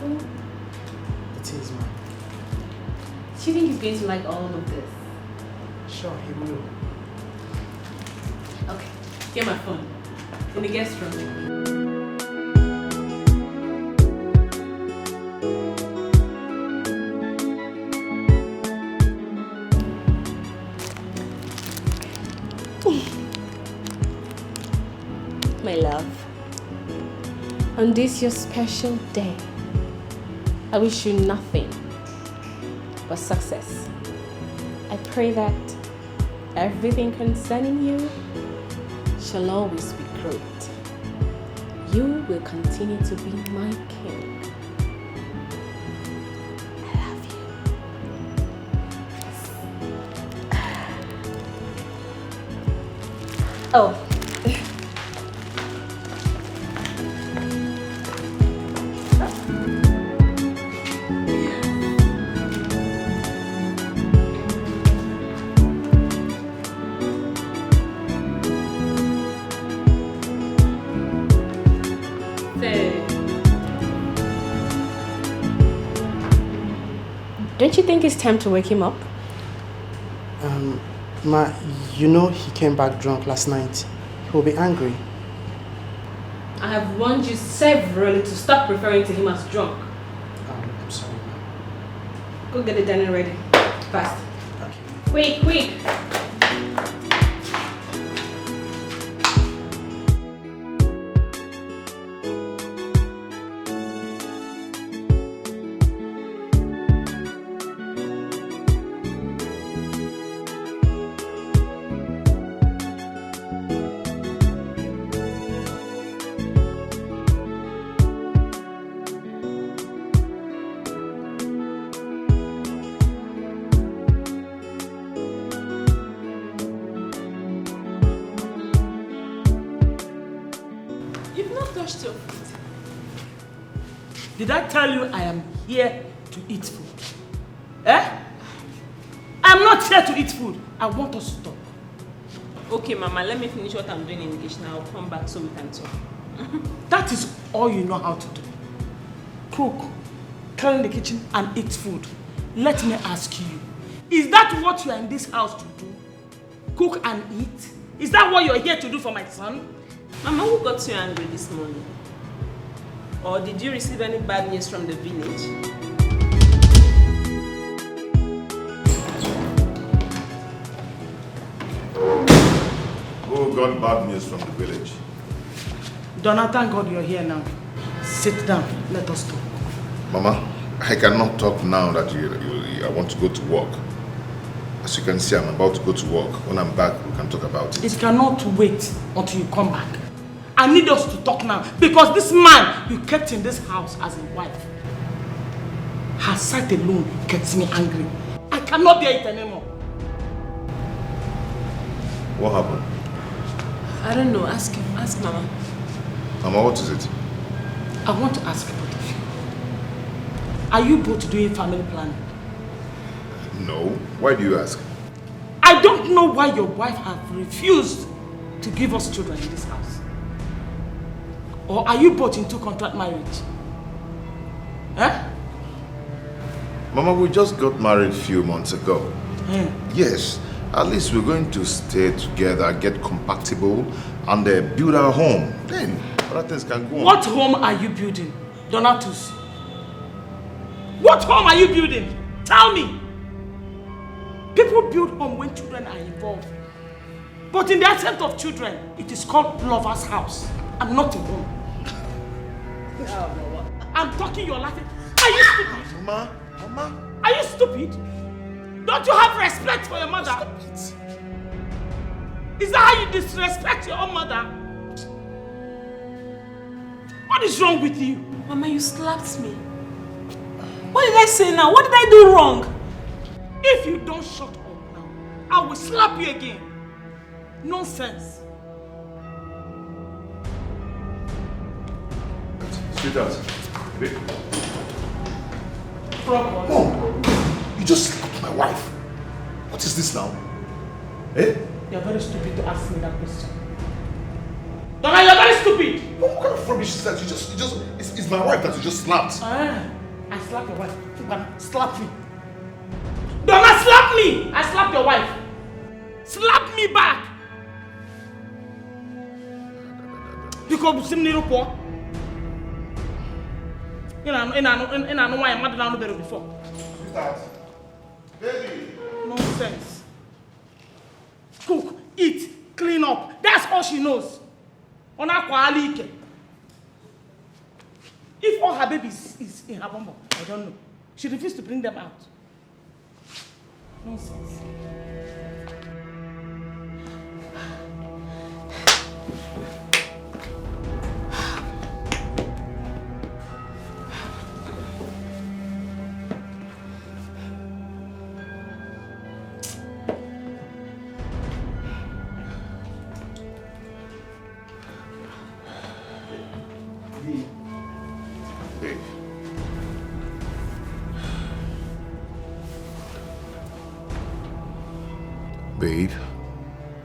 beautiful? It is, ma'am. Do you think he's going to like all of this? Sure, he will. Okay, get my phone. In the guest room. My love, on this your special day, I wish you nothing but success. I pray that everything concerning you shall always be great. You will continue to be my king. I love you. Oh. Don't you think it's time to wake him up? Ma, you know he came back drunk last night. He will be angry. I have warned you severally to stop referring to him as drunk. I'm sorry, ma. Go get the dinner ready. Fast. Okay. Quick. Did I tell you I am here to eat food? Eh? I'm not here to eat food. I want us to talk. Okay, Mama, let me finish what I'm doing in the kitchen. I'll come back so we can talk. That is all you know how to do. Cook, clean the kitchen and eat food. Let me ask you, is that what you are in this house to do? Cook and eat? Is that what you're here to do for my son? Mama, who got you angry this morning? Or did you receive any bad news from the village? Who got bad news from the village? Donna, thank God you're here now. Sit down, let us talk. Mama, I cannot talk now that I want to go to work. As you can see, I'm about to go to work. When I'm back, we can talk about it. It cannot wait until you come back. I need us to talk now because this man you kept in this house as a wife, her sight alone gets me angry. I cannot bear it anymore. What happened? I don't know. Ask him. Ask Mama. Mama, what is it? I want to ask both of you. Are you both doing family planning? No. Why do you ask? I don't know why your wife has refused to give us children in this house. Or are you both into contract marriage? Eh? Mama, we just got married a few months ago. Yes. At least we're going to stay together, get compatible, and build our home. Then other things can go on. What home are you building, Donatus? What home are you building? Tell me. People build home when children are involved. But in the absence of children, it is called lover's house and not a home. I'm talking, you're laughing. Are you stupid? Mama. Are you stupid? Don't you have respect for your mother? Stop it. Is that how you disrespect your own mother? What is wrong with you? Mama, you slapped me. What did I say now? What did I do wrong? If you don't shut up now, I will slap you again. Nonsense. Sweetheart, babe. Mom, you just slapped my wife. What is this now? Eh? You're very stupid to ask me that question. Donna, you're very stupid. stupid? What kind of rubbish is that? It's my wife that you just slapped. I slapped your wife. Slap me. Don't slap me! I slapped your wife. Slap me back. Because you see me poor. You know why I'm mad down better before. Sweetheart. Baby. Nonsense. Cook, eat, clean up. That's all she knows. If all her babies is in her bum, I don't know. She refused to bring them out. Nonsense.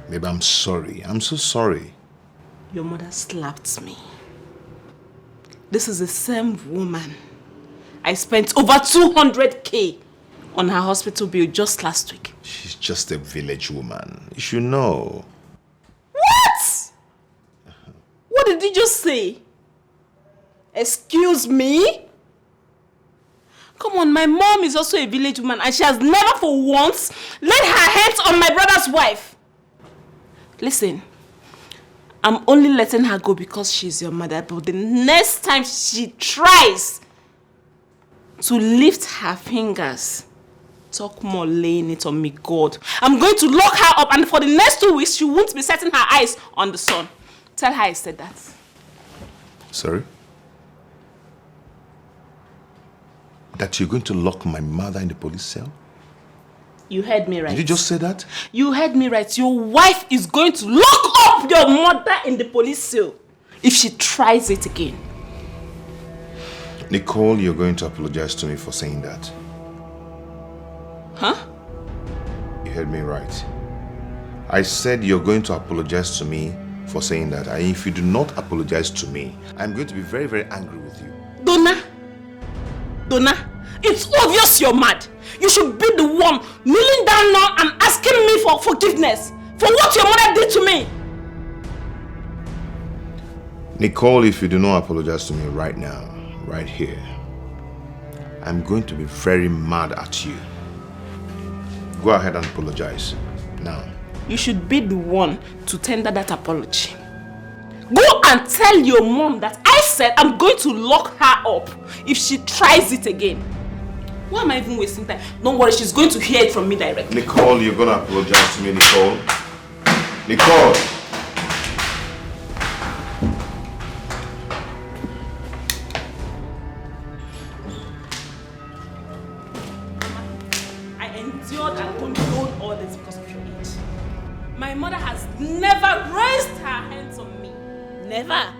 Babe, I'm sorry. I'm so sorry. Your mother slapped me. This is the same woman. I spent over 200K on her hospital bill just last week. She's just a village woman. You should know. What? What did you just say? Excuse me? Come on, my mom is also a village woman and she has never for once laid her hands on my brother's wife. Listen, I'm only letting her go because she's your mother, but the next time she tries to lift her fingers, talk more laying it on me, God, I'm going to lock her up and for the next 2 weeks, she won't be setting her eyes on the sun. Tell her I said that. Sorry? That you're going to lock my mother in the police cell? You heard me right. Did you just say that? You heard me right. Your wife is going to lock up your mother in the police cell if she tries it again. Nicole, you're going to apologize to me for saying that. Huh? You heard me right. I said you're going to apologize to me for saying that. And if you do not apologize to me, I'm going to be very, very angry with you. Donna, it's obvious you're mad. You should be the one kneeling down now and asking me for forgiveness for what your mother did to me. Nicole, if you do not apologize to me right now, right here, I'm going to be very mad at you. Go ahead and apologize now. You should be the one to tender that apology. Go and tell your mom that I said I'm going to lock her up if she tries it again. Why am I even wasting time? Don't worry, she's going to hear it from me directly. Nicole, you're going to apologize to me, Nicole. Nicole! I endured and controlled all this because of your age. My mother has never raised her hands on me. Never.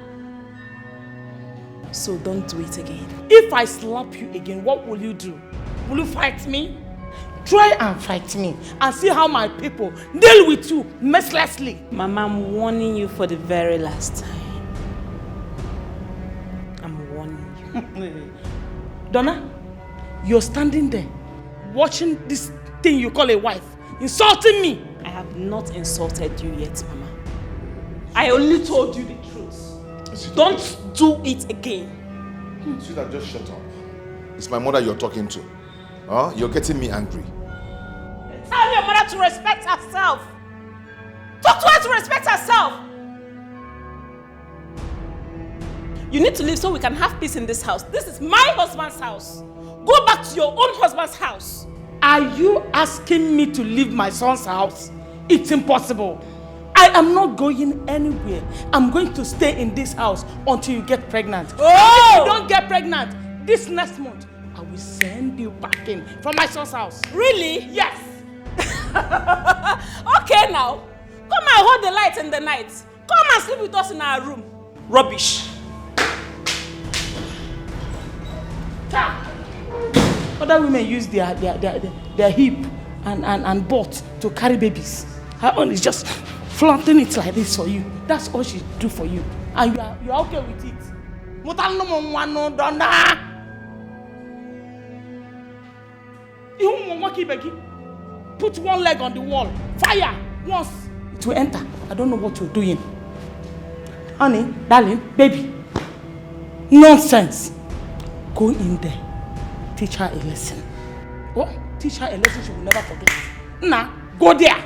So don't do it again. If I slap you again, what will you do? Will you fight me? Try and fight me and see how my people deal with you mercilessly. Mama, I'm warning you for the very last time. I'm warning you. Donna, you're standing there watching this thing you call a wife insulting me. I have not insulted you yet, Mama. I only told you the truth. Don't do it again. Sweetheart, just shut up. It's my mother you're talking to. Huh? You're getting me angry. Tell your mother to respect herself. Talk to her to respect herself. You need to leave so we can have peace in this house. This is my husband's house. Go back to your own husband's house. Are you asking me to leave my son's house? It's impossible. I am not going anywhere. I'm going to stay in this house until you get pregnant. Oh! If you don't get pregnant this next month, I will send you back in from my son's house. Really? Yes. Okay now. Come and hold the light in the night. Come and sleep with us in our room. Rubbish. Other women use their hip and butt to carry babies. Her own is just flaunting it like this for you. That's all she do for you. And you are okay with it. Mutal no mwano dona. Put one leg on the wall. Fire once. It will enter. I don't know what you're doing. Honey, darling, baby. Nonsense. Go in there. Teach her a lesson. Oh, teach her a lesson she will never forget. Nah, go there.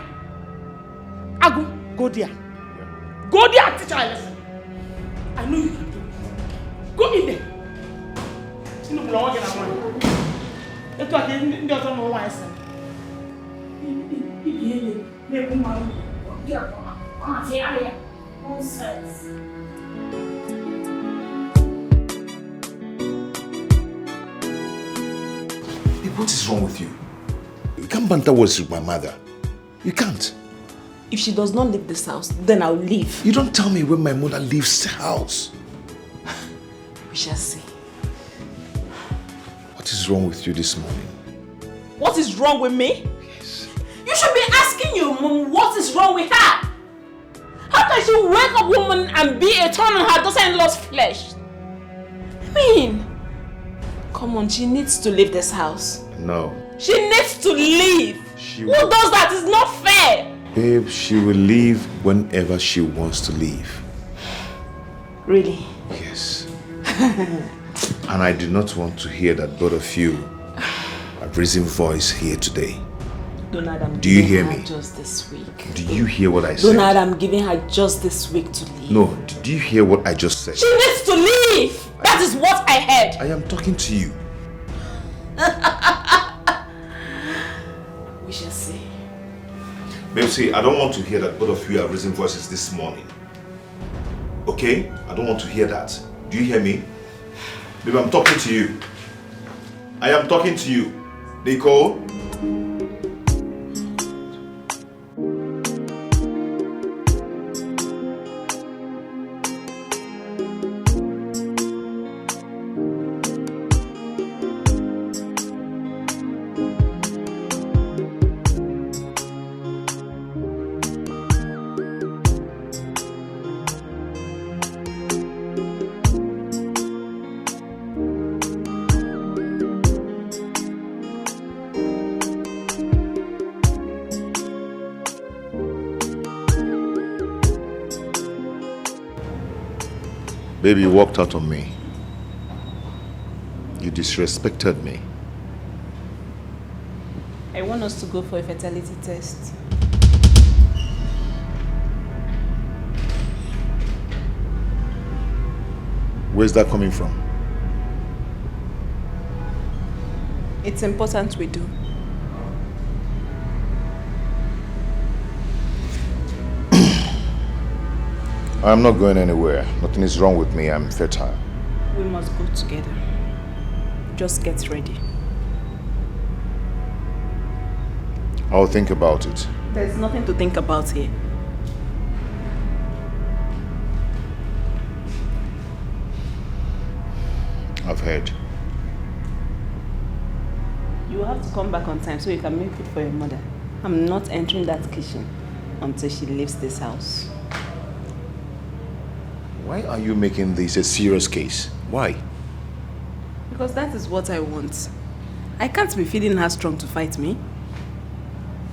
Agu, go there. Go there and teach her a lesson. I know you can do it. Go in there. Sino bulan wage na mo. Eto ake ndi oto mo wa ese. Ibi ne ku ma. Dia ko. Ah, se ale. Nonsense. What is wrong with you? You can't banter words with my mother. You can't. If she does not leave this house, then I'll leave. You don't tell me when my mother leaves the house. We shall see. What is wrong with you this morning? What is wrong with me? Yes. You should be asking your mom what is wrong with her. How can she wake up woman and be a thorn on her daughter-in-law's flesh? I mean, come on, she needs to leave this house. No. She needs to leave. Who does that? It's not fair. Babe, she will leave whenever she wants to leave. Really? Yes. And I do not want to hear that both of you have raising voice here today. Donald, I'm do you giving hear her me? Just this week. Do you hear what I said? Donald, I'm giving her just this week to leave. No, did you hear what I just said? She needs to leave. That is what I heard. I am talking to you. We shall see. Babe, see, I don't want to hear that both of you are raising voices this morning. Okay? I don't want to hear that. Do you hear me? Babe, I'm talking to you. I am talking to you. Nicole? Baby, you walked out on me. You disrespected me. I want us to go for a fertility test. Where's that coming from? It's important we do. I'm not going anywhere. Nothing is wrong with me. I'm fertile. We must go together. Just get ready. I'll think about it. There's nothing to think about here. I've heard. You have to come back on time so you can make food for your mother. I'm not entering that kitchen until she leaves this house. Why are you making this a serious case? Why? Because that is what I want. I can't be feeling her strong to fight me.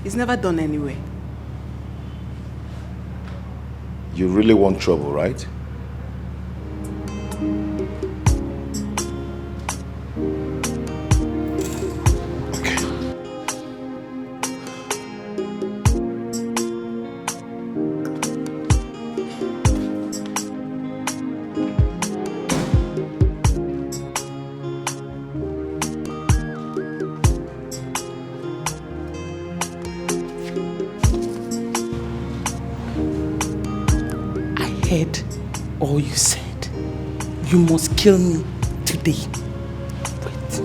It's never done anyway. You really want trouble, right? Heard all you said. You must kill me today. Wait.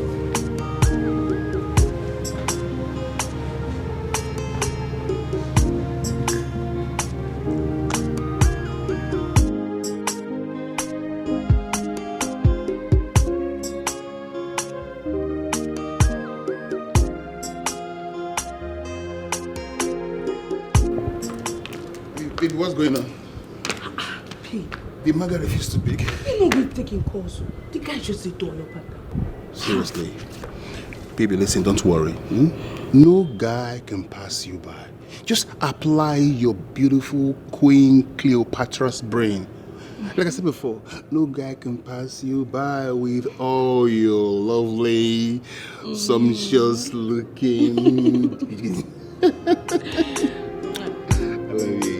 Baby, what's going on? The Maga refused to pick. You know we're taking calls. The guy just said don't up and down. Seriously. Baby, listen, don't worry. No guy can pass you by. Just apply your beautiful Queen Cleopatra's brain. Like I said before, no guy can pass you by with all your lovely, sumptuous looking. I love you, Angel.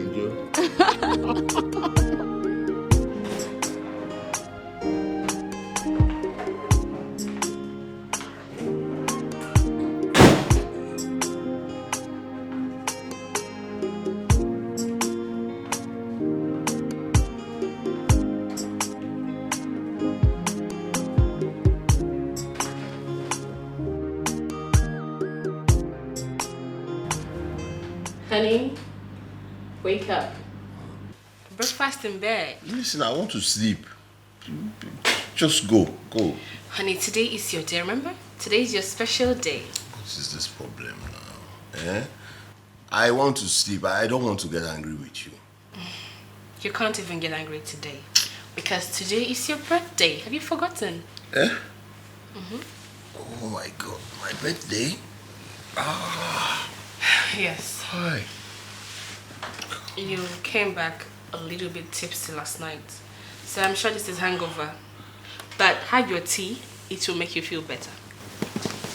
Honey, wake up. Breakfast in bed. Listen, I want to sleep. Just go. Honey, today is your day, remember? Today is your special day. What is this problem now? I want to sleep. I don't want to get angry with you. You can't even get angry today. Because today is your birthday. Have you forgotten? Oh my God, my birthday? Yes. Why? You came back a little bit tipsy last night. So I'm sure this is hangover. But have your tea. It will make you feel better.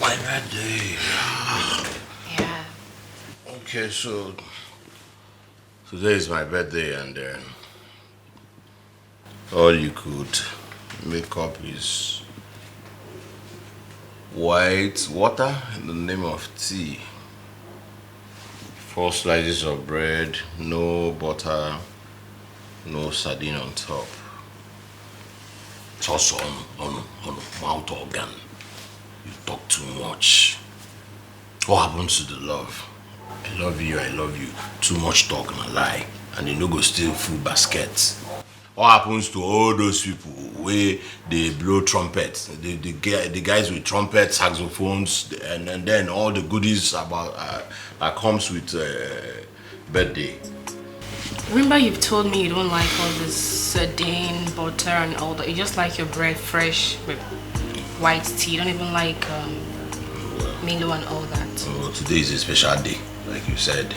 My birthday. Yeah. Okay, so today is my birthday and then all you could make up is white water in the name of tea. 4 slices of bread, no butter, no sardine on top. Just on mouth organ. You talk too much. What happens to the love? I love you. Too much talk and a lie. And they no go steal food baskets. What happens to all those people where they blow trumpets? The guys with trumpets, saxophones, and then all the goodies about that comes with birthday. Remember you've told me you don't like all this sardine, butter and all that. You just like your bread fresh with white tea. You don't even like Milo and all that. Oh, today is a special day, like you said.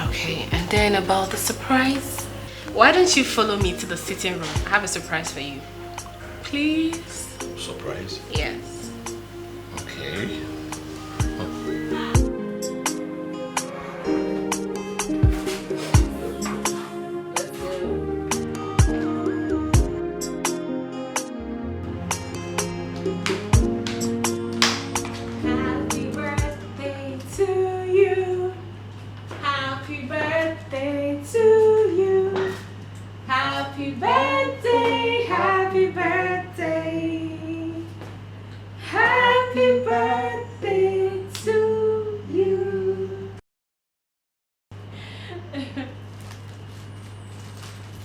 Okay, and then about the surprise. Why don't you follow me to the sitting room? I have a surprise for you. Please? Surprise? Yes. Okay. Happy birthday to you. Happy birthday to you. Happy birthday, happy birthday. Happy birthday to you.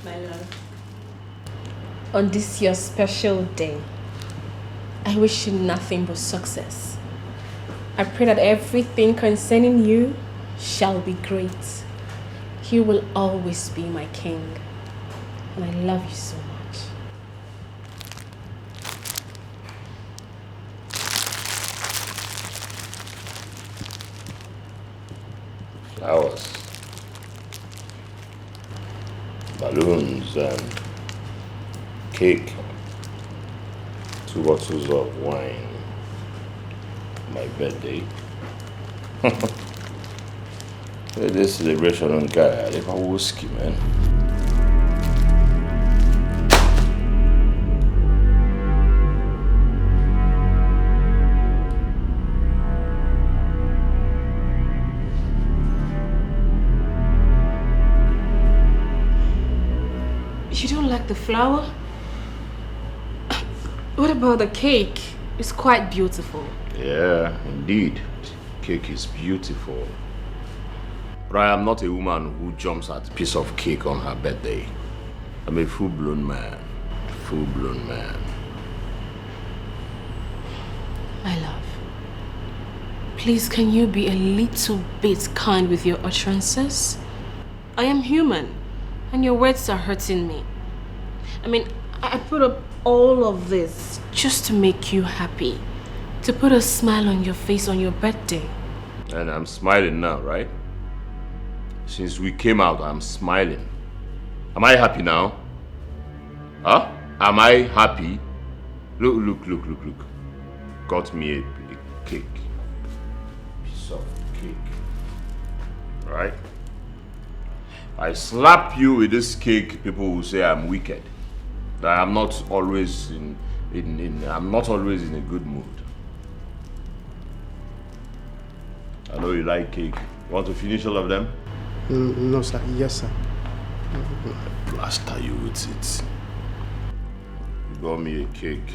My love. On this your special day, I wish you nothing but success. I pray that everything concerning you shall be great. You will always be my king. And I love you so much. Flowers, balloons, and cake, 2 bottles of wine. My birthday. This celebration on guy, I live a whiskey, man. You don't like the flower? What about the cake? It's quite beautiful. Yeah, indeed. Cake is beautiful. But I am not a woman who jumps at a piece of cake on her birthday. I'm a full-blown man. Full-blown man. My love, please can you be a little bit kind with your utterances? I am human, and your words are hurting me. I mean, I put up all of this just to make you happy. To put a smile on your face on your birthday. And I'm smiling now, right? Since we came out, I'm smiling. Am I happy now? Huh? Am I happy? Look. Got me a cake. Piece of cake. Right? I slap you with this cake, people will say I'm wicked. That I'm not always I'm not always in a good mood. I know you like cake. You want to finish all of them? No, sir. Yes, sir. Plaster you with it. You got me a cake.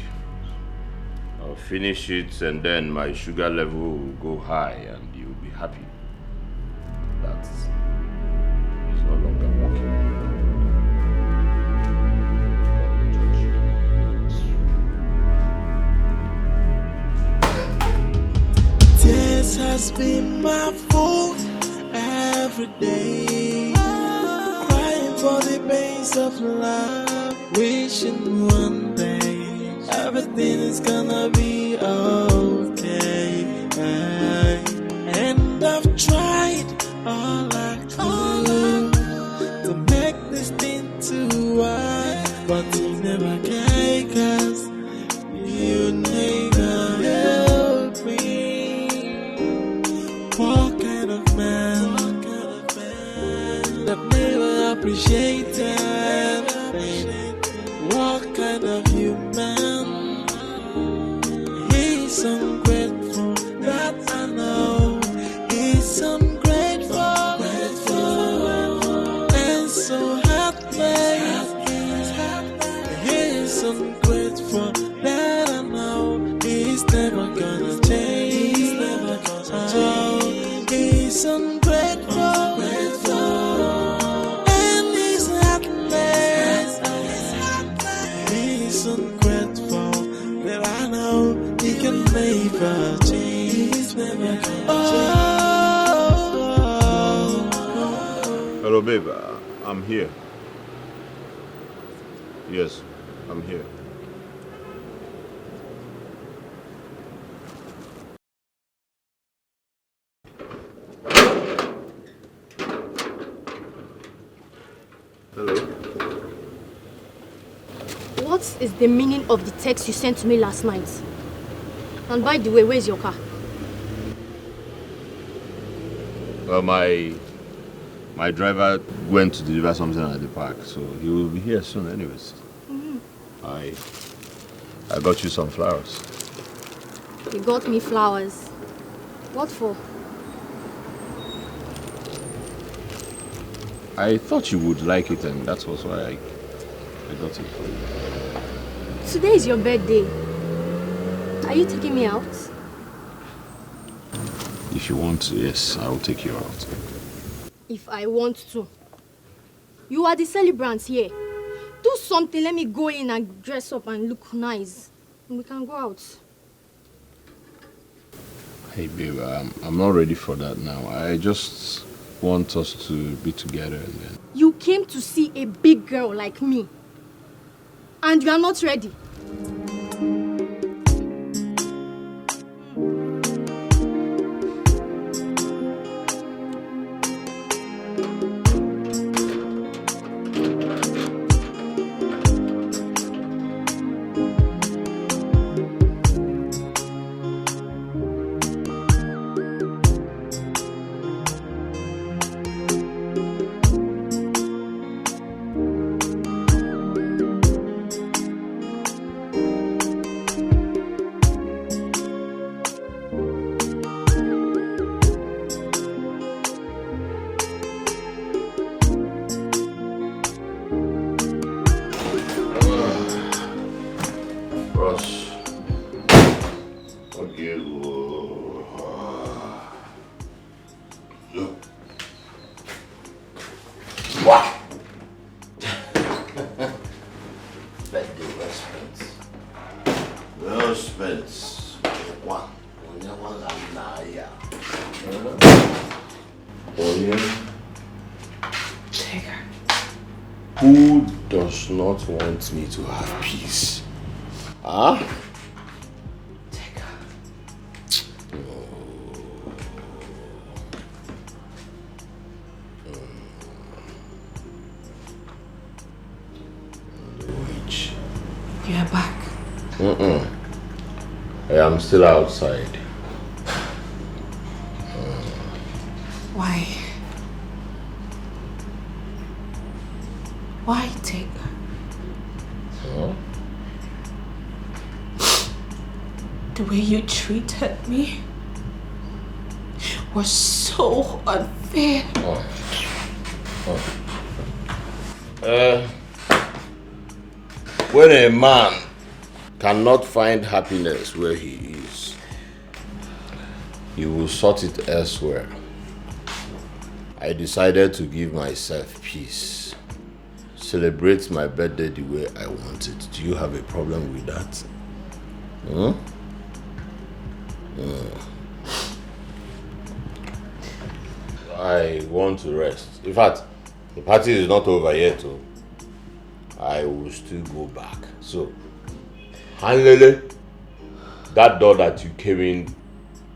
I'll finish it and then my sugar level will go high and you'll be happy. That is no longer working. This has been my fault every day. Crying for the pains of love, wishing one day everything is gonna be okay. And I've tried all I could to make this thing to work, but you never can, 'cause you never help me. What kind of man that never appreciated? What kind of human? He's ungrateful, that I know. He's ungrateful, and so heartless. He's ungrateful, that I know. He's never gonna change. He's never gonna change. He's ungrateful, and he's heartless. He's ungrateful, that I know he can never change. He's never gonna change. Hello, babe. I'm here. Yes, I'm here. Hello. What is the meaning of the text you sent to me last night? And by the way, where's your car? Well, my driver went to deliver something at the park, so he will be here soon anyways. I got you some flowers. You got me flowers. What for? I thought you would like it, and that's also why I got it for you. Today is your birthday. Are you taking me out? If you want to, yes, I will take you out. If I want to. You are the celebrant here. Do something, let me go in and dress up and look nice. And we can go out. Hey, babe, I'm not ready for that now. I just want us to be together and then... You came to see a big girl like me. And you are not ready. does not want me to have peace. Huh? You are back. I am still outside. Why? Why, Tigger? Huh? The way you treated me was so unfair. When a man cannot find happiness where he is, he will sort it elsewhere. I decided to give myself peace. Celebrate my birthday the way I want it. Do you have a problem with that? I want to rest. In fact, the party is not over yet. So I will still go back. So, Hanlele, that door that you came in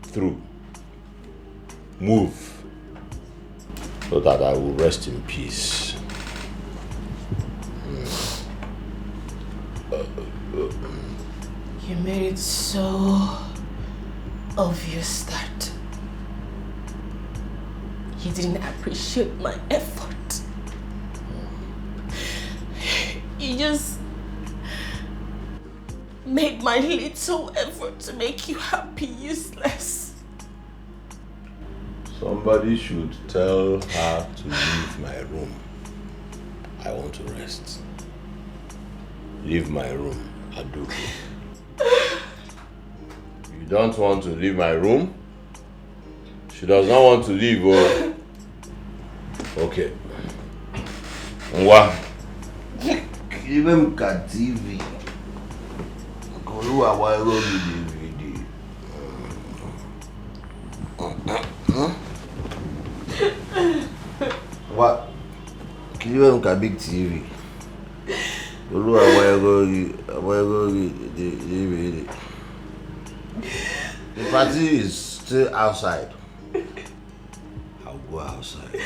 through, move so that I will rest in peace. You made it so obvious that you didn't appreciate my effort. You just made my little effort to make you happy useless. Somebody should tell her to leave my room. I want to rest. Leave my room, Aduke. You don't want to leave my room? She does not want to leave, oh. Okay. Ngwa. Even got TV. Koluwa wa ero DVD. What? Even got big TV. Koluwa wa ero DVD. The party is still outside. I'll go outside.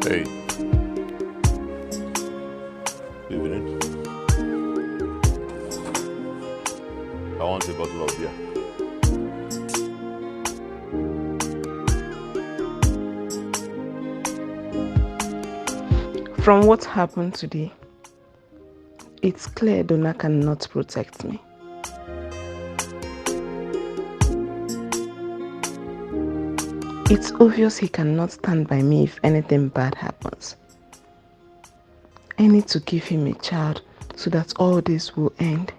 Hey. Evening. I want a bottle of beer. From what happened today, it's clear Donna cannot protect me. It's obvious he cannot stand by me if anything bad happens. I need to give him a child so that all this will end.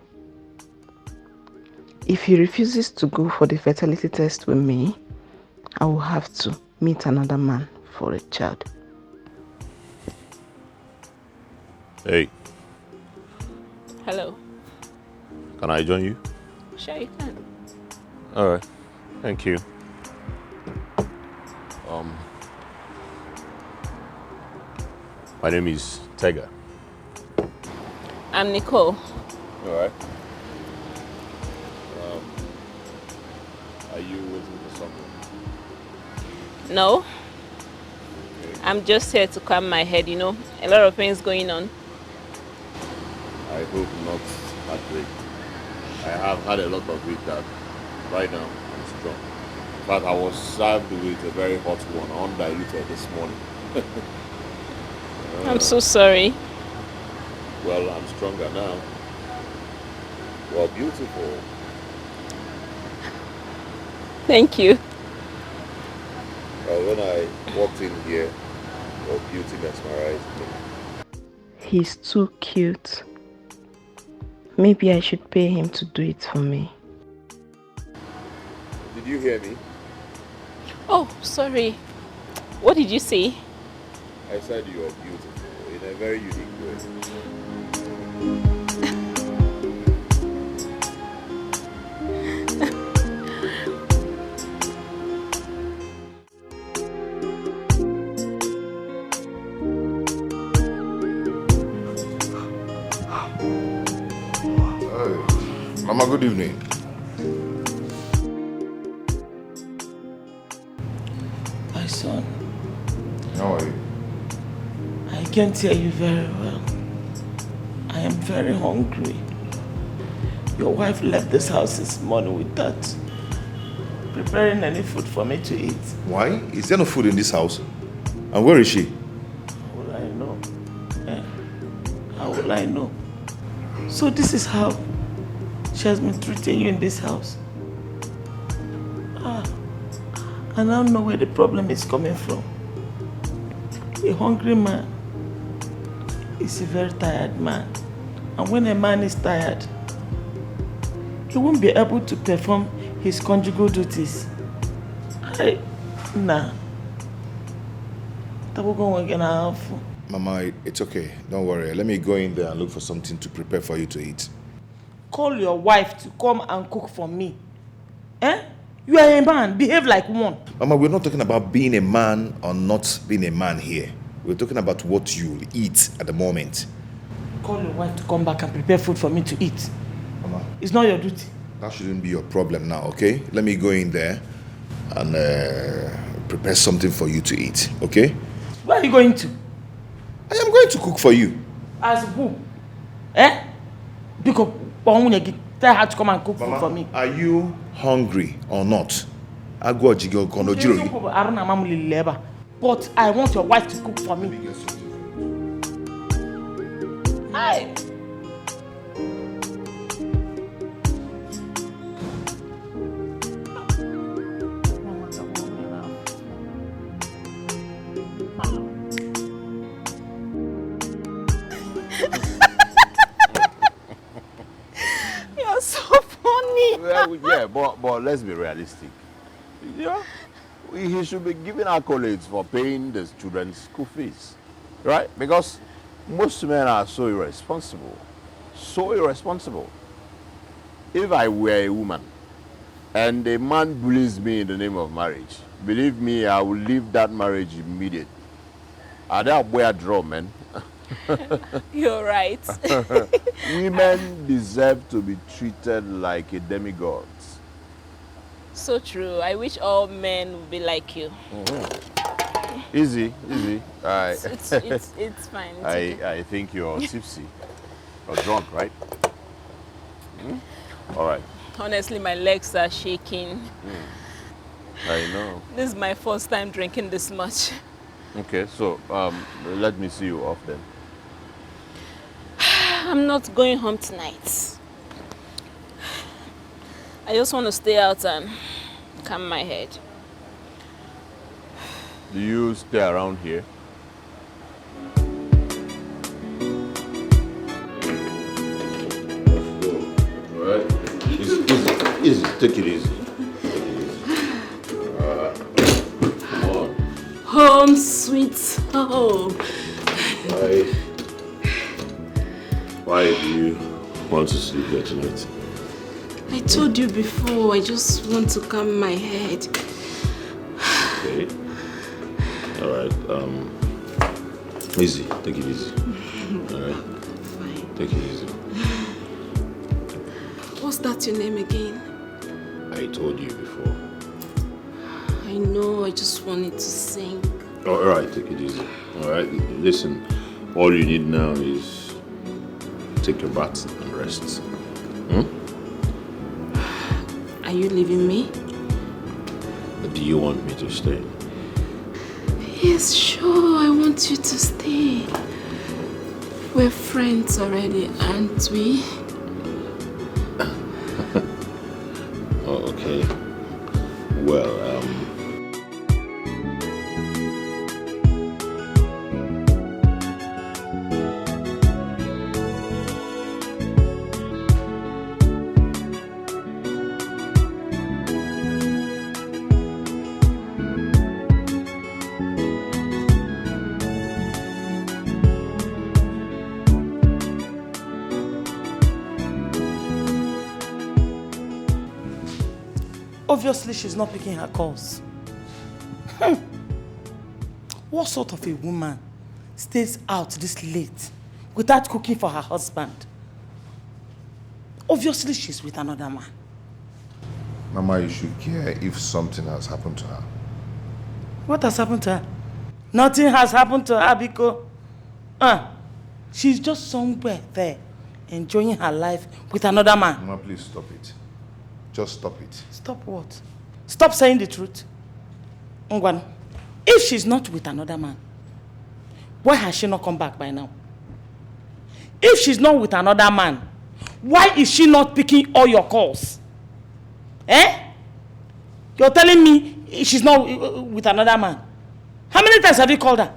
If he refuses to go for the fertility test with me, I will have to meet another man for a child. Hey. Hello. Can I join you? Sure you can. Alright. Thank you. My name is Tega. I'm Nicole. Alright. Are you waiting for someone? No. I'm just here to calm my head, you know. A lot of things going on. I hope not heartbreak. I have had a lot of it that right now I'm strong. But I was served with a very hot one, undiluted this morning. I'm so sorry. Well, I'm stronger now. Well, beautiful. Thank you. Well, when I walked in here, your beauty mesmerized me. He's too cute. maybe I should pay him to do it for me. Did you hear me? Oh, sorry. What did you say? I said you are beautiful in a very unique way. Mama, good evening. My son. How are you? I can't hear you very well. I am very hungry. Your wife left this house this morning without preparing any food for me to eat. Why? Is there no food in this house? And where is she? How will I know? How will I know? So this is how she has been treating you in this house. I don't know where the problem is coming from. A hungry man is a very tired man. And when a man is tired, he won't be able to perform his conjugal duties. Nah. Mama, it's okay. Don't worry. Let me go in there and look for something to prepare for you to eat. Call your wife to come and cook for me. You are a man. Behave like one. Mama, we're not talking about being a man or not being a man here. We're talking about what you eat at the moment. Call your wife to come back and prepare food for me to eat. Mama. It's not your duty. That shouldn't be your problem now, okay? Let me go in there and prepare something for you to eat, okay? Where are you going to? I am going to cook for you. As who? Because tell her to come and cook food for me. Are you hungry or not? But I want your wife to cook for me. Hey! You're so funny. Well, yeah, but let's be realistic. Yeah, he should be giving accolades for paying the children's school fees, right? Because most men are so irresponsible. So irresponsible. If I were a woman and a man bullies me in the name of marriage, believe me, I will leave that marriage immediately. Are there a draw, man? You're right. Women deserve to be treated like a demigod. So true. I wish all men would be like you. Mm-hmm. Easy. It's fine. It's okay. I think you're tipsy or drunk, right? All right. Honestly, my legs are shaking. I know. This is my first time drinking this much. Okay, so let me see you off then. I'm not going home tonight. I just want to stay out and calm my head. Do you stay around here? All right. Easy. Take it easy. Come on. Home, sweet home. Why do you want to sleep here tonight? I told you before, I just want to calm my head. Okay. All right. Easy. Take it easy. All right. Fine. Take it easy. What's that your name again? I told you before. I know, I just wanted to sing. All right. Take it easy. All right. Listen, all you need now is take your bath and rest. Are you leaving me? Do you want me to stay? Yes, sure. I want you to stay. We're friends already, aren't we? Oh, okay. Well, Obviously, she's not picking her calls. What sort of a woman stays out this late without cooking for her husband? Obviously, she's with another man. Mama, you should care if something has happened to her. What has happened to her? Nothing has happened to her because she's just somewhere there enjoying her life with another man. Mama, please stop it. Just stop it. Stop what? Stop saying the truth. Ngwan, if she's not with another man, why has she not come back by now? If she's not with another man, why is she not picking all your calls? You're telling me she's not with another man? How many times have you called her?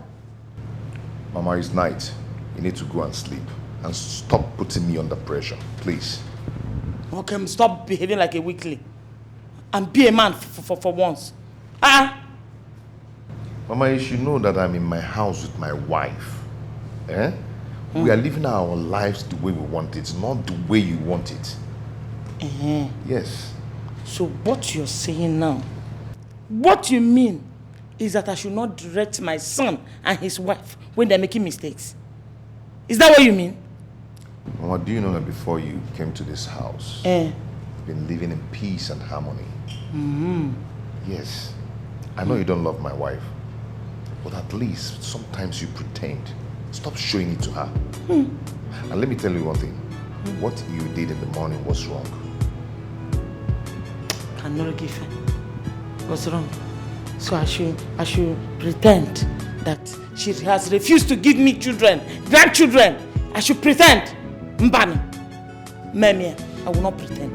Mama, it's night. You need to go and sleep. And stop putting me under pressure, please. Okay, stop behaving like a weakling. And be a man for once. Mama, you should know that I'm in my house with my wife. We are living our lives the way we want it, not the way you want it. Yes. So what you're saying now, what you mean is that I should not direct my son and his wife when they're making mistakes. Is that what you mean? Mama, do you know that before you came to this house, you've been living in peace and harmony? Yes. I know you don't love my wife, but at least sometimes you pretend. Stop showing it to her. And let me tell you one thing. What you did in the morning was wrong. Cannot give her. What's wrong? So I should pretend that she has refused to give me grandchildren. I should pretend. Mbani. Memia, I will not pretend.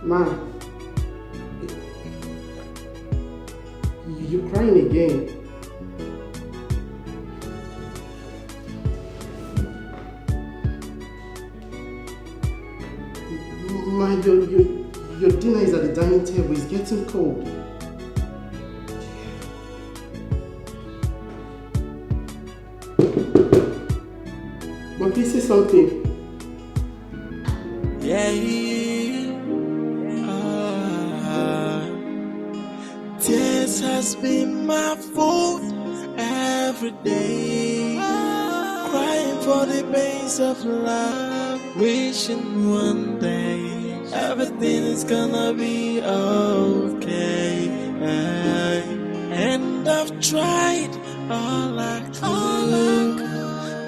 Ma, you're crying again. Ma, your dinner is at the dining table. It's getting cold. Ma, please say something. Tears has been my food every day, crying for the pains of love, wishing one day everything is gonna be okay. And I've tried all I could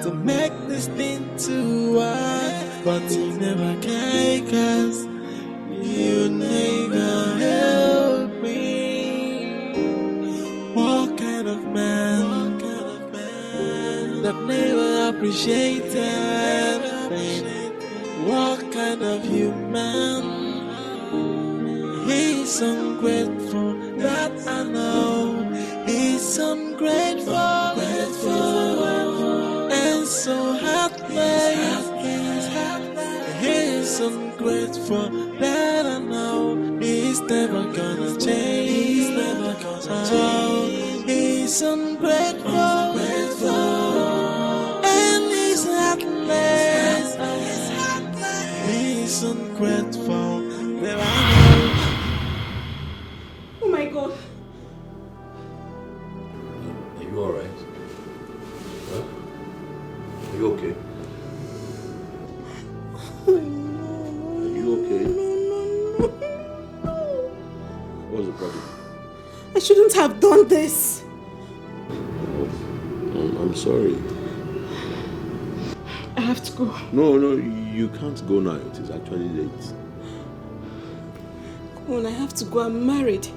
to make this thing to work, but you never can, 'cause you never help me. What kind of man that never appreciated pain? What kind of human? He's ungrateful, that I know. He's ungrateful, and so heartless. He's ungrateful, that I know. He's never gonna change. He's never gonna change. He's ungrateful, and he's heartless. He's ungrateful, that I know. Oh my God. Are you alright? Huh? Are you okay? Are you okay? What's the problem? I shouldn't have done this. Oh, I'm sorry. I have to go. No, you can't go now. It is actually late. Come on, I have to go. I'm married.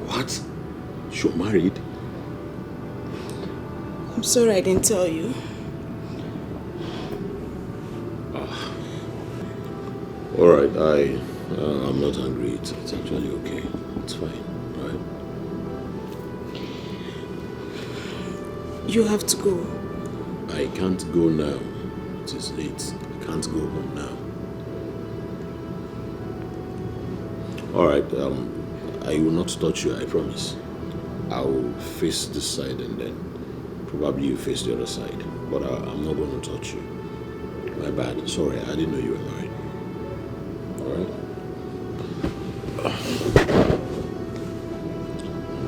What? You're married? I'm sorry I didn't tell you. Alright, I'm not angry. It's actually okay. It's fine, right? You have to go. I can't go now. It is late. I can't go home now. Alright, I will not touch you, I promise. I will face this side and then probably you face the other side. But I'm not going to touch you. My bad. Sorry, I didn't know you were married. Alright?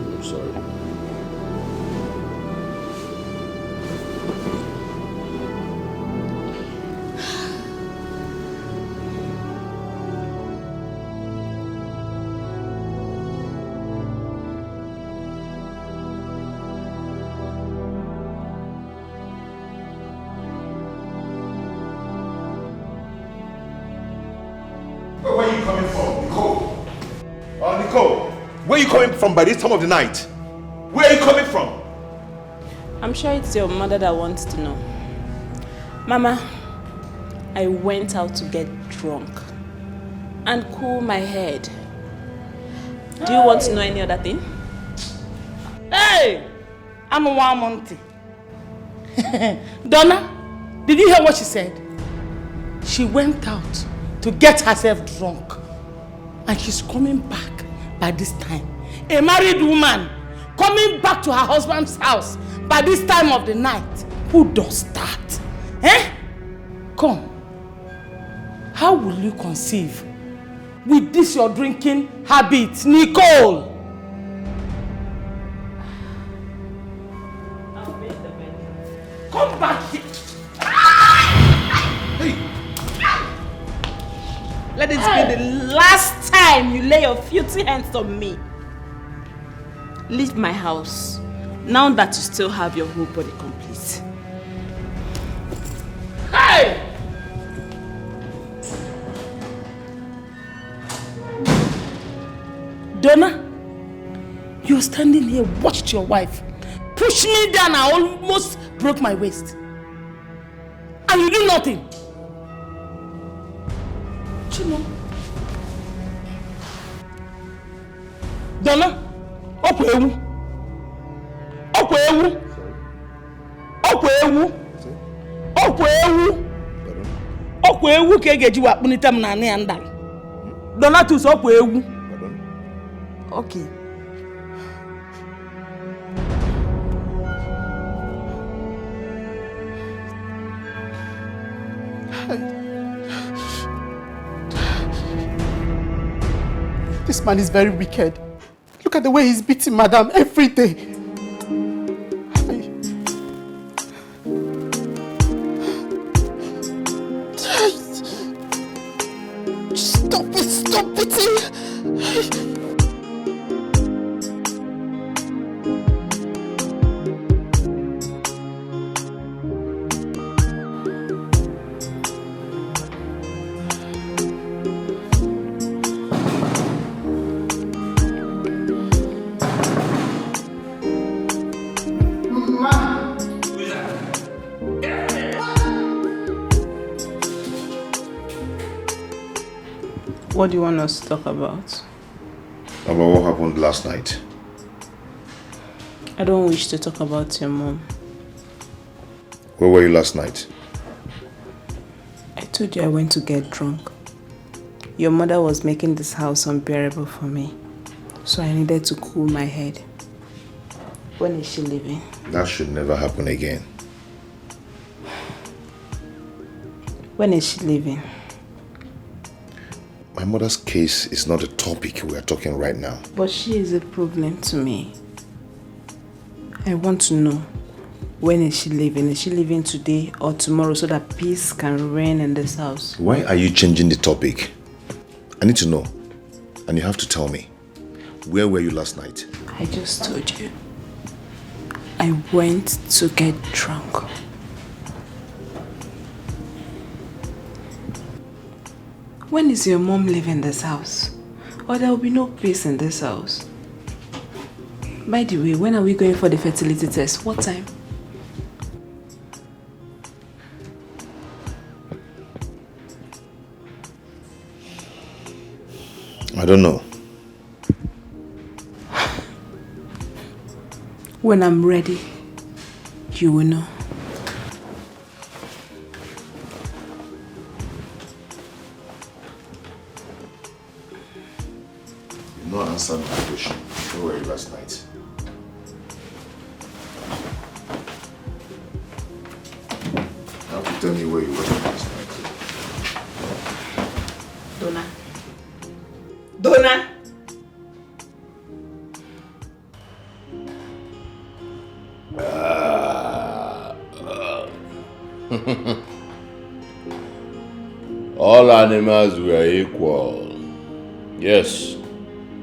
I'm sorry. Where are you coming from, Nicole? Nicole, where are you coming from by this time of the night? Where are you coming from? I'm sure it's your mother that wants to know. Mama, I went out to get drunk and cool my head. Do you want to know any other thing? Hey! I'm a woman. Donna, did you hear what she said? She went out to get herself drunk. And she's coming back by this time. A married woman coming back to her husband's house by this time of the night. Who does that? Eh? Come. How will you conceive with this your drinking habit, Nicole? Come back here. Let it be the last time you lay your filthy hands on me. Leave my house, now that you still have your whole body complete. Hey! Donna, you're standing here, watched your wife push me down. I almost broke my waist. And you do nothing. Chino. Donna, Okwewu. Okwewu. Okwewu. Okwewu. Okwewu ka egeji wa kpunita m na ya ndal. Donatus Okwewu. Okay. This man is very wicked. Look at the way he's beating Madame every day. Stop it, stop beating. What do you want us to talk about? About what happened last night. I don't wish to talk about your mom. Where were you last night? I told you I went to get drunk. Your mother was making this house unbearable for me, so I needed to cool my head. When is she leaving? That should never happen again. When is she leaving? My mother's case is not a topic we are talking right now. But she is a problem to me. I want to know, when is she leaving? Is she leaving today or tomorrow so that peace can reign in this house? Why are you changing the topic? I need to know. And you have to tell me. Where were you last night? I just told you. I went to get drunk. When is your mom leaving this house? Or there will be no peace in this house. By the way, when are we going for the fertility test? What time? I don't know. When I'm ready, you will know. You not answered my question. Where were you last night? You have to tell me where you were last night. Donna. All animals were equal. Yes,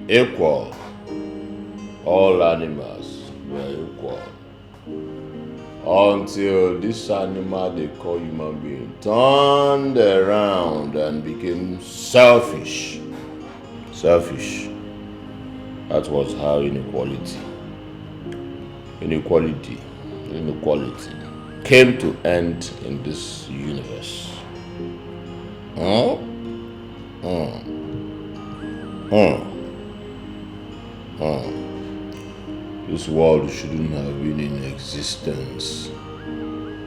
equal. All animals were equal. Until this animal they call human being turned around and became selfish. Selfish. That was how inequality came to end in this universe. This world shouldn't have been in existence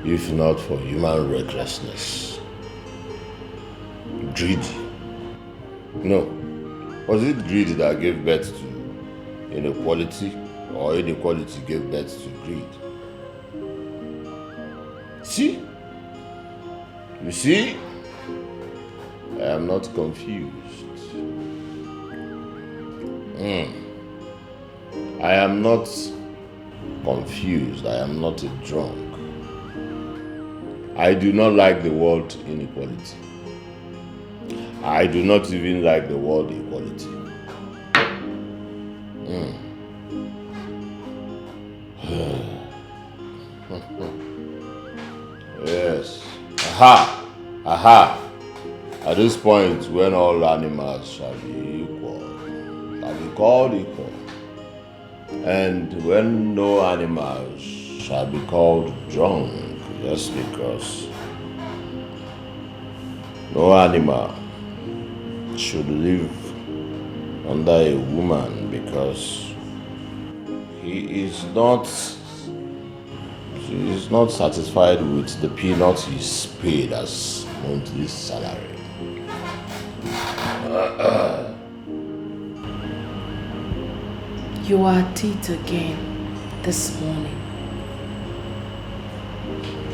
if not for human recklessness. Greedy. No. Was it greed that gave birth to inequality, or inequality gave birth to greed? See? You see? I am not confused. I am not confused. I am not a drunk. I do not like the word inequality. I do not even like the word equality. Yes. Aha. At this point, when all animals shall be equal, shall be called equal, and when no animals shall be called drunk, just because no animal should live under a woman because he is not satisfied with the peanuts he's paid as monthly salary. You are at it again this morning.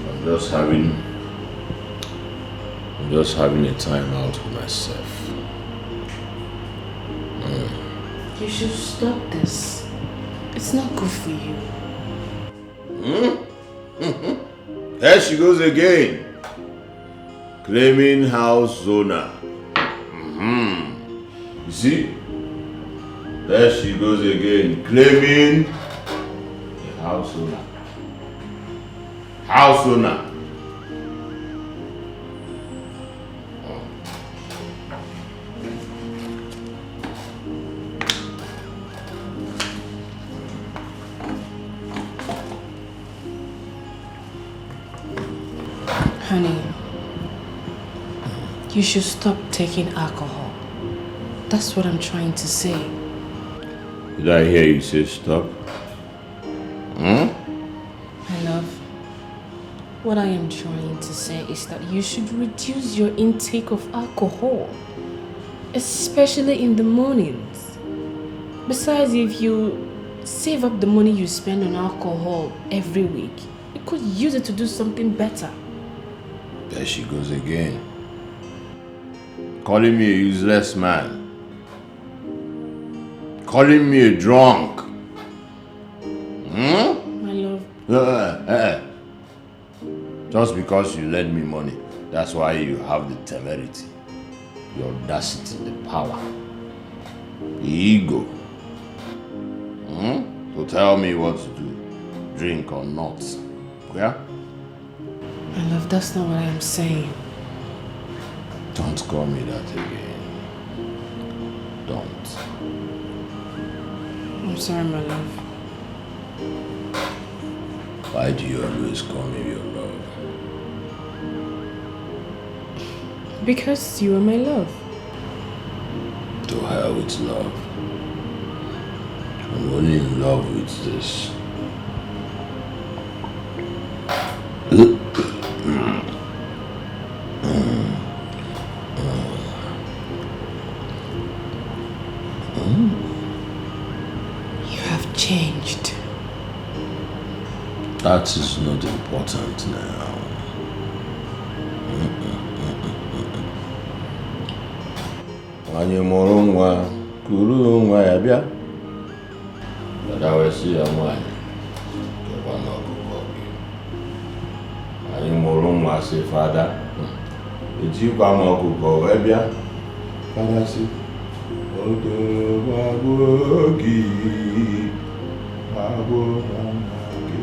I'm just having a time out with myself. You should stop this. It's not good for you. There she goes again, claiming house owner. You see? There she goes again, claiming a house owner. House owner. Honey, you should stop taking alcohol. That's what I'm trying to say. Did I hear you say stop? My love, what I am trying to say is that you should reduce your intake of alcohol, especially in the mornings. Besides, if you save up the money you spend on alcohol every week, you could use it to do something better. There she goes again. Calling me a useless man. Calling me a drunk. My love. Just because you lend me money, that's why you have the temerity, the audacity, the power, the ego. To tell me what to do, drink or not. Yeah? My love, that's not what I am saying. Don't call me that again. Don't. I'm sorry, my love. Why do you always call me your love? Because you are my love. To hell with love. I'm only in love with this. You have changed. That is not important now. Anyị mụrụ nwa, kuru nwa ya bịa. Dada wee sị ya nwanyị, kekwa n'ọkụkọ gị. Anyị mụrụ nwa sị fada, ejikwa m ọkụkọ wee bịa. Fada sị, odo gbagbo gị, gbagbo nna gị.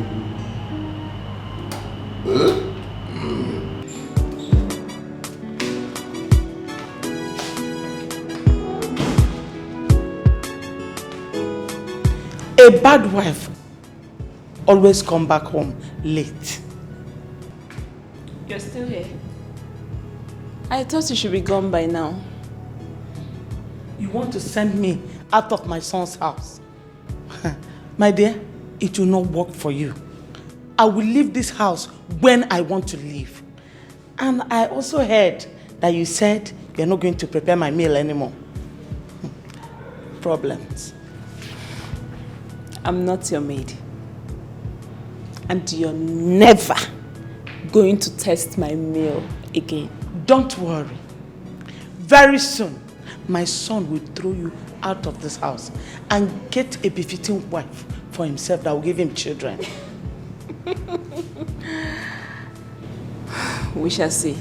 A bad wife always come back home late. You're still here? I thought you should be gone by now. You want to send me out of my son's house? My dear, it will not work for you. I will leave this house when I want to leave. And I also heard that you said you're not going to prepare my meal anymore. Problems. I'm not your maid. And you're never going to test my meal again. Don't worry. Very soon, my son will throw you out of this house and get a befitting wife for himself that will give him children. We shall see.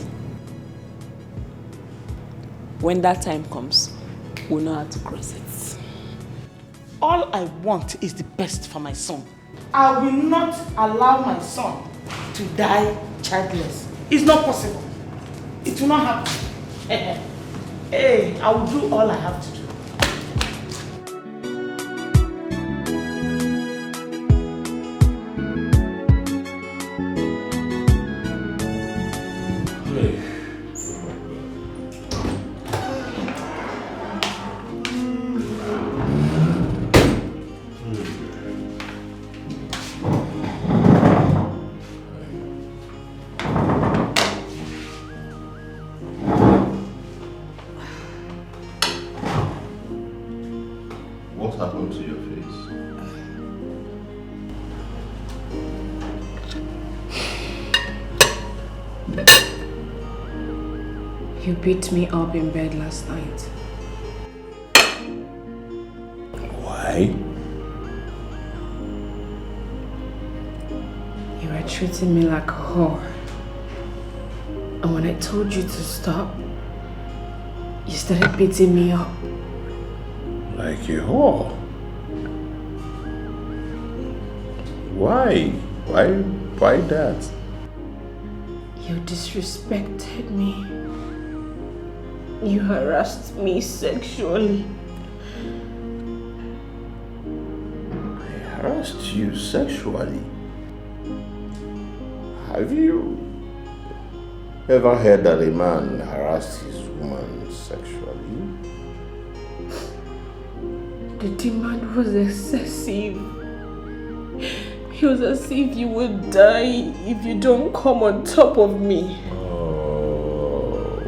When that time comes, we'll know how to cross it. All I want is the best for my son. I will not allow my son to die childless. It's not possible. It will not happen. Hey, I will do all I have to do. You beat me up in bed last night. Why? You were treating me like a whore. And when I told you to stop, you started beating me up. Like a whore? Why? Why that? You disrespected me. You harassed me sexually. I harassed you sexually? Have you ever heard that a man harassed his woman sexually? The demand was excessive. It was as if you would die if you don't come on top of me.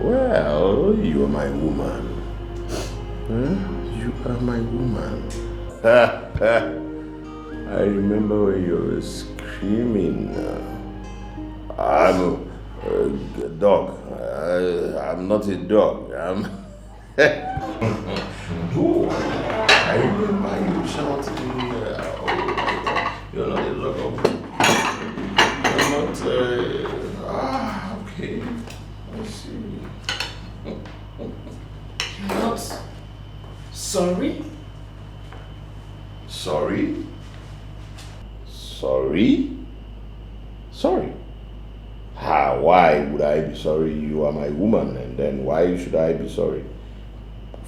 Well, you are my woman. You are my woman. I remember when you were screaming. I'm a dog. I'm not a dog. I remember you shouting. You're not a dog. You're not. Okay. I see. You're not sorry? Sorry? Sorry? Sorry? Why would I be sorry? You are my woman, and then why should I be sorry?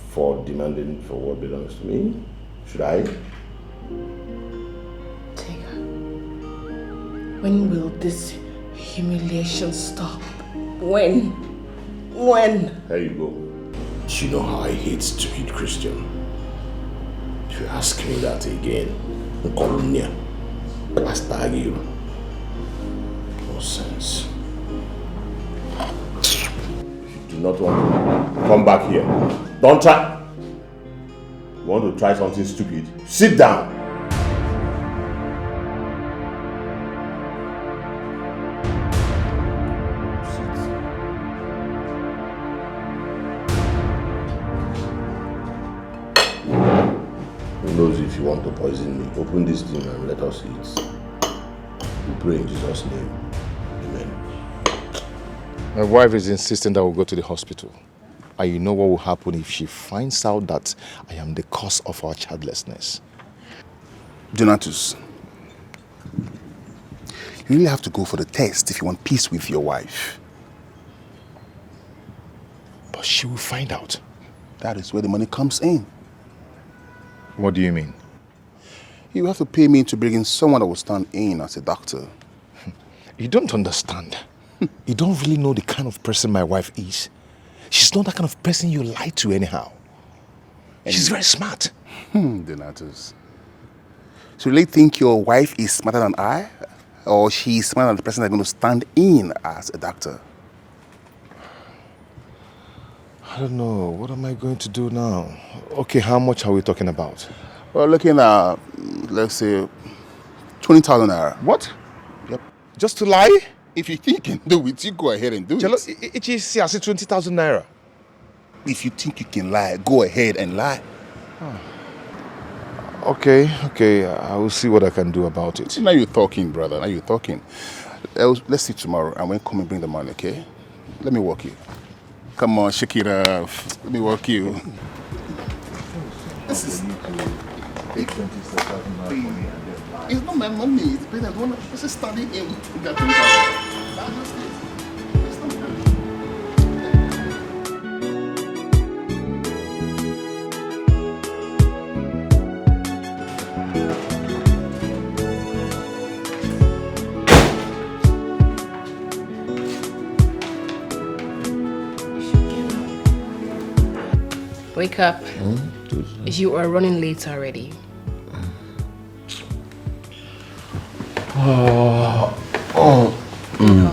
For demanding for what belongs to me? Should I? Tega, when will this humiliation stop? When? There you go. But you know how I hate stupid Christian. If you ask me that again, Colonia, Pastor you. No sense. If you do not want to come back here, don't try. You want to try something stupid? Sit down. If you want to poison me, open this thing and let us eat. We pray in Jesus' name. Amen. My wife is insisting that we'll go to the hospital. And you know what will happen if she finds out that I am the cause of our childlessness. Donatus, you really have to go for the test if you want peace with your wife. But she will find out. That is where the money comes in. What do you mean? You have to pay me to bring in someone that will stand in as a doctor. You don't understand. You don't really know the kind of person my wife is. She's not that kind of person you lie to anyhow. She's very smart. Donatus. So you really think your wife is smarter than I? Or she's smarter than the person that's going to stand in as a doctor? I don't know. What am I going to do now? Okay, how much are we talking about? We're looking at, let's say, 20,000 naira. What? Yep. Just to lie? If you think you can do it, you go ahead and do it. It is 20,000 naira. If you think you can lie, go ahead and lie. Okay. I will see what I can do about it. Now you're talking, brother. Now you're talking. Let's see tomorrow, and when come and bring the money, okay? Let me walk you. Come on, shake it off. Let me walk you. This is... It's not my money. It's better. Let's just study in. That's just it. It's not my money. Wake up. You are running late already.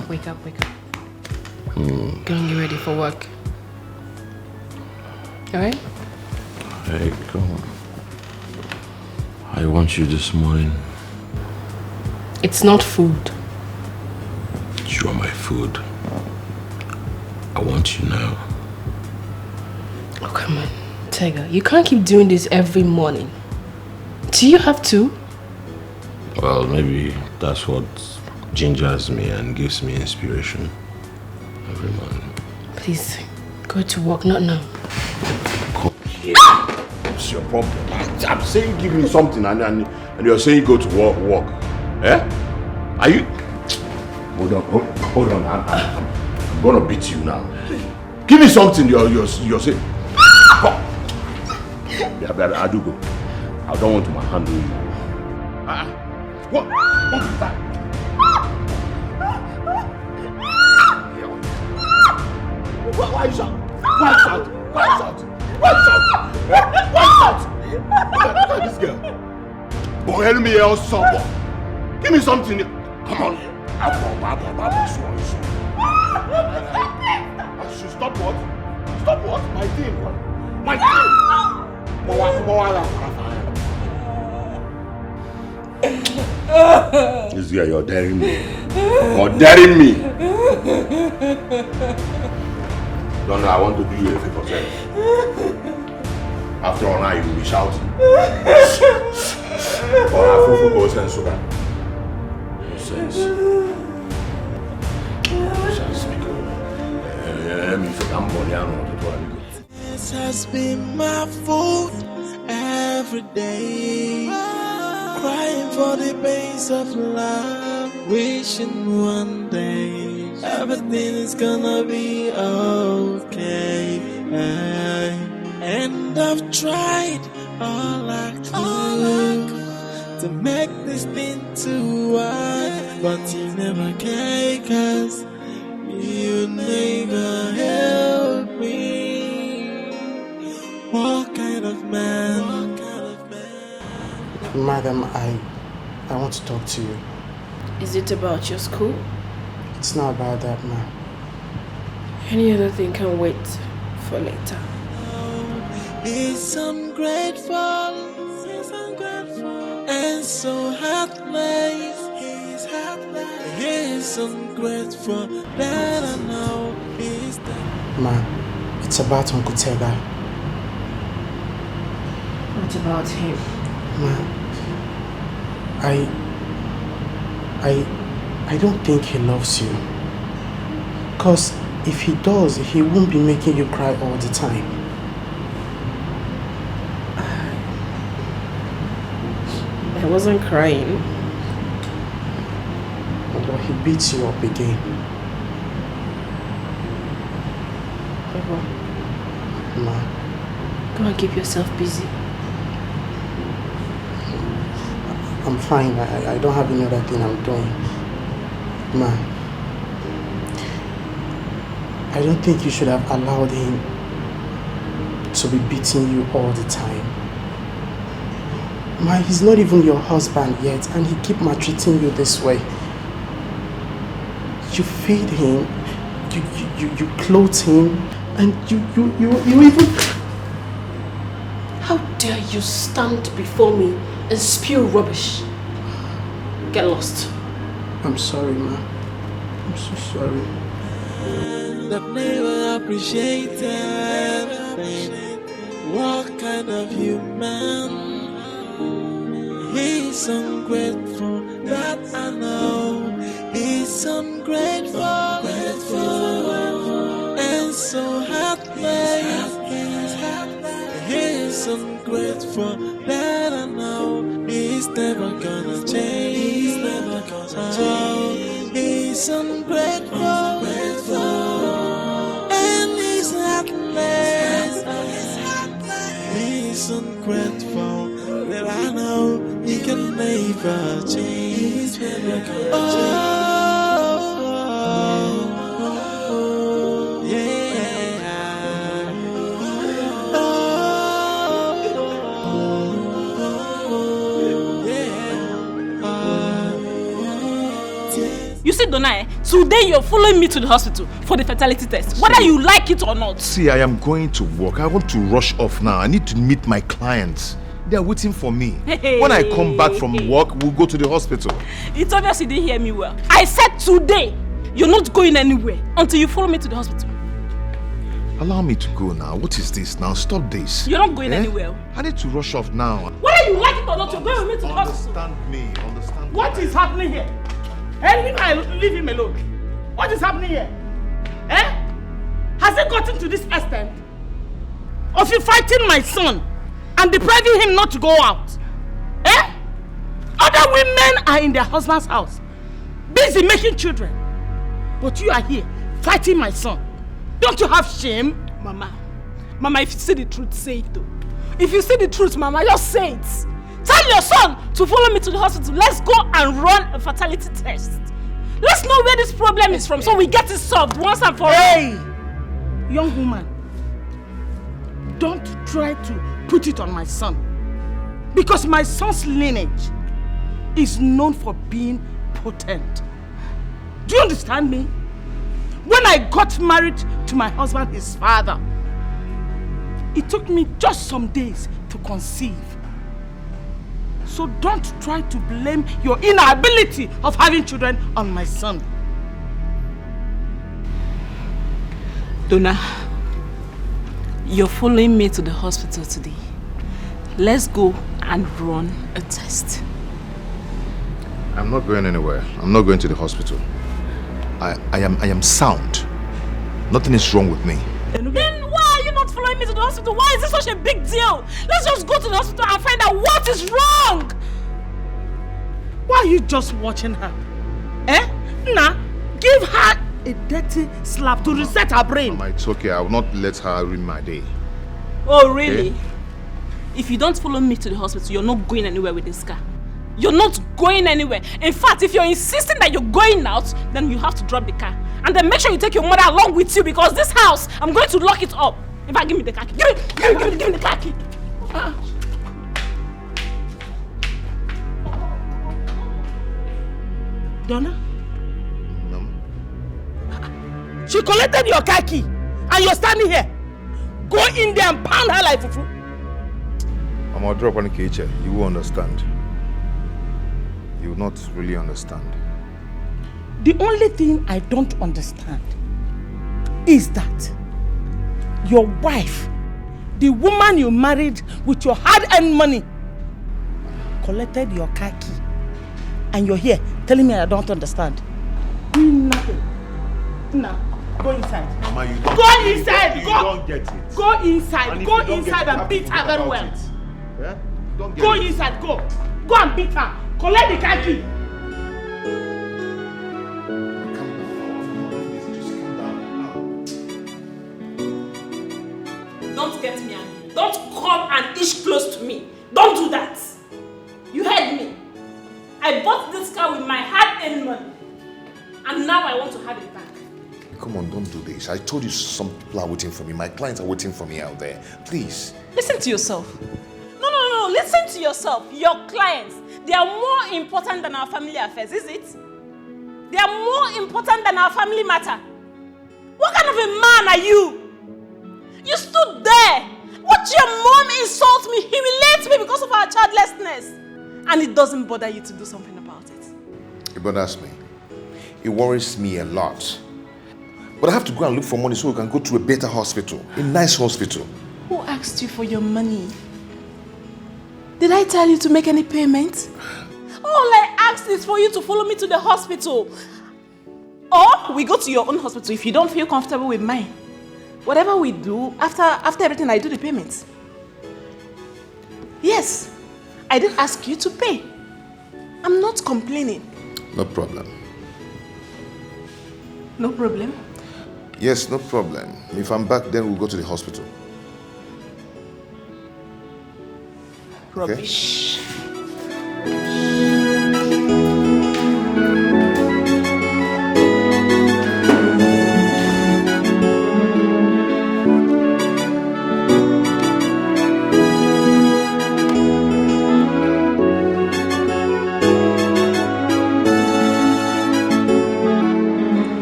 Wake up. Go and get ready for work. Alright? Hey, come on. I want you this morning. It's not food. You are my food. I want you now. Oh, come on. Tiger, you can't keep doing this every morning. Do you have to? Well, maybe that's what gingers me and gives me inspiration every morning. Please, go to work, not now. Come here. What's your problem? I'm saying give me something and you're saying go to work. Eh? Are you... Hold on. I'm gonna beat you now. Give me something you're saying. Yeah, I do go. I don't want to handle you. What is that? Why is that? Look at this girl. Boy, help me else someone. Give me something. Come on. Stop what? Stop what? My thing. My thing. This girl, you're daring me. No, I want to do you a favor, sir. After all, now you will be shouting. Or a fufu goes and sugar. Nonsense. This has been my fault every day. Crying for the pains of love, wishing one day everything is gonna be okay. And I've tried all I could to make this thing to work, but you never care, 'cause you never help me. What kind of man? Madam, I want to talk to you. Is it about your school? It's not about that, ma'am. Any other thing can wait for later. He's ungrateful and so heartless. He's ungrateful that I know he's dead. Ma, it's about Uncle Tega. What about him? Ma, I don't think he loves you. 'Cause if he does, he won't be making you cry all the time. I wasn't crying. But he beats you up again. Papa, Ma, go and keep yourself busy. I'm fine. I don't have any other thing I'm doing. Ma, I don't think you should have allowed him to be beating you all the time. Ma, he's not even your husband yet, and he keep maltreating you this way. You feed him, you clothe him, and you even... How dare you stand before me and spew rubbish? Get lost. I'm sorry, ma. I'm so sorry. That never appreciated. What kind of human? He's ungrateful, that I know. He's ungrateful, and so heartless. He's ungrateful, that I know. He's never gonna change. He's never gonna change. He's ungrateful, and he's heartless. He's ungrateful, that I know he can never change. He's never gonna change. You see, Donna, today you're following me to the hospital for the fertility test, whether you like it or not. See, I am going to work. I want to rush off now. I need to meet my clients. They are waiting for me. Hey. When I come back from work, we'll go to the hospital. It's obvious you didn't hear me well. I said today, you're not going anywhere until you follow me to the hospital. Allow me to go now. What is this now? Stop this. You're not going anywhere. I need to rush off now. Whether you like it or not, you're going with me to the hospital. Understand me. Understand me. What is happening here? Leave him alone. What is happening here? Has it gotten to this extent of you fighting my son and depriving him not to go out? Other women are in their husband's house, busy making children. But you are here, fighting my son. Don't you have shame? Mama, if you see the truth, say it though. If you see the truth, Mama, just say it. Tell your son to follow me to the hospital. Let's go and run a fertility test. Let's know where this problem is from so we get it solved once and for all. Hey, young woman, don't try to put it on my son. Because my son's lineage is known for being potent. Do you understand me? When I got married to my husband, his father, it took me just some days to conceive. So don't try to blame your inability of having children on my son. Donna, you're following me to the hospital today. Let's go and run a test. I'm not going anywhere. I'm not going to the hospital. I am sound. Nothing is wrong with me. Then why are you not following me to the hospital? Why is this such a big deal? Let's just go to the hospital and find out what is wrong. Why are you just watching her? Nah, give her a dirty slap to reset her brain. Mama, it's okay. I will not let her ruin my day. Oh, really? Okay? If you don't follow me to the hospital, you're not going anywhere with this car. You're not going anywhere. In fact, if you're insisting that you're going out, then you have to drop the car. And then make sure you take your mother along with you because this house, I'm going to lock it up. In fact, give me the car key. Give me the car key. Donna? She collected your car key and you're standing here. Go in there and pound her like fufu. I'm gonna drop on the kitchen. You will understand. You will not really understand. The only thing I don't understand is that your wife, the woman you married with your hard-earned money, collected your car key. And you're here telling me I don't understand. Doing nothing. Now, go inside. Mama, you don't go inside. You don't get it. Go inside. Go inside and beat her very well. Yeah? Don't get Go it. inside. Go. Go and beat her. Collect the car key. Don't get me angry. Don't come and inch close to me. Don't do that. You heard me. I bought this car with my hard-earned money. And now I want to have it back. Come on, don't do this. I told you some people are waiting for me. My clients are waiting for me out there. Please. Listen to yourself. No. Listen to yourself. Your clients, they are more important than our family affairs, is it? They are more important than our family matter. What kind of a man are you? You stood there. Watch your mom insult me, humiliate me because of our childlessness. And it doesn't bother you to do something about it. It bothers me. It worries me a lot. But I have to go and look for money so we can go to a better hospital. A nice hospital. Who asked you for your money? Did I tell you to make any payment? All I asked is for you to follow me to the hospital. Or we go to your own hospital if you don't feel comfortable with mine. Whatever we do, after everything, I do the payment. Yes, I did ask you to pay. I'm not complaining. No problem. No problem? Yes, no problem. If I'm back, then we'll go to the hospital. Rubbish.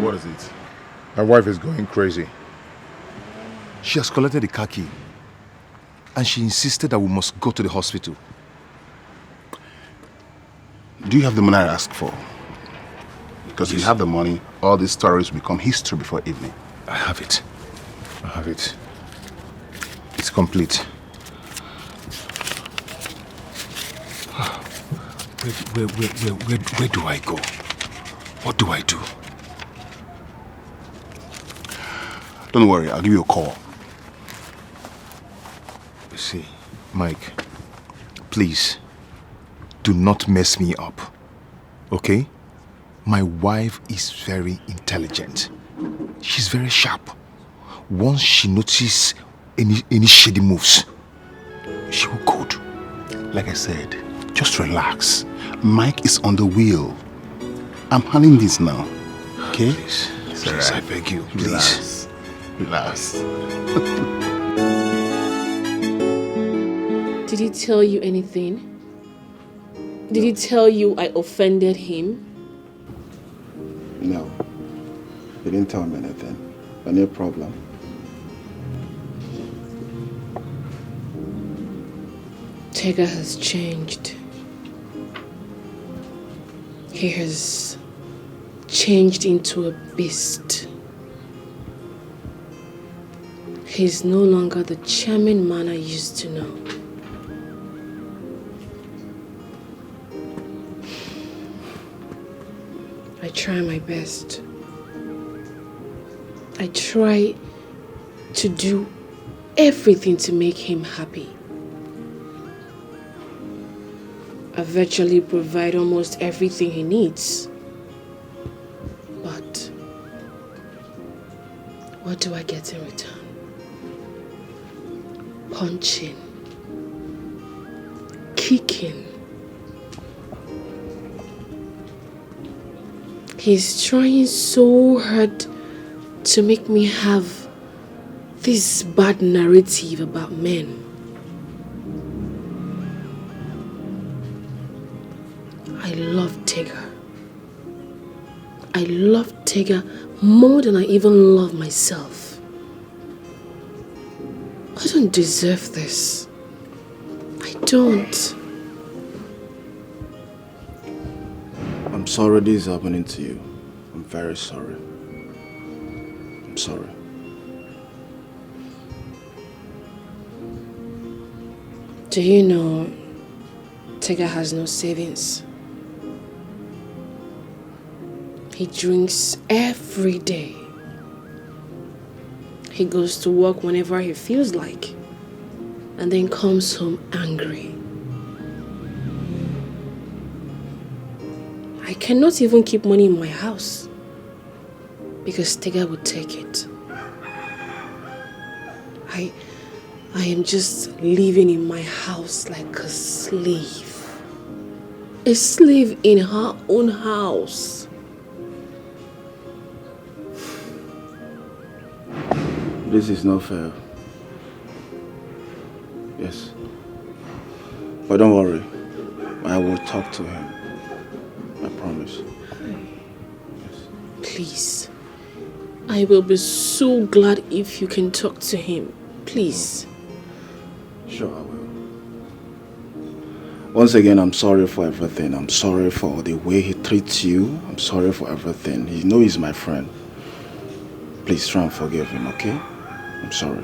What is it? My wife is going crazy. She has collected the car key. And she insisted that we must go to the hospital. Do you have the money I asked for? Because if you have the money, all these stories will become history before evening. I have it. I have it. It's complete. Where do I go? What do I do? Don't worry, I'll give you a call. See, Mike, please, do not mess me up, okay? My wife is very intelligent. She's very sharp. Once she notices any shady moves, she will code. Like I said, just relax. Mike is on the wheel. I'm handling this now, okay? Please, I beg you, please. Relax. Did he tell you anything? Did he tell you I offended him? No. He didn't tell me anything. But no problem. Tega has changed. He has changed into a beast. He's no longer the charming man I used to know. I try my best. I try to do everything to make him happy. I virtually provide almost everything he needs. But what do I get in return? Punching, kicking. He's trying so hard to make me have this bad narrative about men. I love Tega. I love Tega more than I even love myself. I don't deserve this. I don't. I'm sorry this is happening to you. I'm very sorry. I'm sorry. Do you know Tega has no savings? He drinks every day. He goes to work whenever he feels like, and then comes home angry. I cannot even keep money in my house because Tega would take it. I am just living in my house like a slave. A slave in her own house. This is not fair. Yes. But don't worry. I will talk to him. I promise. Yes. Please. I will be so glad if you can talk to him. Please. Sure, I will. Once again, I'm sorry for everything. I'm sorry for the way he treats you. I'm sorry for everything. You know he's my friend. Please try and forgive him, okay? I'm sorry.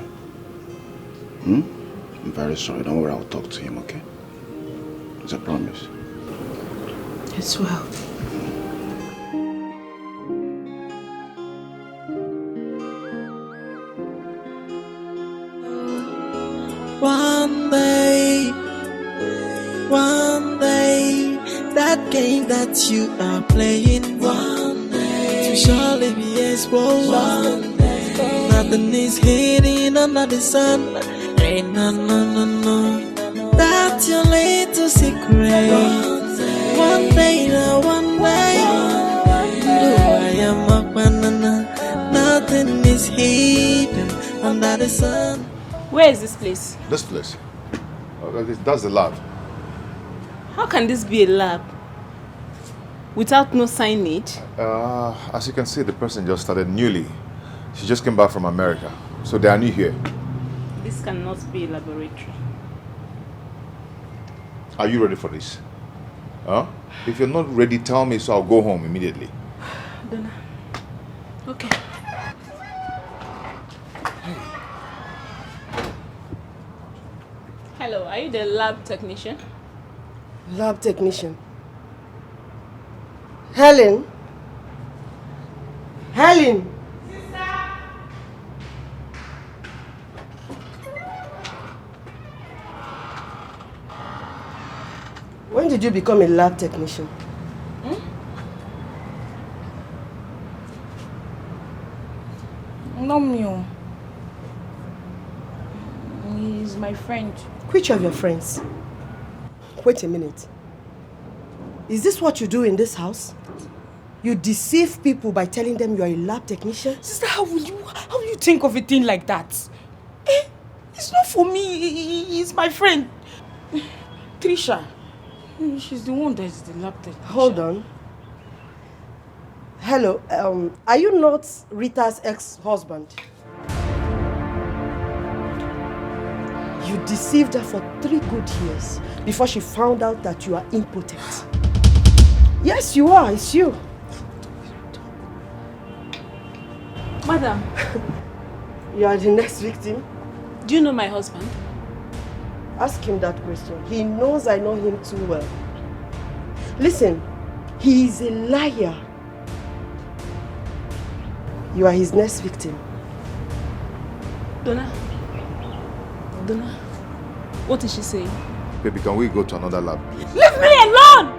I'm very sorry. Don't worry, I'll talk to him, okay? It's a promise. It's well. One day, that game that you are playing, one day, will surely be exposed. One day, nothing is hidden under the sun. Ain't no. That's your little secret. One day, I am a banana. Nothing is hidden under the sun. Where is this place? This place? That's the lab. How can this be a lab? Without no signage? As you can see, the person just started newly. She just came back from America, so they are new here. This cannot be a laboratory. Are you ready for this? Huh? If you're not ready, tell me so I'll go home immediately. Donna. Okay. Hello, are you the lab technician? Lab technician. Helen? Helen! When did you become a lab technician? No, me. He's my friend. Which of your friends? Wait a minute. Is this what you do in this house? You deceive people by telling them you are a lab technician? Sister, how will you think of a thing like that? It's not for me. It's my friend. Trisha. She's the one that is the lab technician. Hold on. Hello, are you not Rita's ex-husband? You deceived her for 3 good years before she found out that you are impotent. Yes, you are. It's you. Madam. You are the next victim. Do you know my husband? Ask him that question. He knows I know him too well. Listen, he is a liar. You are his next victim. Donna, what is she saying? Baby, can we go to another lab, please? Leave me alone!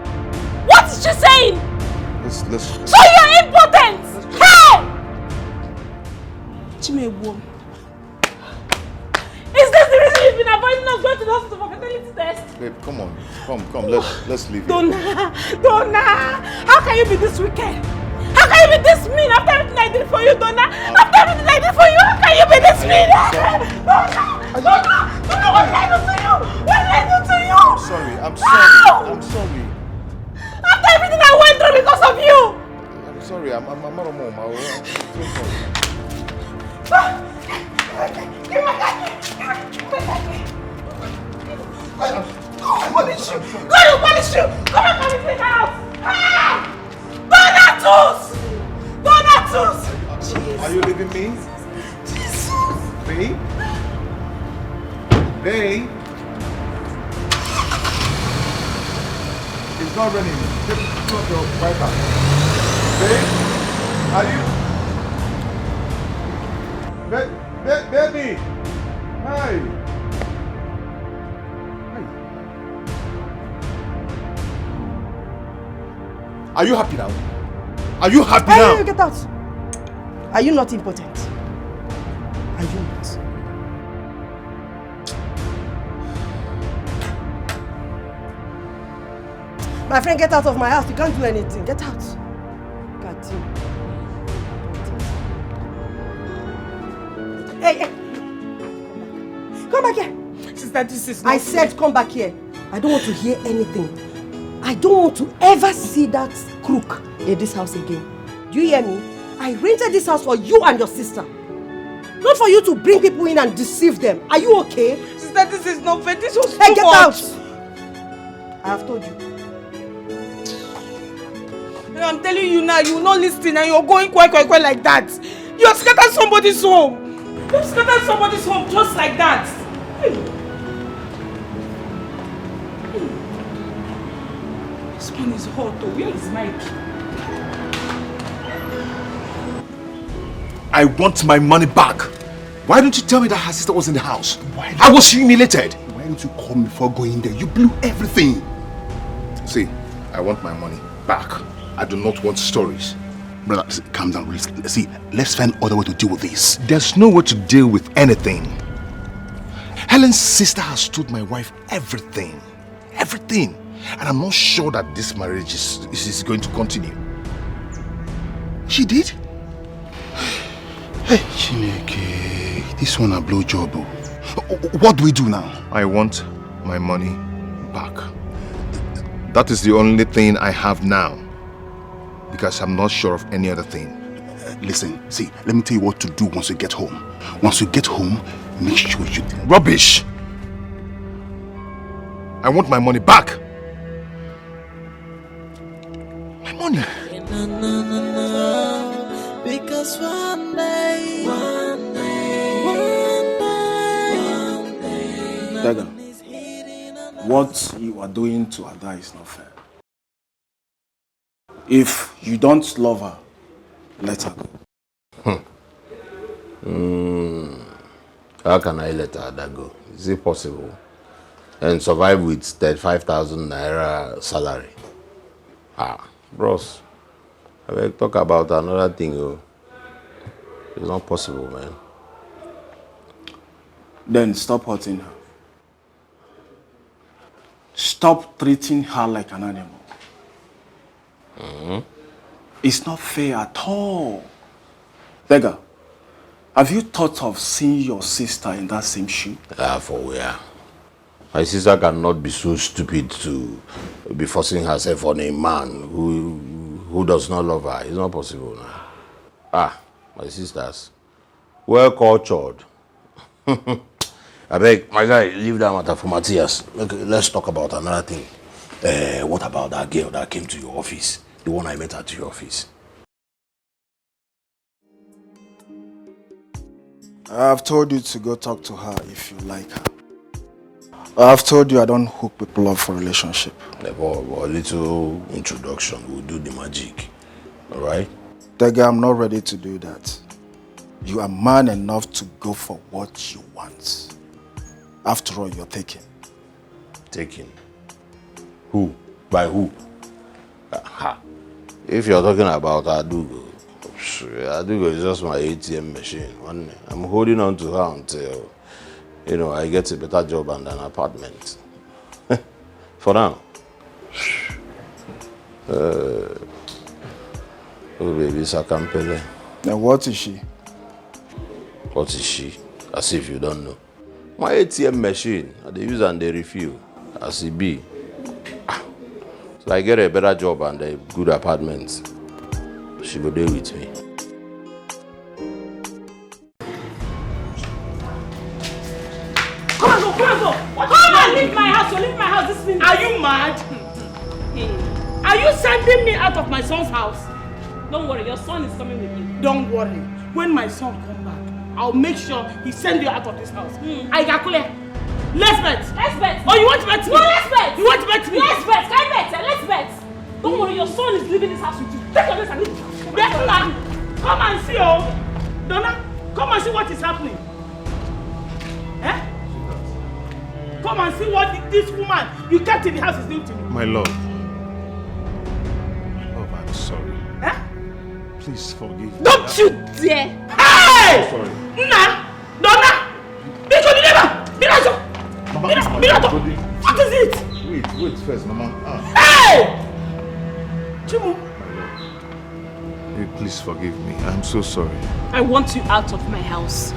What is she saying? Let's... So you're impotent! Hey! Chimewo. Is this the reason you've been avoiding us going to the hospital for fertility test? Babe, come on. Come. Let's leave. Donna! How can you be this wicked? How How can you be this mean after everything I did for you, Donna? After everything I did for you, how can you be this mean? Donna, what did I do to you? What did I do to you? I'm sorry. I'm sorry. After everything I went through because of you. I'm sorry. I'm not a mom. I'm so sorry. Give my daddy. Punish you. God will punish you. Come and punish me now. Donatus! Donatus! Are you leaving me? Jesus. Babe? Babe? It's not raining. Just put your wiper. Babe? Are you? Baby! Hi! Are you happy now? Are you happy now? Hey, get out! Are you not impotent? Are you not? My friend, get out of my house. You can't do anything. Get out. God damn. Hey! Come back here. Sister, this is not I said come back here. I don't want to hear anything. I don't want to ever see that crook in this house again. Do you hear me? I rented this house for you and your sister. Not for you to bring people in and deceive them. Are you okay? Sister, this is not fair. This was Hey, too get much. out! I have told you. I'm telling you now, you will not listen and you're going quite like that. You have scattered somebody's home. You have scattered somebody's home just like that. This one is hot though. Where is Mike? I want my money back. Why don't you tell me that her sister was in the house? I was humiliated. Why didn't you call me before going there? You blew everything. See, I want my money back. I do not want stories. Brother, calm down, please. See, let's find other way to deal with this. There's no way to deal with anything. Helen's sister has told my wife everything. Everything. And I'm not sure that this marriage is going to continue. She did? Hey, Chineke, this one a blowjob. What do we do now? I want my money back. That is the only thing I have now. Because I'm not sure of any other thing. Listen, see, let me tell you what to do once you get home. Once you get home, make sure you... Rubbish! I want my money back! My money! Because one day, Daga, what you are doing to Ada is not fair. If you don't love her, let her go. How can I let Ada go? Is it possible? And survive with 35,000 naira salary? Bros, I will talk about another thing. It's not possible, man. Then stop hurting her. Stop treating her like an animal. It's not fair at all. Beggar, have you thought of seeing your sister in that same shoe? For where? My sister cannot be so stupid to be forcing herself on a man who does not love her. It's not possible now. My sisters, well cultured. I beg, my guy, leave that matter for Matthias. Okay, let's talk about another thing. What about that girl that came to your office? The one I met at your office. I've told you to go talk to her if you like her. I've told you I don't hook people up for relationship. A little introduction will do the magic. Alright? Tega, I'm not ready to do that. You are man enough to go for what you want. After all, you're taken. Taken? Who? By who? If you're talking about Adugo, Adugo is just my ATM machine. I'm holding on to her until, I get a better job and an apartment. For now. Oh, baby, it's a campele. Then what is she? What is she? As if you don't know. My ATM machine, they use and they refill. As it be. So I get a better job and a good apartment. She go there with me. Come on, go. Come on, leave my house. Leave my house this minute. Are you mad? Are you sending me out of my son's house? Don't worry, your son is coming with you. Don't worry. When my son comes back, I'll make sure he sends you out of this house. I calculate. Let's bet. Oh, you want to bet me? No, let's bet. You want to bet me? Let's bet. Can I bet? Let's bet. Don't worry, your son is leaving this house with you. Take your dress and leave this house. Donna, come and see, oh. Donna, come and see what is happening. Eh? Come and see what this woman you kept in the house is doing to me. My love. I'm sorry. Eh? Please forgive me. Don't you dare! Hey! I'm sorry. Donna! Mirato! What is it? Wait first, Mama. Hey! Chimu. Hey, please forgive me. I'm so sorry. I want you out of my house.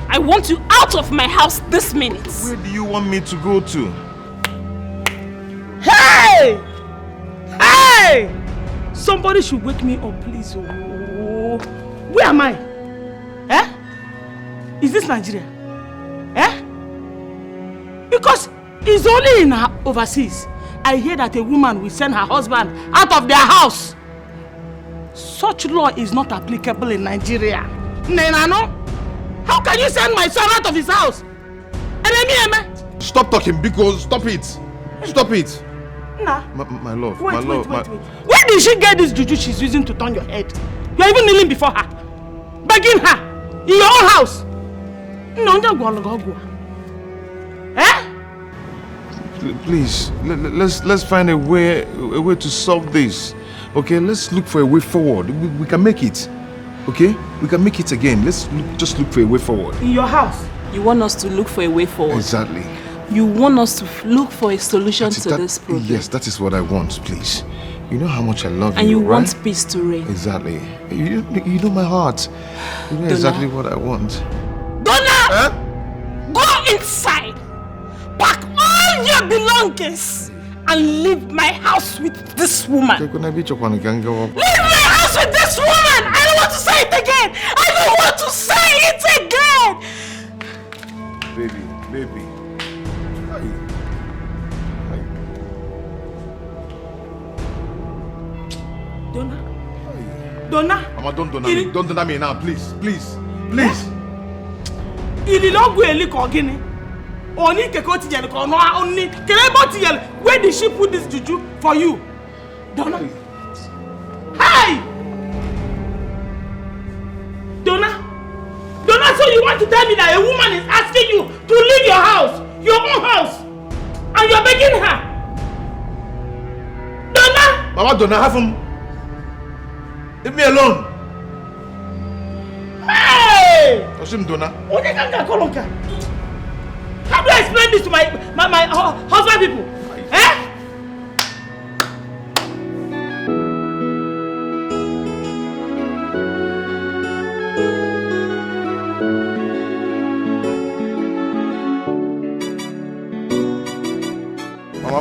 I want you out of my house this minute. Where do you want me to go to? Hey! Somebody should wake me up, please. Oh. Where am I? Eh? Is this Nigeria? Eh? Because it's only in overseas. I hear that a woman will send her husband out of their house. Such law is not applicable in Nigeria. Nenano? How can you send my son out of his house? Stop talking, because stop it. Stop it. Nah. My love. Wait. Where did she get this juju she's using to turn your head? You're even kneeling before her. Begging her. In your own house. No, eh? Please, let's find a way to solve this. Okay, let's look for a way forward. We can make it. Okay? We can make it again. Just look for a way forward. In your house? You want us to look for a way forward? Exactly. You want us to look for a solution to this problem? Yes, that is what I want, please. You know how much I love you, and you right? want peace to reign. Exactly. You know my heart. You know exactly what I want. Donna! Go inside! Pack all your belongings and leave my house with this woman. Leave my house with this woman! I don't want to say it again! I don't want to say it again! Baby. Donna? Mama, don't donna me now, please. Where did she put this juju for you? Donna? Hey! Donna, so you want to tell me that a woman is asking you to leave your house, your own house, and you're begging her? Donna? Mama, Donna, have him. Leave me alone. Hey! Oshim Donna. How do I explain this to my husband people? Eh?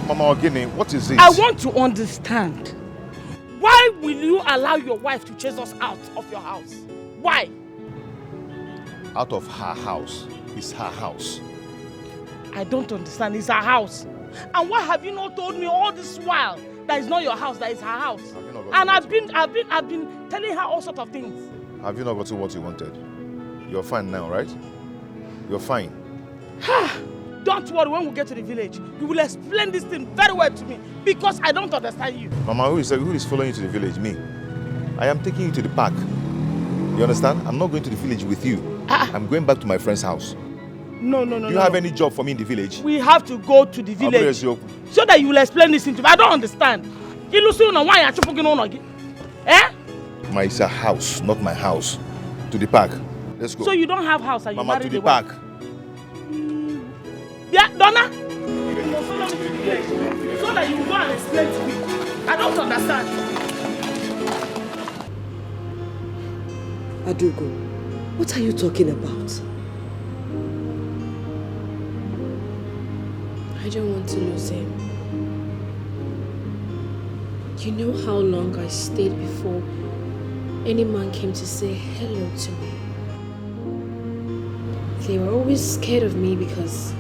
Mama Ogini, what is it? I want to understand. Why will you allow your wife to chase us out of your house? Why? Out of her house. It's her house. I don't understand. It's her house. And why have you not told me all this while that it's not your house, that it's her house? And I've been telling her all sorts of things. Have you not gotten what you wanted? You're fine now, right? You're fine. Don't worry, when we get to the village, you will explain this thing very well to me because I don't understand you. Mama, who is following you to the village? Me. I am taking you to the park. You understand? I'm not going to the village with you. I'm going back to my friend's house. No. Do you have any job for me in the village? We have to go to the village so that you will explain this thing to me. I don't understand. Eh? It's a house, not my house. To the park. Let's go. So you don't have house and you married to the wife? park. Yeah, Donna? You must follow me to the village so that you will go and explain to me. I don't understand. Adugo, what are you talking about? I don't want to lose him. You know how long I stayed before any man came to say hello to me. They were always scared of me because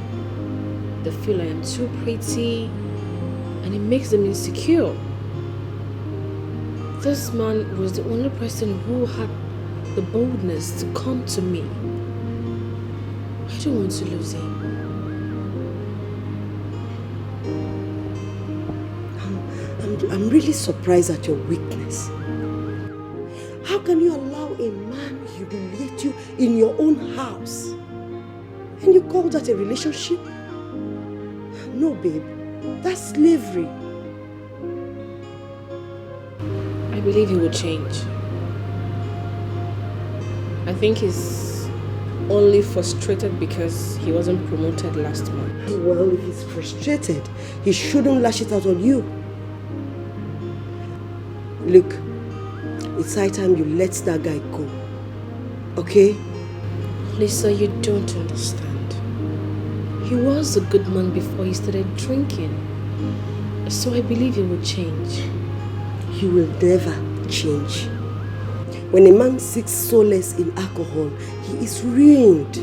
they feel I am too pretty and it makes them insecure. This man was the only person who had the boldness to come to me. I don't want to lose him. I'm really surprised at your weakness. How can you allow a man humiliate you in your own house? And you call that a relationship? No, babe. That's slavery. I believe he will change. I think he's only frustrated because he wasn't promoted last month. Well, if he's frustrated, he shouldn't lash it out on you. Look, it's high time you let that guy go. Okay? Lisa, you don't understand. He was a good man before he started drinking. So I believe he will change. He will never change. When a man seeks solace in alcohol, he is ruined.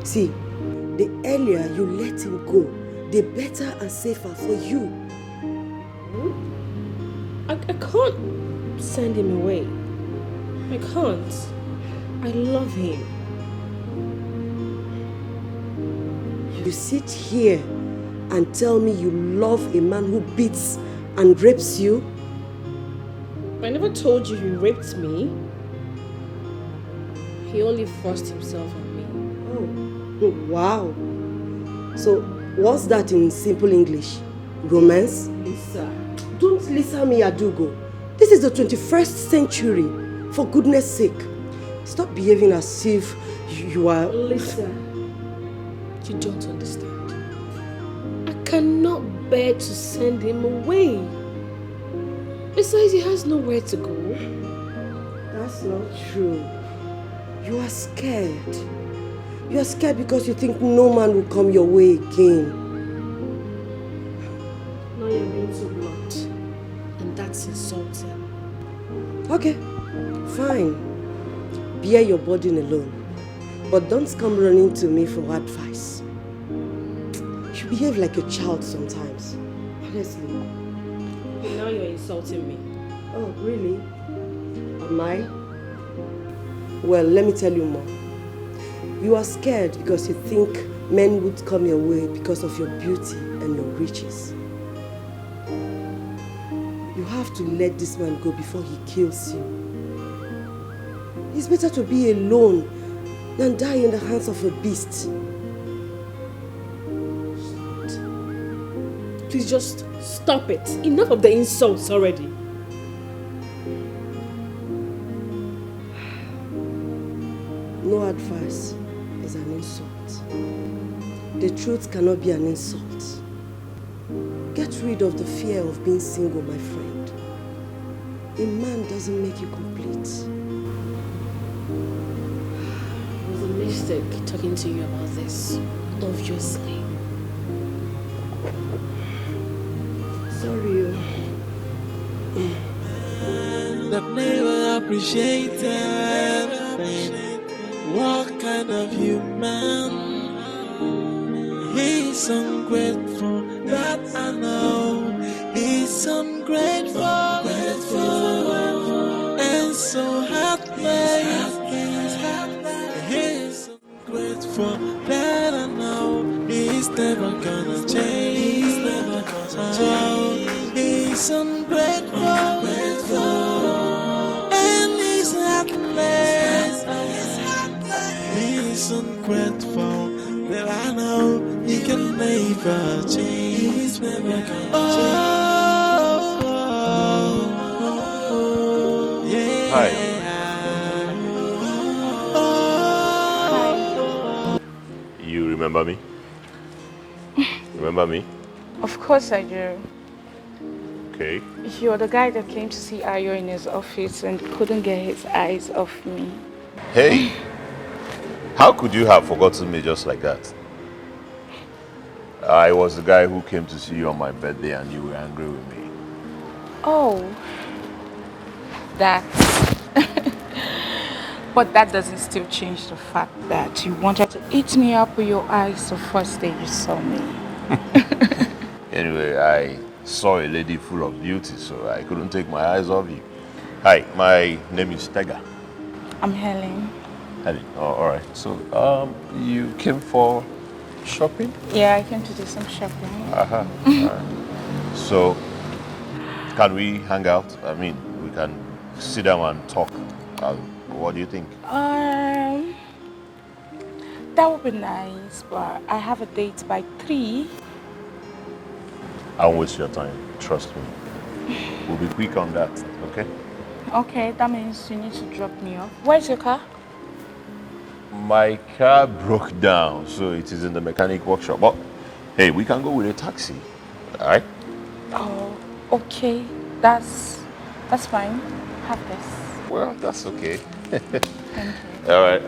See, the earlier you let him go, the better and safer for you. I can't send him away. I can't. I love him. You sit here and tell me you love a man who beats and rapes you? I never told you he raped me. He only forced himself on me. Oh, wow. So, what's that in simple English? Romance? Lisa. Don't listen me, Adugo. This is the 21st century. For goodness sake. Stop behaving as if you are... Lisa, you don't understand. I cannot bear to send him away. Besides, he has nowhere to go. That's not true. You are scared. You are scared because you think no man will come your way again. Now you're being so blunt. And that's insulting. Okay, fine. Bear your burden alone. But don't come running to me for advice. You behave like a child sometimes. Honestly. Now you're insulting me. Oh, really? Am I? Well, let me tell you more. You are scared because you think men would come your way because of your beauty and your riches. You have to let this man go before he kills you. It's better to be alone than die in the hands of a beast. Please just stop it. Enough of the insults already. No advice is an insult. The truth cannot be an insult. Get rid of the fear of being single, my friend. A man doesn't make you complete. It was a mistake talking to you about this, obviously. Sorry. That never appreciated. What kind of human? He's ungrateful, that I know. He's ungrateful, and so heartless. He's ungrateful, that I know. He's never gonna change. He's ungrateful, and he's heartless. He's ungrateful, that I know he can never change. He's never gonna change. Yeah. Hi. You remember me? Remember me? Of course I do. Okay. Okay. You're the guy that came to see Ayo in his office and couldn't get his eyes off me. Hey, how could you have forgotten me just like that? I was the guy who came to see you on my birthday and you were angry with me. Oh, that. But that doesn't still change the fact that you wanted to eat me up with your eyes the first day you saw me. Anyway, I saw a lady full of beauty, so I couldn't take my eyes off you. Hi, my name is Tega. I'm Helen. Helen, oh, all right. So, you came for shopping? Yeah, I came to do some shopping. Uh-huh. All right. So, can we hang out? I mean, we can sit down and talk. What do you think? That would be nice, but I have a date by 3. I won't waste your time. Trust me. We'll be quick on that, okay? Okay, that means you need to drop me off. Where's your car? My car broke down, so it is in the mechanic workshop. But hey, we can go with a taxi, all right? Oh, okay. That's fine. Have this. Well, that's okay. Thank you. All right.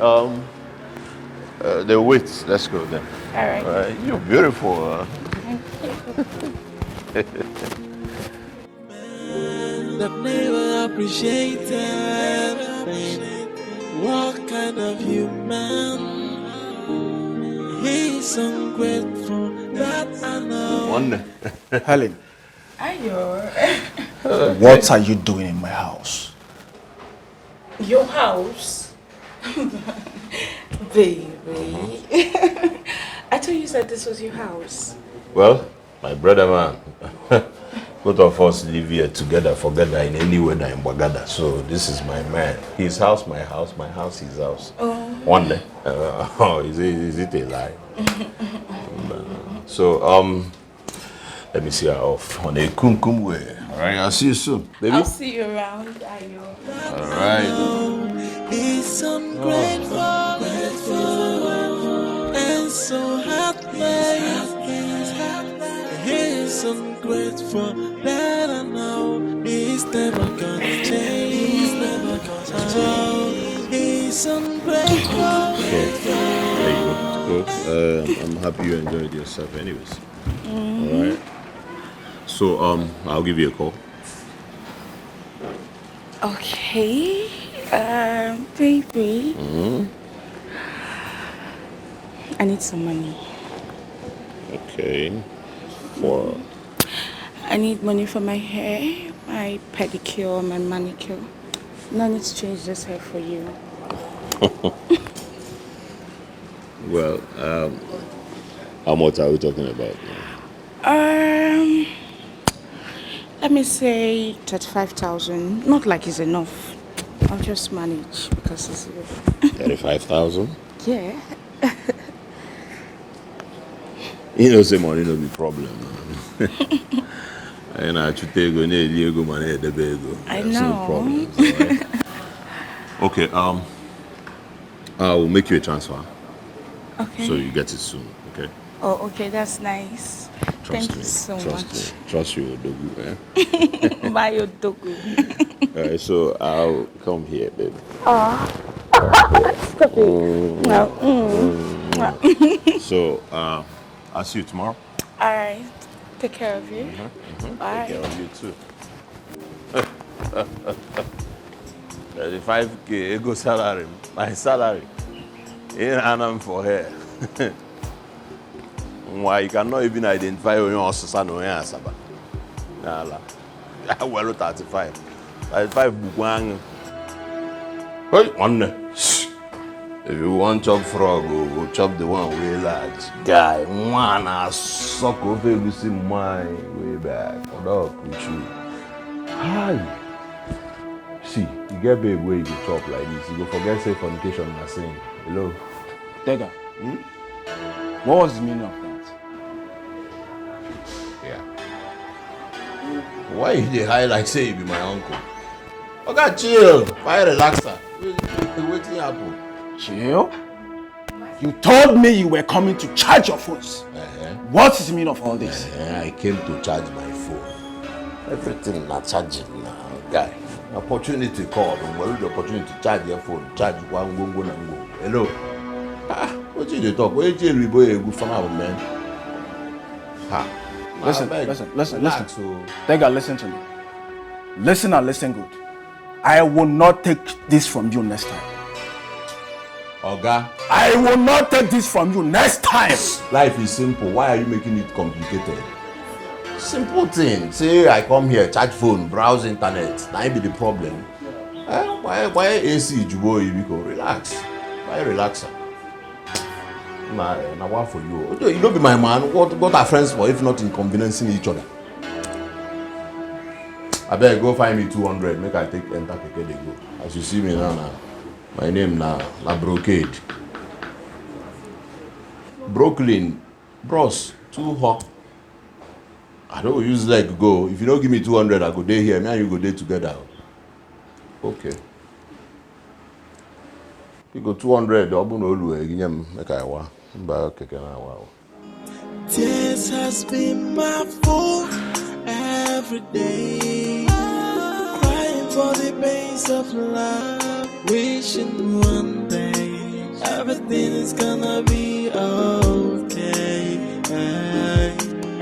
The wait. Let's go then. All right. All right. You're beautiful. Thank you. That never appreciated. What kind of human? He's ungrateful. That I know. One. Helen, Ayo. what are you doing in my house? Your house? Baby. I thought you said this was your house. Well, my brother man, both of us live here together, together in any weather in Bagada. So this is my man. His house, my house, his house. Oh. One day. Is it a lie? So let me see her off on a kum way. All right, I'll see you soon, baby. I'll see you around, Ayo. All right. He's ungrateful, and so heartless. He's ungrateful that I know he's never gonna change. He's ungrateful. There you go. I'm happy you enjoyed yourself, anyways. All right. So I'll give you a call. Okay. Baby. I need some money. Okay. For? I need money for my hair, my pedicure, my manicure. No need to change this hair for you. Well, how much are we talking about now? Let me say 35,000. Not like it's enough. I'll just manage because it's 35,000? Yeah. You know, say money no be problem. And I should take go near Diego money the bego. I There's know. no problem. Right? Okay, I will make you a transfer. Okay. So you get it soon, okay? Oh, okay, that's nice. Thank you so much. Trust you, Odogu, eh? Bye, Odogu. Alright, so I'll come here, baby. Stop it. No. So, I'll see you tomorrow. All right. Take care of you. Bye. Take care of you too. 35K ego salary, my salary. In Anam for her. Why you cannot even identify your own son or your Saba? Nala. Well, 35. 35 Bugwang. Hey, one. If you want chop frog, go chop the one way large. Guy, one I suck over you see my way back. Dog with you. Hi. See, you get big way you go chop like this. You go forget say fornication na saying. Hello. Tega. What was the meaning of that? Yeah. Why you dey hide like say you be my uncle? Okay, chill. Why relaxer? Wetin happen? Chill? You told me you were coming to charge your phones. What is the meaning of all this? I came to charge my phone. Everything not charging now, guy. Opportunity call. Well, the opportunity to charge your phone. Charge one go and go. Hello. What did you talk? Where did you boy go from our man? Listen. Tega, listen to me. Listen and listen good. I will not take this from you next time. Oga, I will not take this from you next time. Life is simple. Why are you making it complicated? Simple thing. Say I come here, charge phone, browse internet. That be the problem. Why AC Jubo Ibiko? Relax. Why relax? Now what for you? You don't be my man. What are friends for if not inconveniencing each other? I better go find me 200. Make I take enter keke they go. As you see me now, my name now Brocade. Brooklyn, bros, too hot. I don't use leg go. If you don't give me 200, I go there here. Me and you go there together. Okay. You go 200. Make I wa. Tears has been my fault every day. Crying for the pains of love. Wishing one day everything is gonna be okay.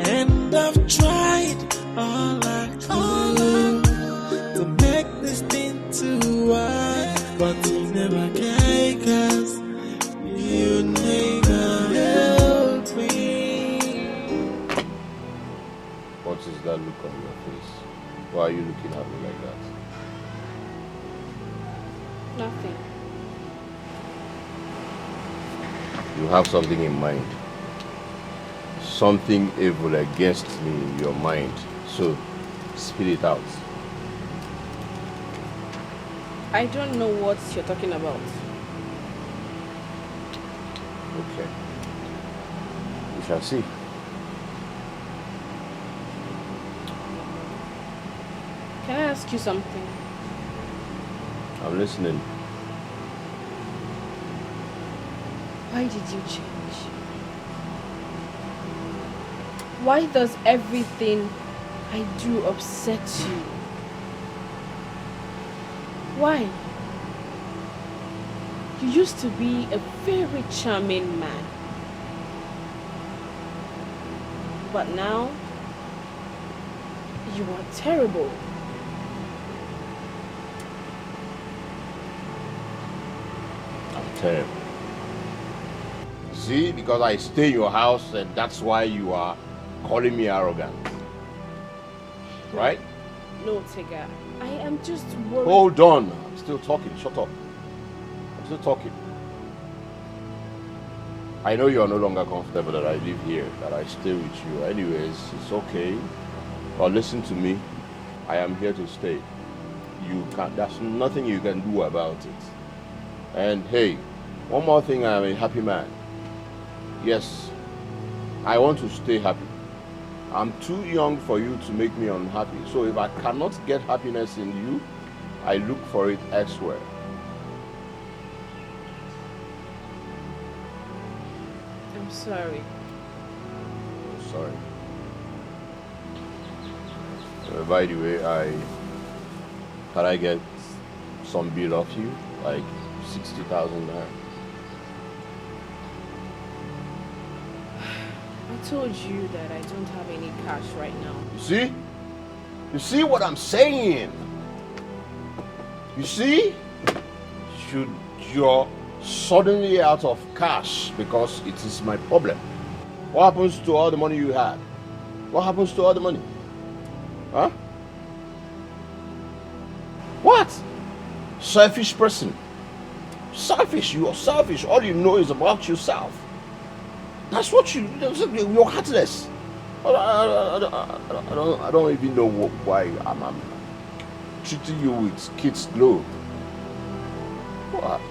And I've tried all I could to make this thing to work, but you never can, 'cause you never help me. What is that look on your face? Why are you looking at me like that? Nothing. You have something in mind. Something evil against me in your mind. So, spit it out. I don't know what you're talking about. Okay. We shall see. Can I ask you something? I'm listening. Why did you change? Why does everything I do upset you? Why? You used to be a very charming man. But now, you are terrible. I'm terrible. See, because I stay in your house and that's why you are calling me arrogant. Right? No, Tega. I am just worried. Hold on. I'm still talking. Shut up. I'm still talking. I know you are no longer comfortable that I live here, that I stay with you. Anyways, it's okay. But listen to me. I am here to stay. There's nothing you can do about it. And hey, one more thing, I am a happy man. Yes, I want to stay happy. I'm too young for you to make me unhappy. So if I cannot get happiness in you, I look for it elsewhere. I'm sorry. Sorry. By the way, can I get some bill off you? Like 60,000 there. I told you that I don't have any cash right now. You see? You see what I'm saying? You see? You're suddenly out of cash because it is my problem. What happens to all the money you had? What happens to all the money? Huh? What? Selfish person. Selfish. You are selfish. All you know is about yourself. That's what you're heartless. I don't even know why I'm treating you with kids' glove. What?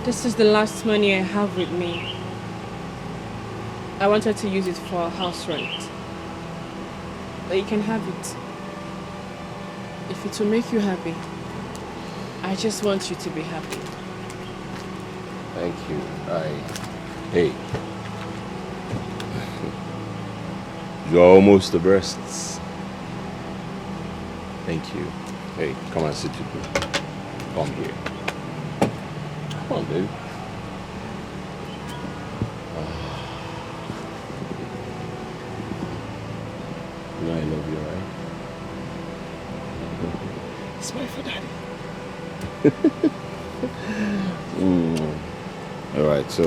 This is the last money I have with me. I wanted to use it for house rent. But you can have it. If it will make you happy. I just want you to be happy. Thank you. Hey. You're almost the best. Thank you. Hey, come and sit with me. Come here. Come on, baby. You know I love you, right? Smile for daddy. All right, so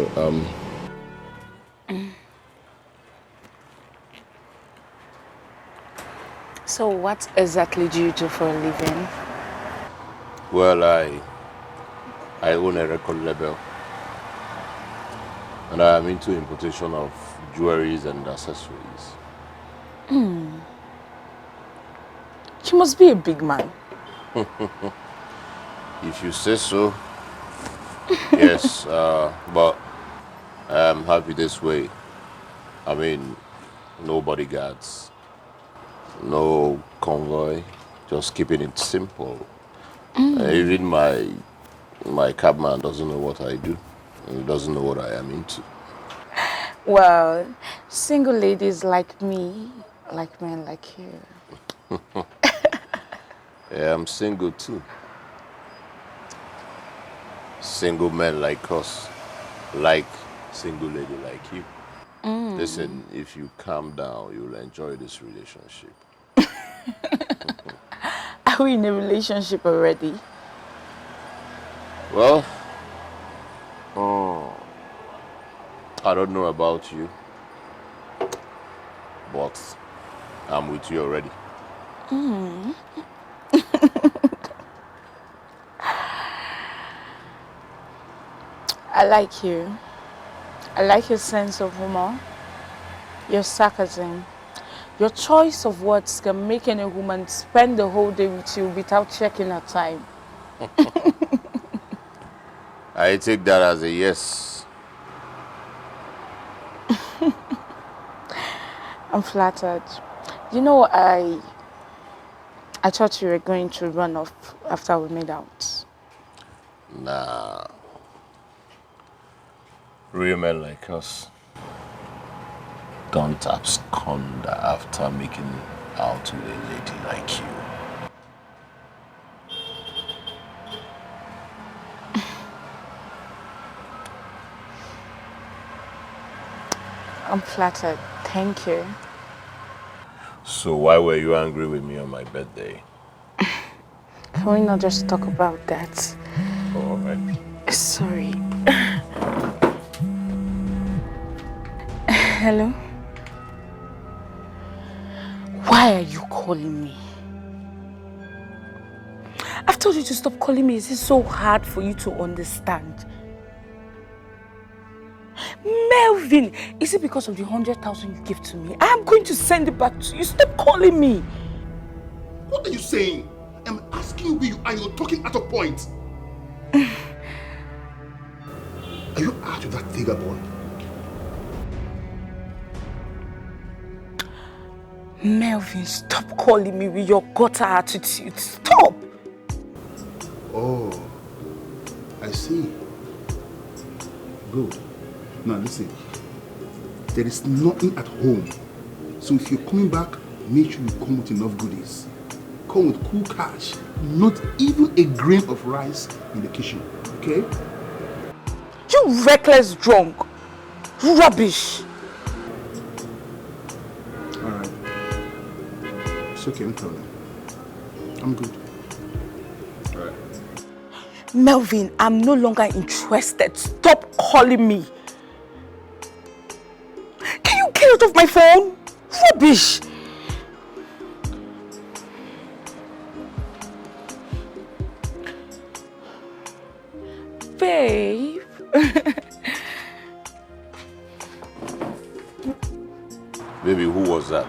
So what exactly do you do for a living? well, I own a record label, and I am into importation of jewelries and accessories. You must be a big man. If you say so, yes, but I am happy this way. I mean, no bodyguards, no convoy, just keeping it simple. Even my cabman doesn't know what I do, and he doesn't know what I am into. Well, single ladies like me, like men like you. Yeah, I'm single too. Single men like us, like single lady like you. Listen, if you calm down, you'll enjoy this relationship. Are we in a relationship already? Well, I don't know about you, but I'm with you already. I like you. I like your sense of humor, your sarcasm. Your choice of words can make any woman spend the whole day with you without checking her time. I take that as a yes. I'm flattered. You know, I thought you were going to run off after we made out. Nah. Real men like us don't abscond after making out with a lady like you. I'm flattered. Thank you. So why were you angry with me on my birthday? Can we not just talk about that? Oh, all right. Sorry. Hello? Why are you calling me? I've told you to stop calling me. Is it so hard for you to understand? Melvin, is it because of the 100,000 you gave to me? I am going to send it back to you. Stop calling me. What are you saying? I'm asking you where you are. You're talking out of point. Are you out with that vagabond? Melvin, stop calling me with your gutter attitude. Stop! Oh, I see. Good. Now listen, there is nothing at home. So if you're coming back, make sure you come with enough goodies. Come with cool cash. Not even a grain of rice in the kitchen, okay? You reckless drunk. Rubbish. Alright. It's okay, no problem. I'm good. Alright. Melvin, I'm no longer interested. Stop calling me. Can you get out of my phone? Rubbish. Babe. Baby, who was that?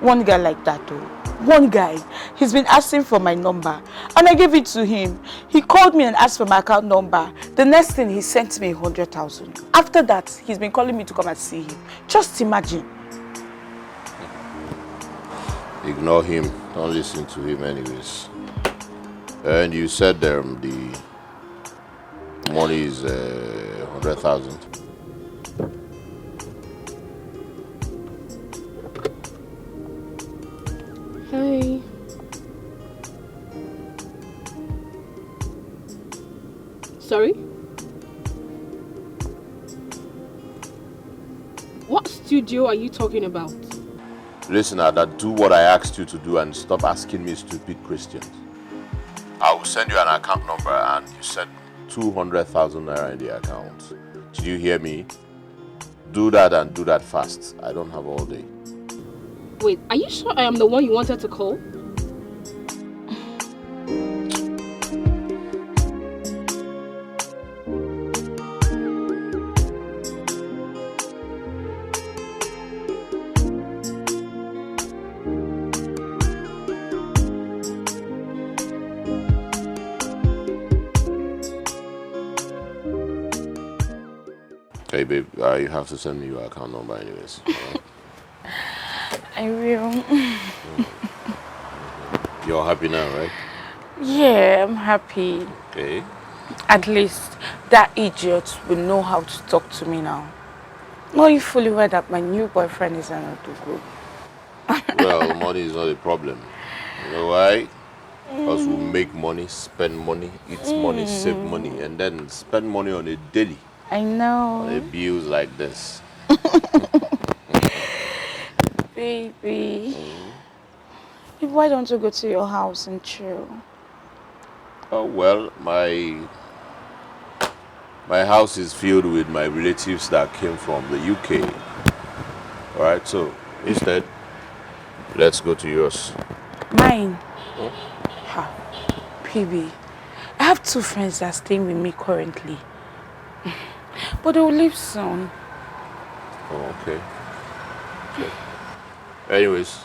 One guy like that though. One guy. He's been asking for my number and I gave it to him. He called me and asked for my account number. The next thing, he sent me 100,000. After that, he's been calling me to come and see him. Just imagine. Ignore him. Don't listen to him anyways. And you said the money is 100,000. Hi. Sorry? What studio are you talking about? Listen, Ada, do what I asked you to do and stop asking me stupid questions. I will send you an account number and you said 200,000 naira in the account. Did you hear me? Do that and do that fast. I don't have all day. Wait, are you sure I am the one you wanted to call? Okay, babe, you have to send me your account number anyways. Right? I will. You're happy now, right? Yeah, I'm happy. Okay. At least that idiot will know how to talk to me now. Knowing fully well that my new boyfriend is an Odugu. Well, money is not a problem. You know why? Because we make money, spend money, eat money, save money, and then spend money on a daily. I know. On a bills like this. Baby. Why don't you go to your house and chill? Oh, well, my house is filled with my relatives that came from the UK. Alright, so instead, let's go to yours. Mine? Ha, baby. I have 2 friends that are staying with me currently. But they will leave soon. Oh, okay. Anyways,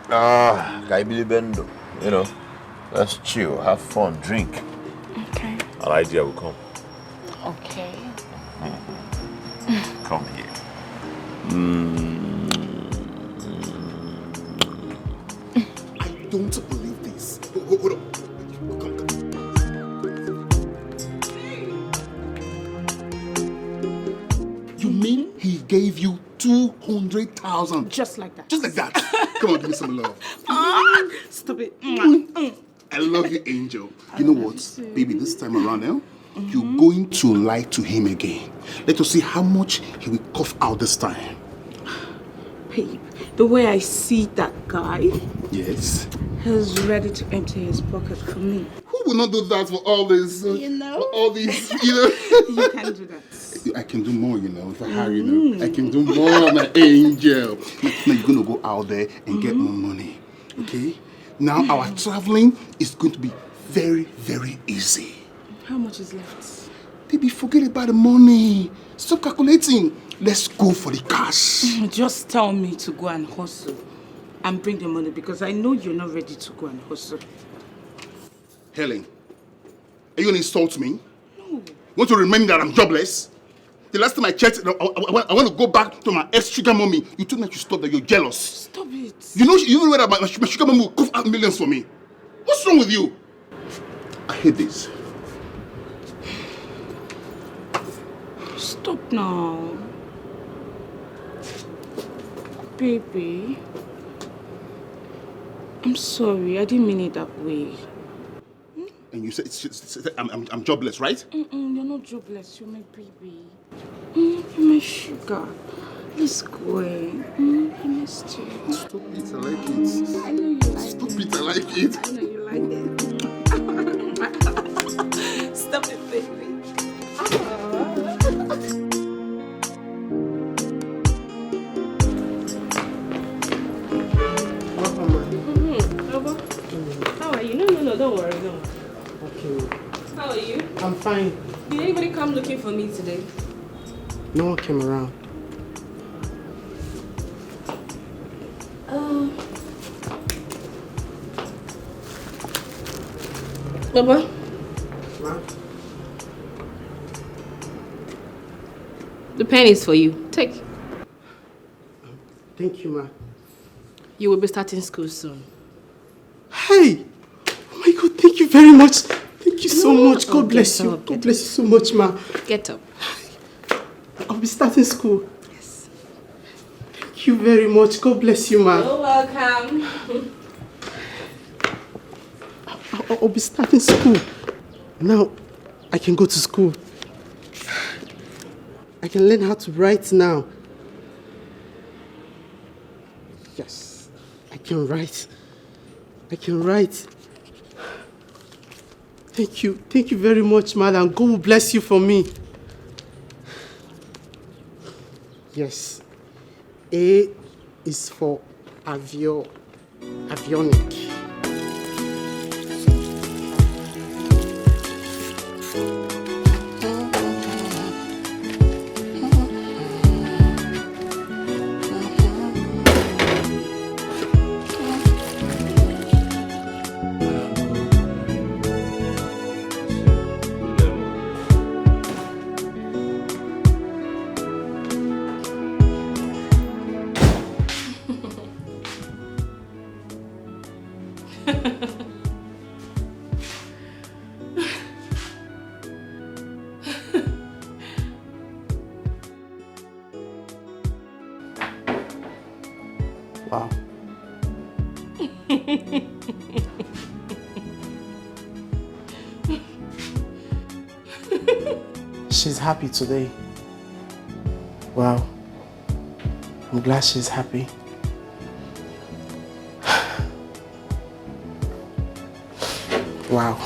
Bendo, you know, let's chill, have fun, drink. Okay. An idea will come. Okay. Come here. I don't believe this. Hold on. You mean he gave you 200,000? Just like that. Just like that. Come on, give me some love. Stop it. I love you, Angel. You know what, baby, this time around now, you're going to lie to him again. Let us see how much he will cough out this time. Babe, the way I see that guy, Yes. he's ready to empty his pocket for me. Who will not do that for all this? You know? For all these, you know? You can do that. I can do more, you know, if I hire you know. I can do more, my angel. Now you're going to go out there and get more money, okay? Now our traveling is going to be very, very easy. How much is left? Baby, forget about the money. Stop calculating. Let's go for the cash. Just tell me to go and hustle and bring the money because I know you're not ready to go and hustle. Helen, are you going to insult me? No. You want to remind me that I'm jobless? The last time I checked, I want to go back to my ex-sugar mommy. You told me to stop that you're jealous. Stop it. You know that my sugar mommy will cough out millions for me. What's wrong with you? I hate this. Stop now. Baby. I'm sorry. I didn't mean it that way. And you said I'm jobless, right? You're not jobless. You're my baby. You're my sugar. Let's go. I missed you. Stop it. I like it. I know you like it. Stop it. I like it. I know you like it. Stop it, baby. How are you? No, don't worry, no. Okay. How are you? I'm fine. Did anybody come looking for me today? No one came around. Baba. Ma? The pen is for you. Take. Thank you, ma. You will be starting school soon. Hey! Oh my God, thank you very much. Thank you so much. God bless you. God bless you so much, ma. Get up. I'll be starting school. Yes. Thank you very much. God bless you, ma. You're welcome. I'll be starting school. Now, I can go to school. I can learn how to write now. Yes, I can write. I can write. Thank you. Thank you very much, madam. God will bless you for me. Yes. A is for avionic. Wow. She's happy today. Wow. I'm glad she's happy. Wow.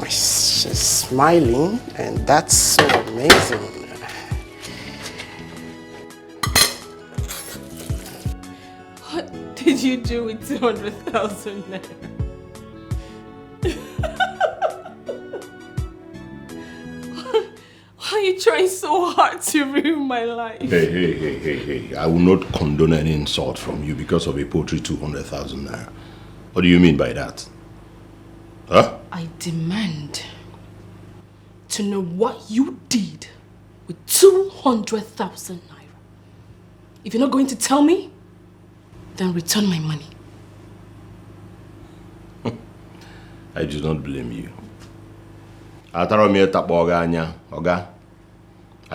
She's smiling, and that's so amazing. What did you do with 200,000 naira? Why are you trying so hard to ruin my life? Hey. I will not condone any insult from you because of a poultry 200,000 naira. What do you mean by that? Huh? I demand to know what you did with 200,000 naira. If you're not going to tell me, then return my money. I do not blame you. I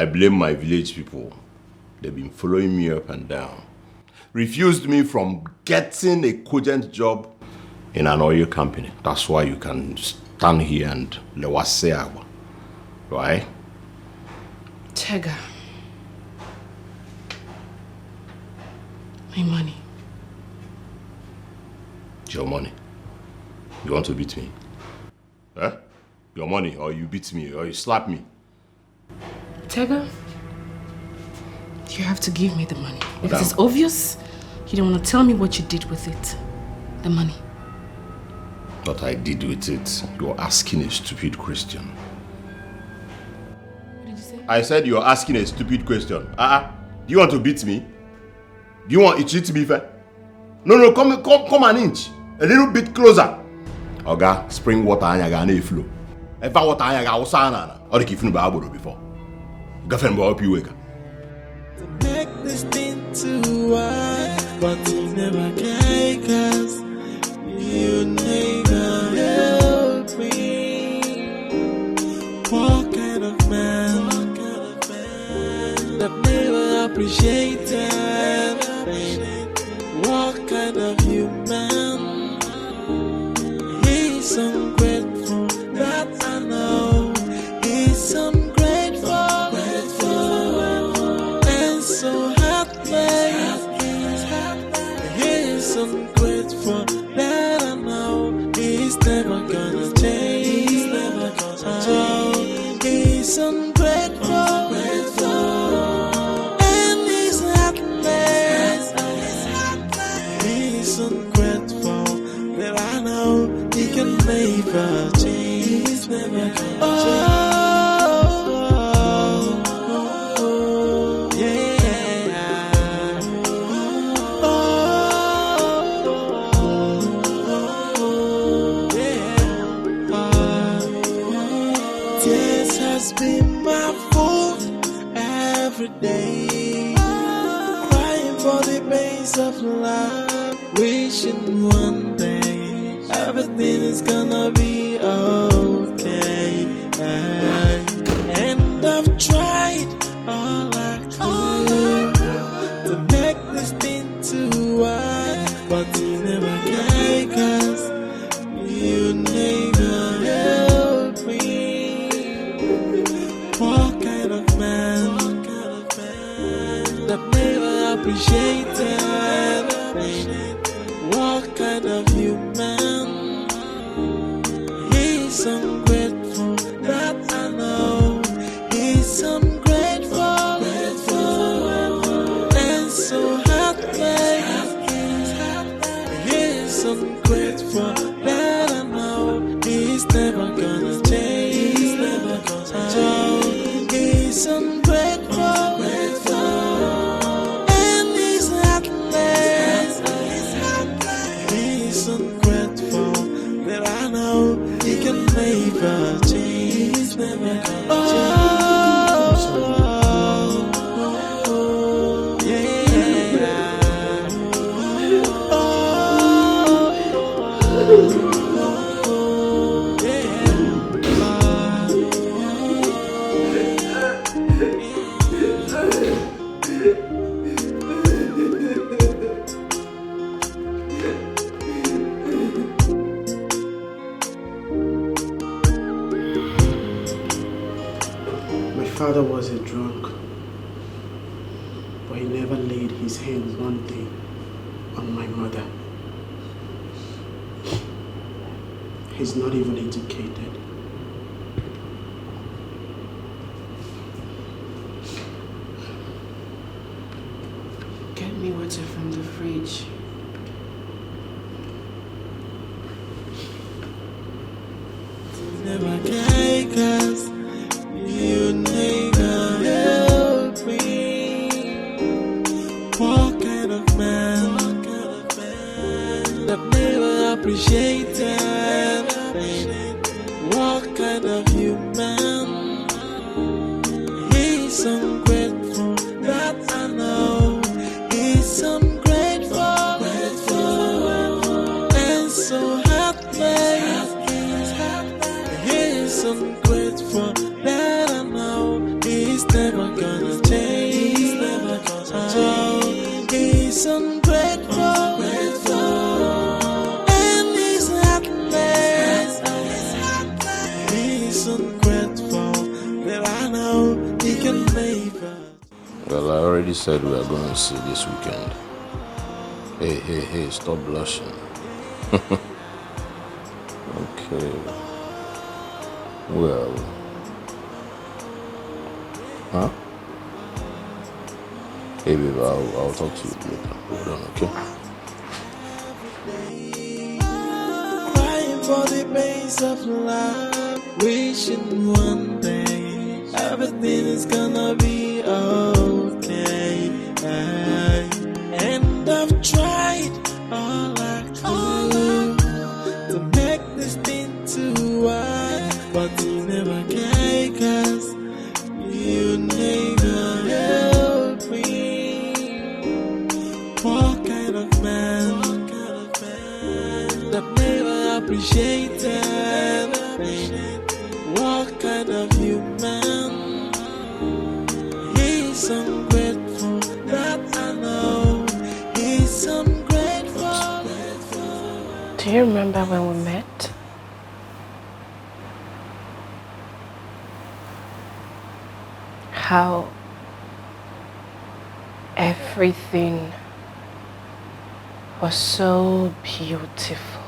blame my village people. They've been following me up and down. Refused me from getting a cogent job in an oil company. That's why you can stand here and lewase agua. Right? Tega. My money. Your money. You want to beat me? Huh? Your money, or you beat me, or you slap me. Tega, you have to give me the money. Because it's obvious you don't want to tell me what you did with it. The money. What I did with it, you're asking a stupid question. What did you say? I said you're asking a stupid question. Do you want to beat me? Do you want to cheat me? No, come an inch. A little bit closer. Oga, spring water and you're flow. If I water and you're sana, or the kifun ba aboro before. Girlfriend will help you wake up. To make this thing too wide, but you never can, 'cause you never help me. What kind of man that never appreciated? What kind of human? He's ungrateful, that I know. He's ungrateful, and so heartless. He's ungrateful, that I know. He's never gonna change. He's never gonna change. He's ungrateful, and he's heartless. He's ungrateful, that I know he can never change. He's never gonna change. pace of life, wishing one day everything is gonna be okay. And I've tried all I could to make this thing to work, but you never can, 'cause you never help me. What kind of man that never appreciated? What kind of human? He's ungrateful, that I know. He's ungrateful, and so heartless. He's ungrateful, that I know. He's never gonna change. He's never gonna change. He's ungrateful, and he's heartless. He's ungrateful, that I know. He can never change. He's never gonna change. My father was a drunk, but he never laid his hands one day on my mother. He's not even educated. Get me water from the fridge. Never can, 'cause you never help me. What kind of man that never appreciated? What kind of human? He's ungrateful, that I know. He's ungrateful, and so heartless. He's ungrateful, that I know. He's never gonna change. He's never gonna change. He's ungrateful, and he's heartless. He's ungrateful, that I know. He can never. Well, I already said we are going to see this weekend. Hey, stop blushing. Okay. Well. Huh? Hey, babe, I'll talk to you later. Hold on, okay? Crying for the pace of life, wishing one day everything is gonna be okay. And I've tried all I could to make this thing to work, but you never can, 'cause you never help me. What kind of man that never appreciated? What kind of human? He's ungrateful, that I know. He's ungrateful. Do you remember when we met? How everything was so beautiful.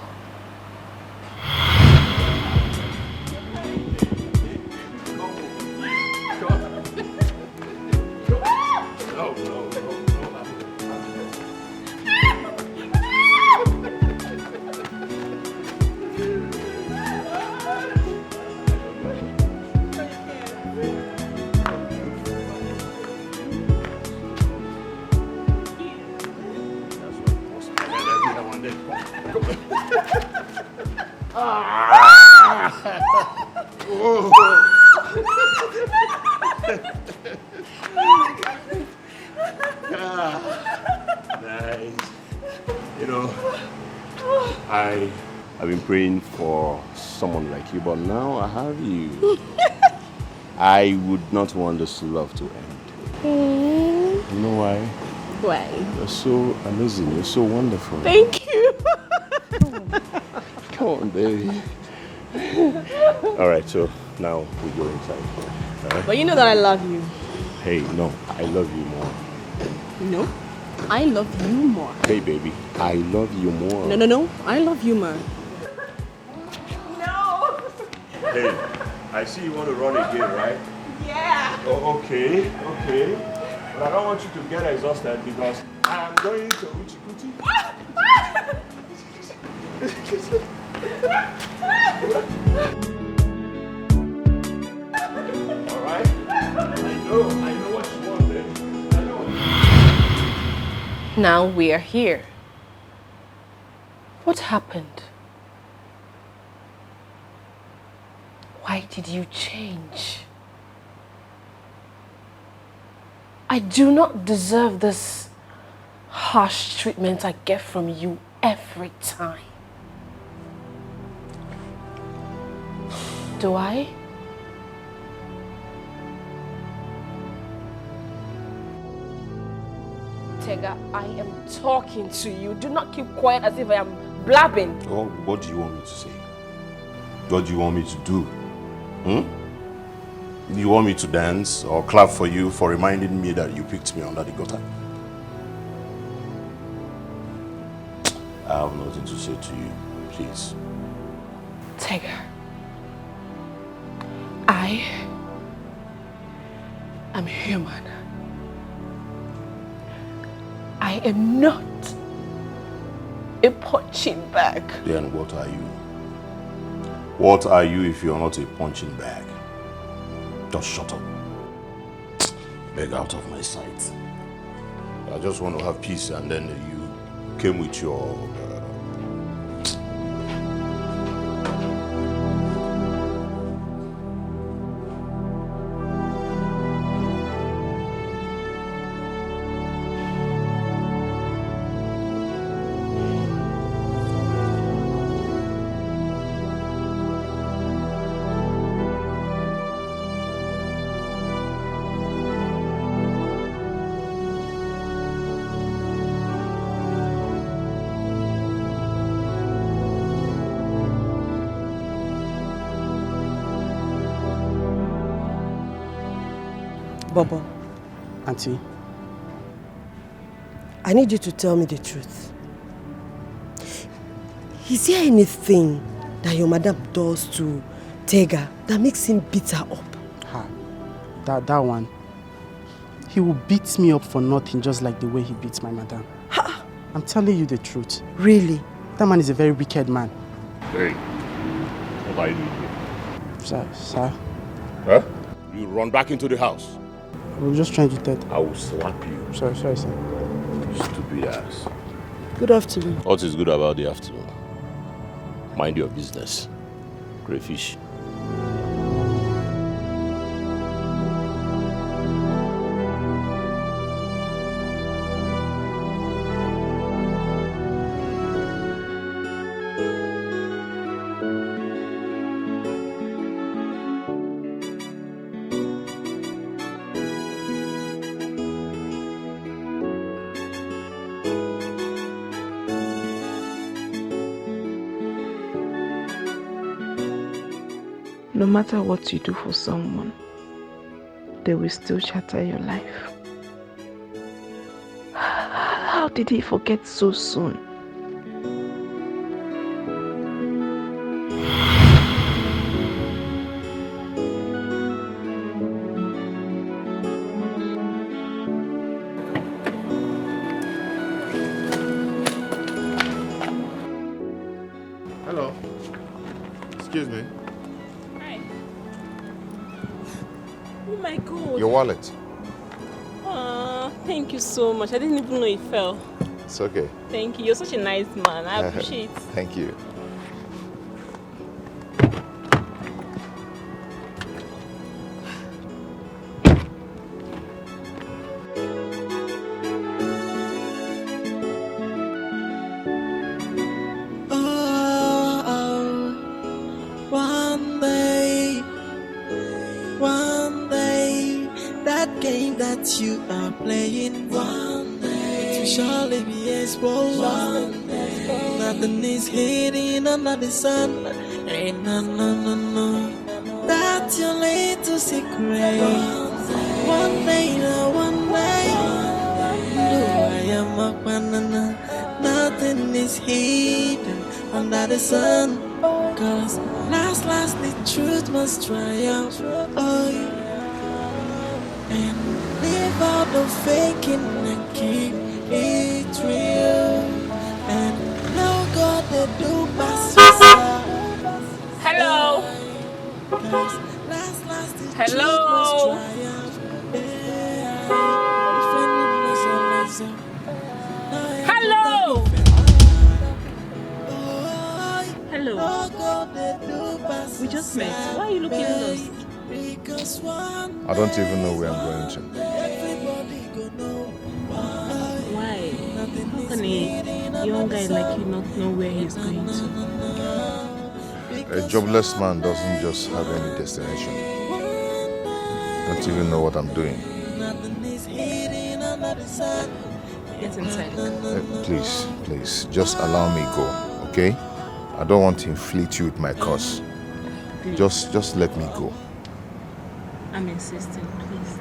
Nice. I've been praying for someone like you, but now I have you. I would not want this love to end. You know why? Why? You're so amazing. You're so wonderful. Thank you. Come on, baby. All right, so now we go inside. All right? But you know that I love you. Hey, no, I love you more. No, I love you more. Hey, baby, I love you more. No, I love you more. Hey, I see you want to run again, right? Yeah. Oh, okay. But I don't want you to get exhausted because I'm going to Uchi Kuchi. All right? I know what you want, baby. I know. Now we are here. What happened? Why did you change? I do not deserve this harsh treatment I get from you every time. Do I? Tega, I am talking to you. Do not keep quiet as if I am blabbing. Oh, what do you want me to say? What do you want me to do? Do you want me to dance or clap for you for reminding me that you picked me under the gutter? I have nothing to say to you, please. Tega, I am human. I am not a punching bag. Then what are you? What are you if you're not a punching bag? Just shut up. Beg out of my sight. I just want to have peace, and then you came with your... Bobo, Auntie, I need you to tell me the truth. Is there anything that your madam does to Tega that makes him beat her up? that one. He will beat me up for nothing, just like the way he beats my madam. I'm telling you the truth. Really? That man is a very wicked man. Hey, what are you doing here? Sir? Huh? You run back into the house. We were just trying to tell. I will slap you. Sorry, sir. You stupid ass. Good afternoon. What is good about the afternoon? Mind your business. Crayfish. No matter what you do for someone, they will still shatter your life. How did he forget so soon? Hello. Excuse me. Oh my God. Your wallet. Thank you so much. I didn't even know it fell. It's okay. Thank you. You're such a nice man. I appreciate it. Thank you. that you are playing. One day it will surely be exposed. One day nothing is hidden under the sun. Ain't no that's your little secret. One day, one day, no, I am a banana. Nothing is hidden under the sun. Cause last, the truth must triumph. Oh, and leave out the faking and keep it real. And no God that do pass yourself. Hello. Cause last, the Hello. truth must triumph. Hello. Hello. We just met. Why are you looking lost? I don't even know where I'm going to. Why? How can a young guy like you not know where he's going to? A jobless man doesn't just have any destination. Don't even know what I'm doing. Get inside the car. Please, just allow me go, okay? I don't want to inflict you with my curse. Just let me go. I'm insisting, please.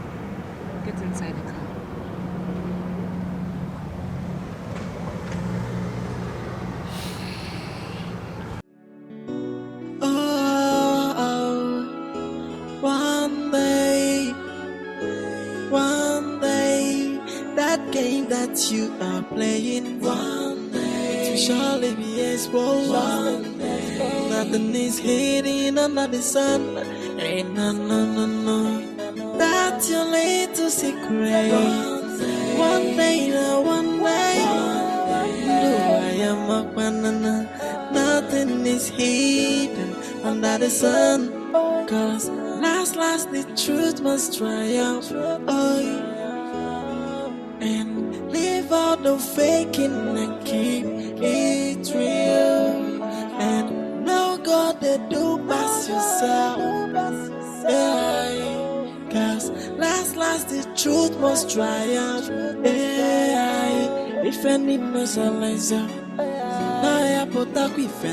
Get inside the car. One day, that game that you are playing, one day, it will surely be exposed. One day, nothing is hidden under the sun. Ain't no, that's your little secret. One day, one day, no, I am a banana. Nothing is hidden under the sun. Cause last, the truth must triumph. Oh, and leave out the faking and keep it real. And no God that do pass yourself. Yeah. Cause last, the truth must triumph. Yeah. If any merciless, I put up with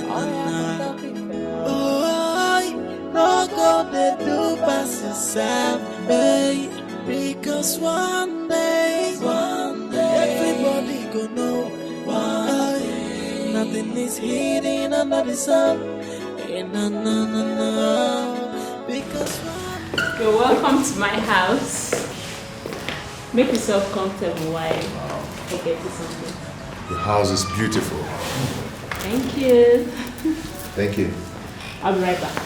no God that do pass yourself, hey. Because one day, everybody gonna know why. Nothing is hidden under the sun. Hey, no. Because you're welcome to my house. Make yourself comfortable while I get you something. The house is beautiful. Thank you. Thank you. I'll be right back.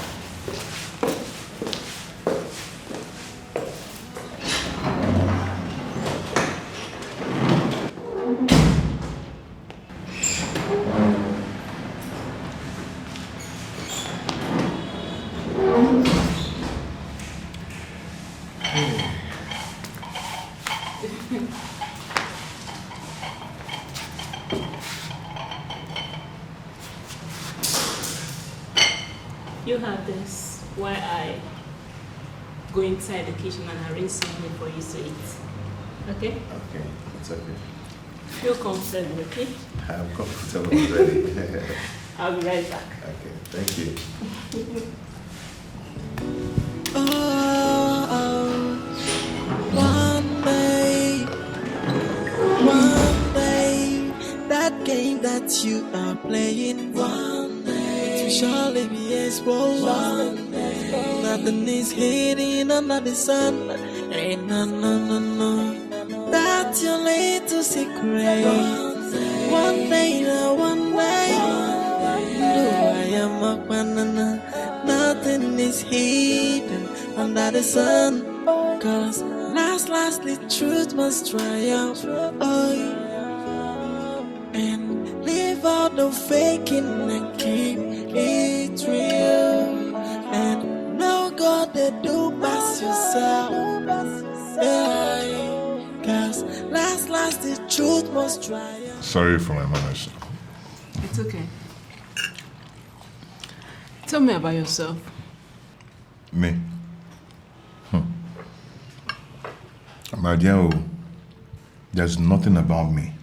You have this while I go inside the kitchen and arrange something for you to eat. Okay? Okay, it's okay. Feel comfortable, okay? I'm comfortable already. I'll be right back. Okay, thank you. One day, that game that you are playing, one day, it will surely be exposed. One day, nothing is hidden under the sun. Ain't no, that's your little secret. One day, one day, no, I am a banana. Nothing is hidden under the sun. Cause last, the truth must triumph. Oh, and leave out the faking and keep it real. And no God that do pass yourself. Yeah. Cause last, the truth must triumph. Sorry for my manners. It's okay. Tell me about yourself. Me? My dear, there's nothing about me.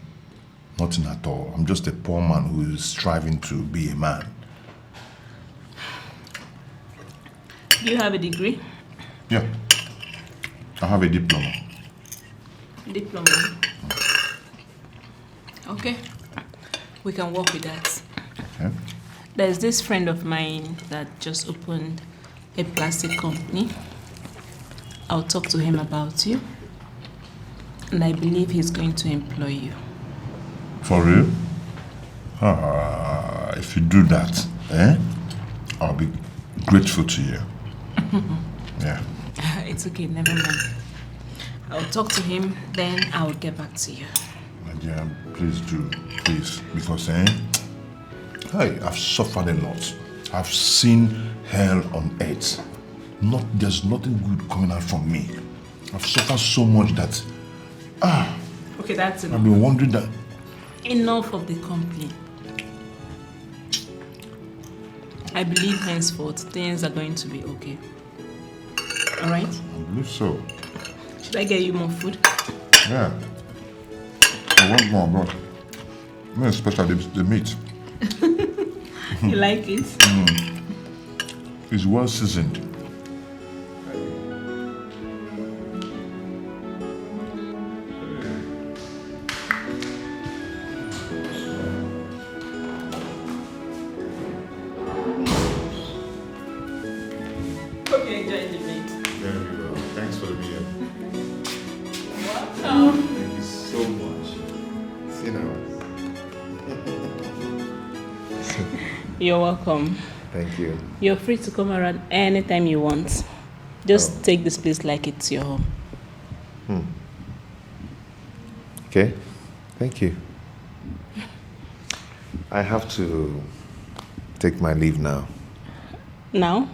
Nothing at all. I'm just a poor man who is striving to be a man. Do you have a degree? Yeah. I have a diploma. Diploma? Okay. We can work with that. Okay. There's this friend of mine that just opened a plastic company. I'll talk to him about you. And I believe he's going to employ you. For real? If you do that, I'll be grateful to you. Yeah. It's okay, never mind. I'll talk to him, then I'll get back to you. My dear, please do. Please. Because, hey, I've suffered a lot. I've seen hell on earth. There's nothing good coming out from me. I've suffered so much that, Okay, that's enough. I've been wondering that. Enough of the complaint. I believe henceforth things are going to be okay. Alright? I believe so. Should I get you more food? Yeah. I want more, bro. Me especially the meat. You like it? It's well seasoned. Hope you enjoyed the meat. Very well. Thanks for the meal. Welcome. Thank you so much. See you now. You're welcome. Thank you. You're free to come around anytime you want. Just take this place like it's your home. Okay. Thank you. I have to take my leave now. Now?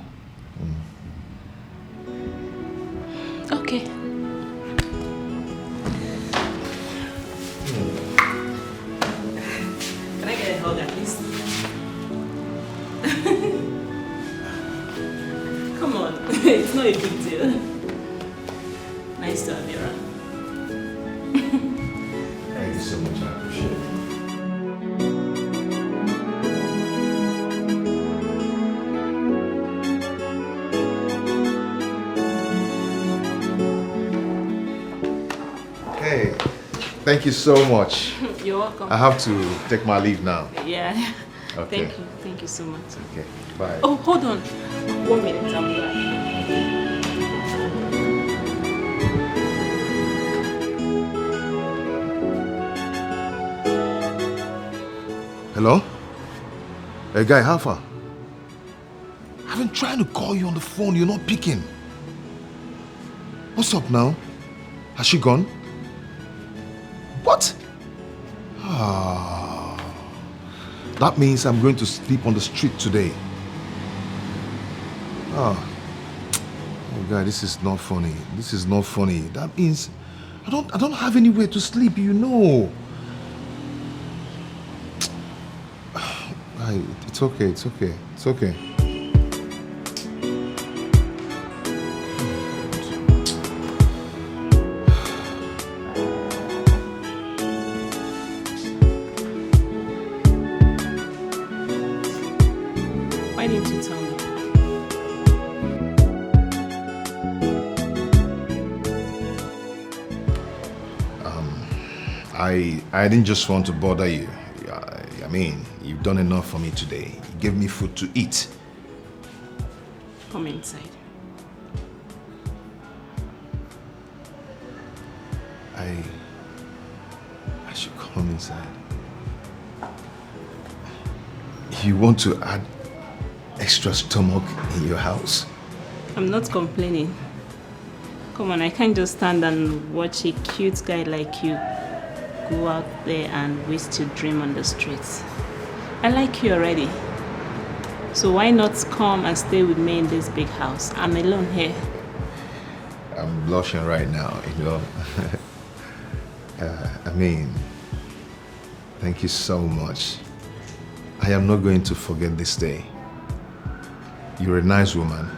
Okay. Can I get a hug at least? Come on, it's not a big deal. Nice to have you around. Thank you so much. I appreciate it. Hey, thank you so much. You're welcome. I have to take my leave now. Yeah. Okay. Thank you so much. Okay, bye. Oh, hold on. 1 minute, I'm back. Hello? Hey, guy, how far? I've been trying to call you on the phone. You're not picking. What's up now? Has she gone? What? That means I'm going to sleep on the street today. Oh God, this is not funny. This is not funny. That means I don't have anywhere to sleep, you know. It's okay, it's okay, it's okay. Why didn't you tell me? I didn't just want to bother you. I mean, you've done enough for me today. You gave me food to eat. Come inside. I should come inside. You want to add extra stomach in your house? I'm not complaining. Come on, I can't just stand and watch a cute guy like you go out there and waste your dream on the streets. I like you already. So why not come and stay with me in this big house? I'm alone here. I'm blushing right now, you know. I mean, thank you so much. I am not going to forget this day. You're a nice woman.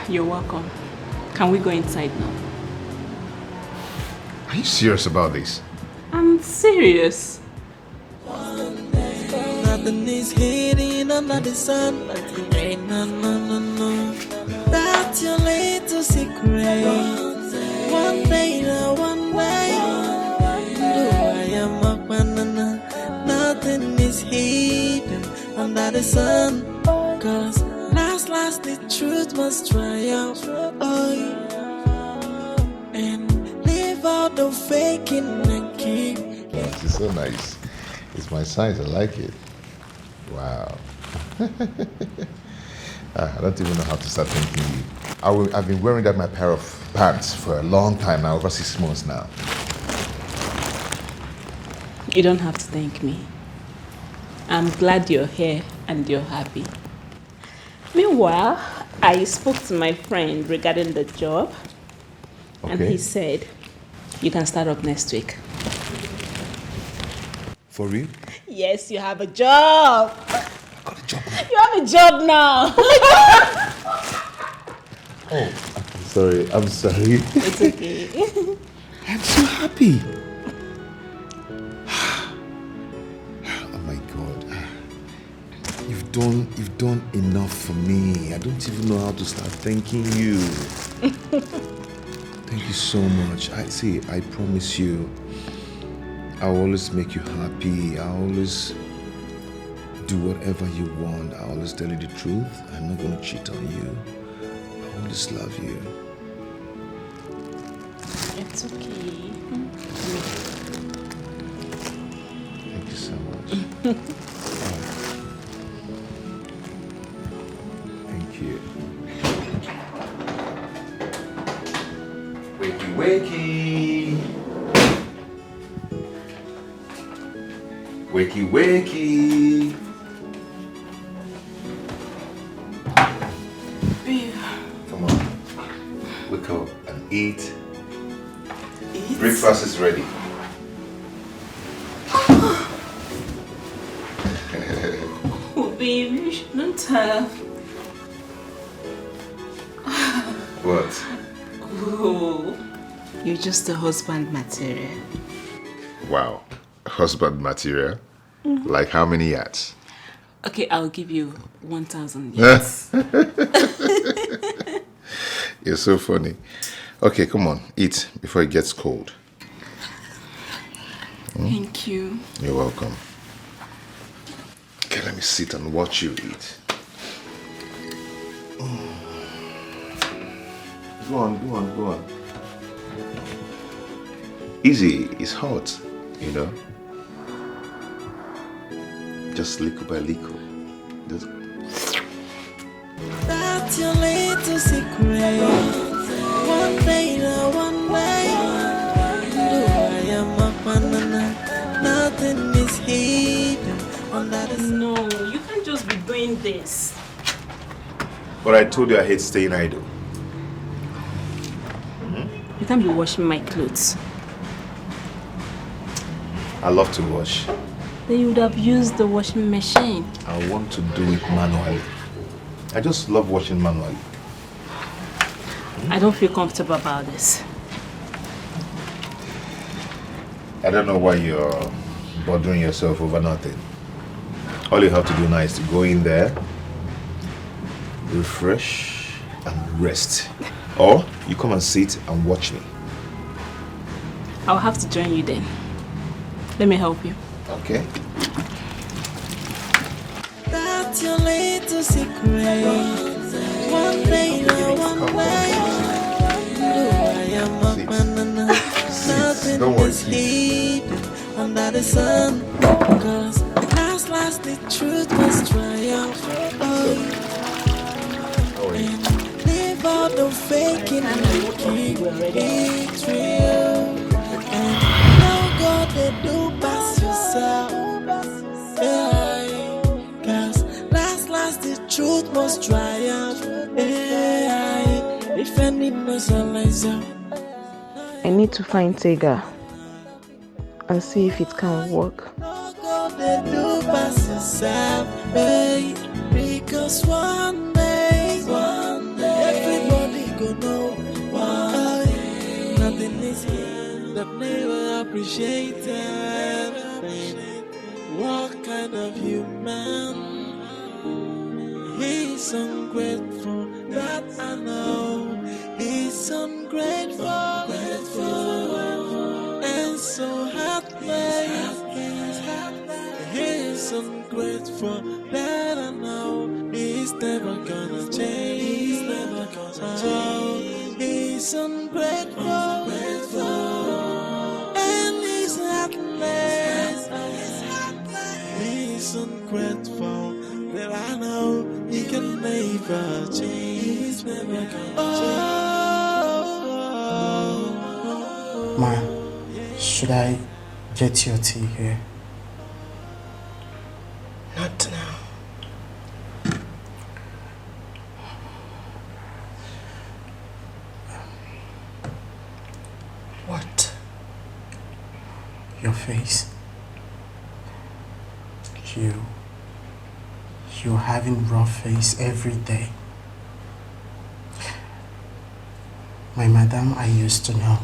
You're welcome. Can we go inside now? Are you serious about this? I'm serious. Nothing is hidden under the sun. No. That's your little secret. One day, one day. I am a banana. Nothing is hidden under the sun. Cause last, the truth must triumph. And leave out the faking and keep. This is so nice. It's my size, I like it. Wow. I don't even know how to start thanking you. I've been wearing that my pair of pants for a long time now, over 6 months now. You don't have to thank me. I'm glad you're here and you're happy. Meanwhile, I spoke to my friend regarding the job. Okay. And he said, you can start up next week. For real? Yes, you have a job. I got a job now. You have a job now. Oh, I'm sorry. It's okay. I'm so happy. Oh my God. You've done enough for me. I don't even know how to start thanking you. Thank you so much. I promise you, I'll always make you happy. I'll always do whatever you want. I'll always tell you the truth. I'm not going to cheat on you. I always love you. It's okay. Thank you so much. Thank you. Wakey, wakey. Wakey, wakey. Babe. Come on. Wake up and eat. Breakfast is ready. Oh, baby, you shouldn't have. What? Oh, you're just a husband material. Wow. Husband material? Mm-hmm. Like how many yards? Okay, I'll give you 1,000 yards. You're so funny. Okay, come on, eat before it gets cold. Thank you. You're welcome. Okay, let me sit and watch you eat. Go on. Easy, it's hot, you know. Just little by little. Just... That's your little secret. One day. I am a banana. Nothing is hidden under the sun. No, you can't just be doing this. But I told you I hate staying idle. You can't be washing my clothes. I love to wash. Then you would have used the washing machine. I want to do it manually. I just love washing manually. I don't feel comfortable about this. I don't know why you're bothering yourself over nothing. All you have to do now is to go in there, refresh, and rest. Or you come and sit and watch me. I'll have to join you then. Let me help you. Okay. That's your little secret. One day. I am a banana. Nothing is hidden under the sun. Cause last, the truth must triumph. And leave all the faking and keep it real. And no God they do pass yourself. Cause last, the truth must triumph. Defending myself. I need to find Tega and see if it can work. Because one day, everybody gonna know why nothing is here. that never appreciated. What kind of human? He's ungrateful, that I know. He's ungrateful, and so heartless. He's ungrateful, that I know. He's never gonna change. He's never gonna change. He's ungrateful, and he's heartless. He's ungrateful, that I know he can never change. He's never gonna change. Ma, should I get your tea here? Not now. What? Your face. You're having rough face every day. My madam, I used to know,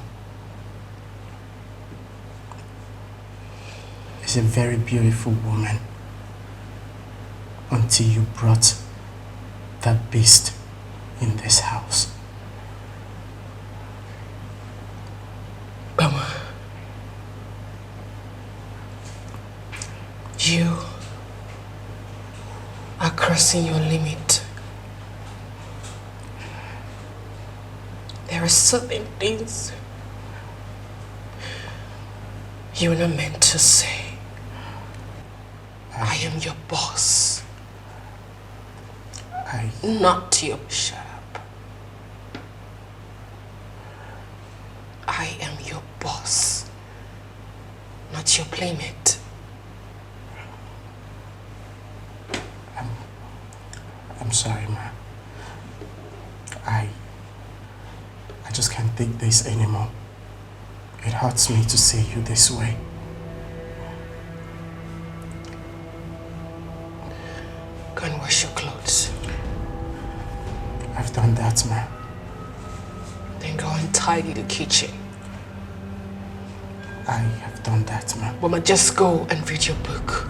is a very beautiful woman until you brought that beast in this house. Mama, you are crossing your limit. There are certain things you're not meant to say. I am your boss. Not your... Shut up. I am your boss, not your playmate. I'm sorry, ma. I just can't take this anymore. It hurts me to see you this way. Go and wash your clothes. I've done that, ma. Then go and tidy the kitchen. I have done that, ma. Mama, just go and read your book.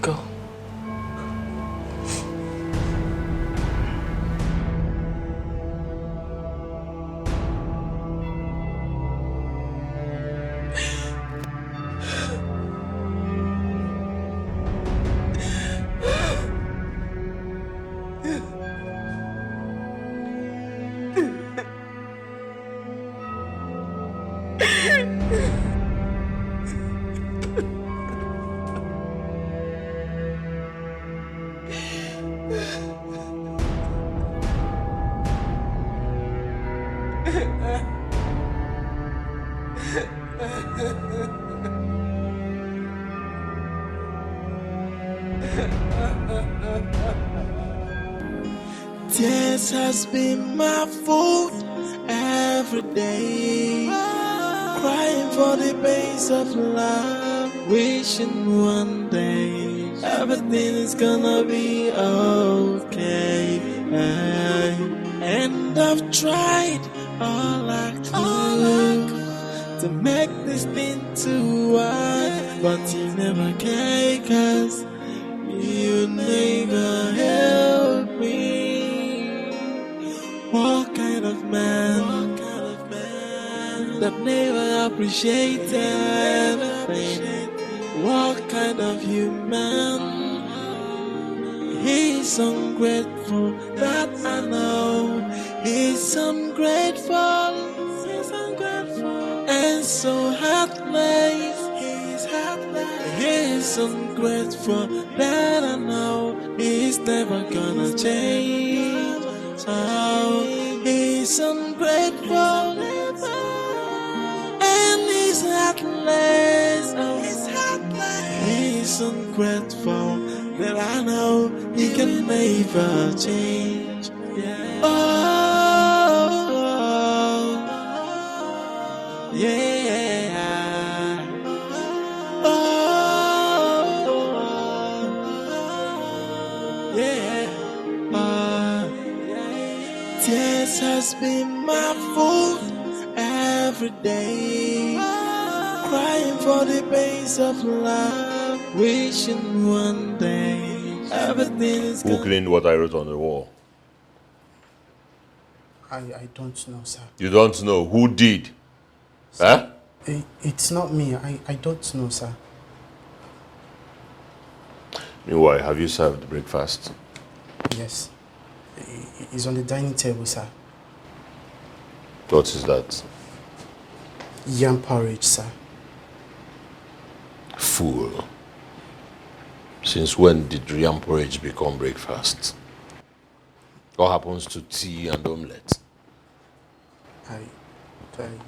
Go. Tears has been my food every day. Crying for the pains of love, wishing one day everything is gonna be okay. And I've tried all I could to make this thing to work, but you never care, 'cause you never help me. What kind of man that never appreciated? What kind of human? He's ungrateful, that I know. He's ungrateful, and so heartless. He's ungrateful, that I know. He's never gonna change. Oh, he's ungrateful, and he's heartless. Oh, he's ungrateful, that I know he can never change. Oh, yeah. has been my fault every day. Crying for the pains of love, wishing one day everything is Who cleaned what I wrote on the wall? I don't know, sir. You don't know. Who did? Huh? It's not me. I don't know, sir. Meanwhile, have you served breakfast? Yes. It's on the dining table, sir. What is that? Yam porridge, sir. Fool. Since when did yam porridge become breakfast? What happens to tea and omelette?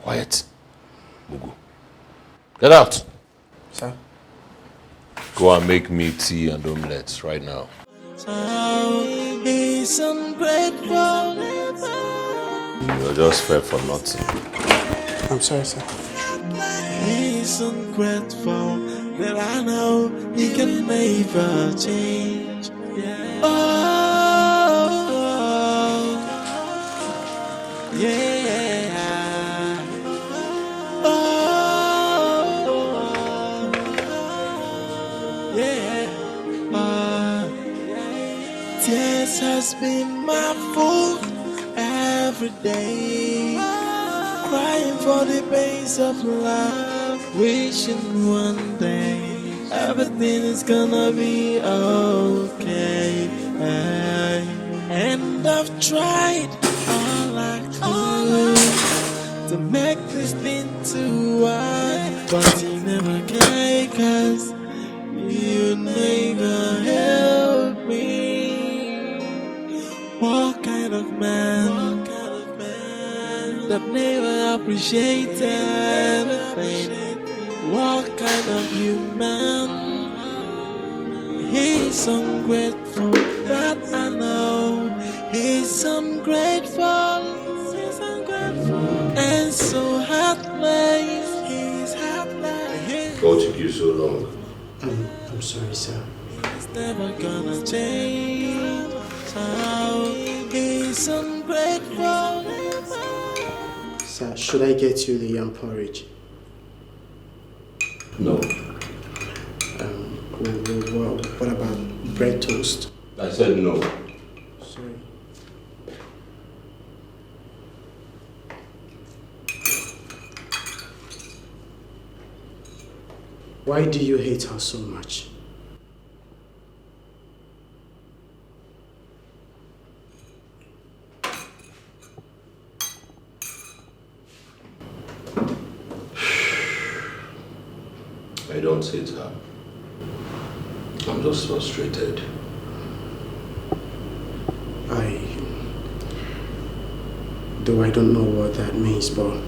Quiet. Mugu. Get out. Sir. Go and make me tea and omelette right now. He's ungrateful. You're just fair for nothing. I'm sorry, sir. He's ungrateful, but I know he can never change. Oh, yeah. Oh, yeah. Tears has been my fault every day. Crying for the pains of love, wishing one day everything is gonna be okay. And I've tried all I could to make this thing too hard, but you never can, 'cause you never help me. What kind of man that never appreciated anything? What kind of human? He's ungrateful, that I know. He's ungrateful, and so heartless. He's heartless. What took you so long? I'm sorry, sir. He's never gonna change. He's ungrateful. Sir, should I get you the yam porridge? No. What about bread toast? I said no. Sorry. Why do you hate her so much? I don't hate her. I'm just frustrated. Though I don't know what that means, but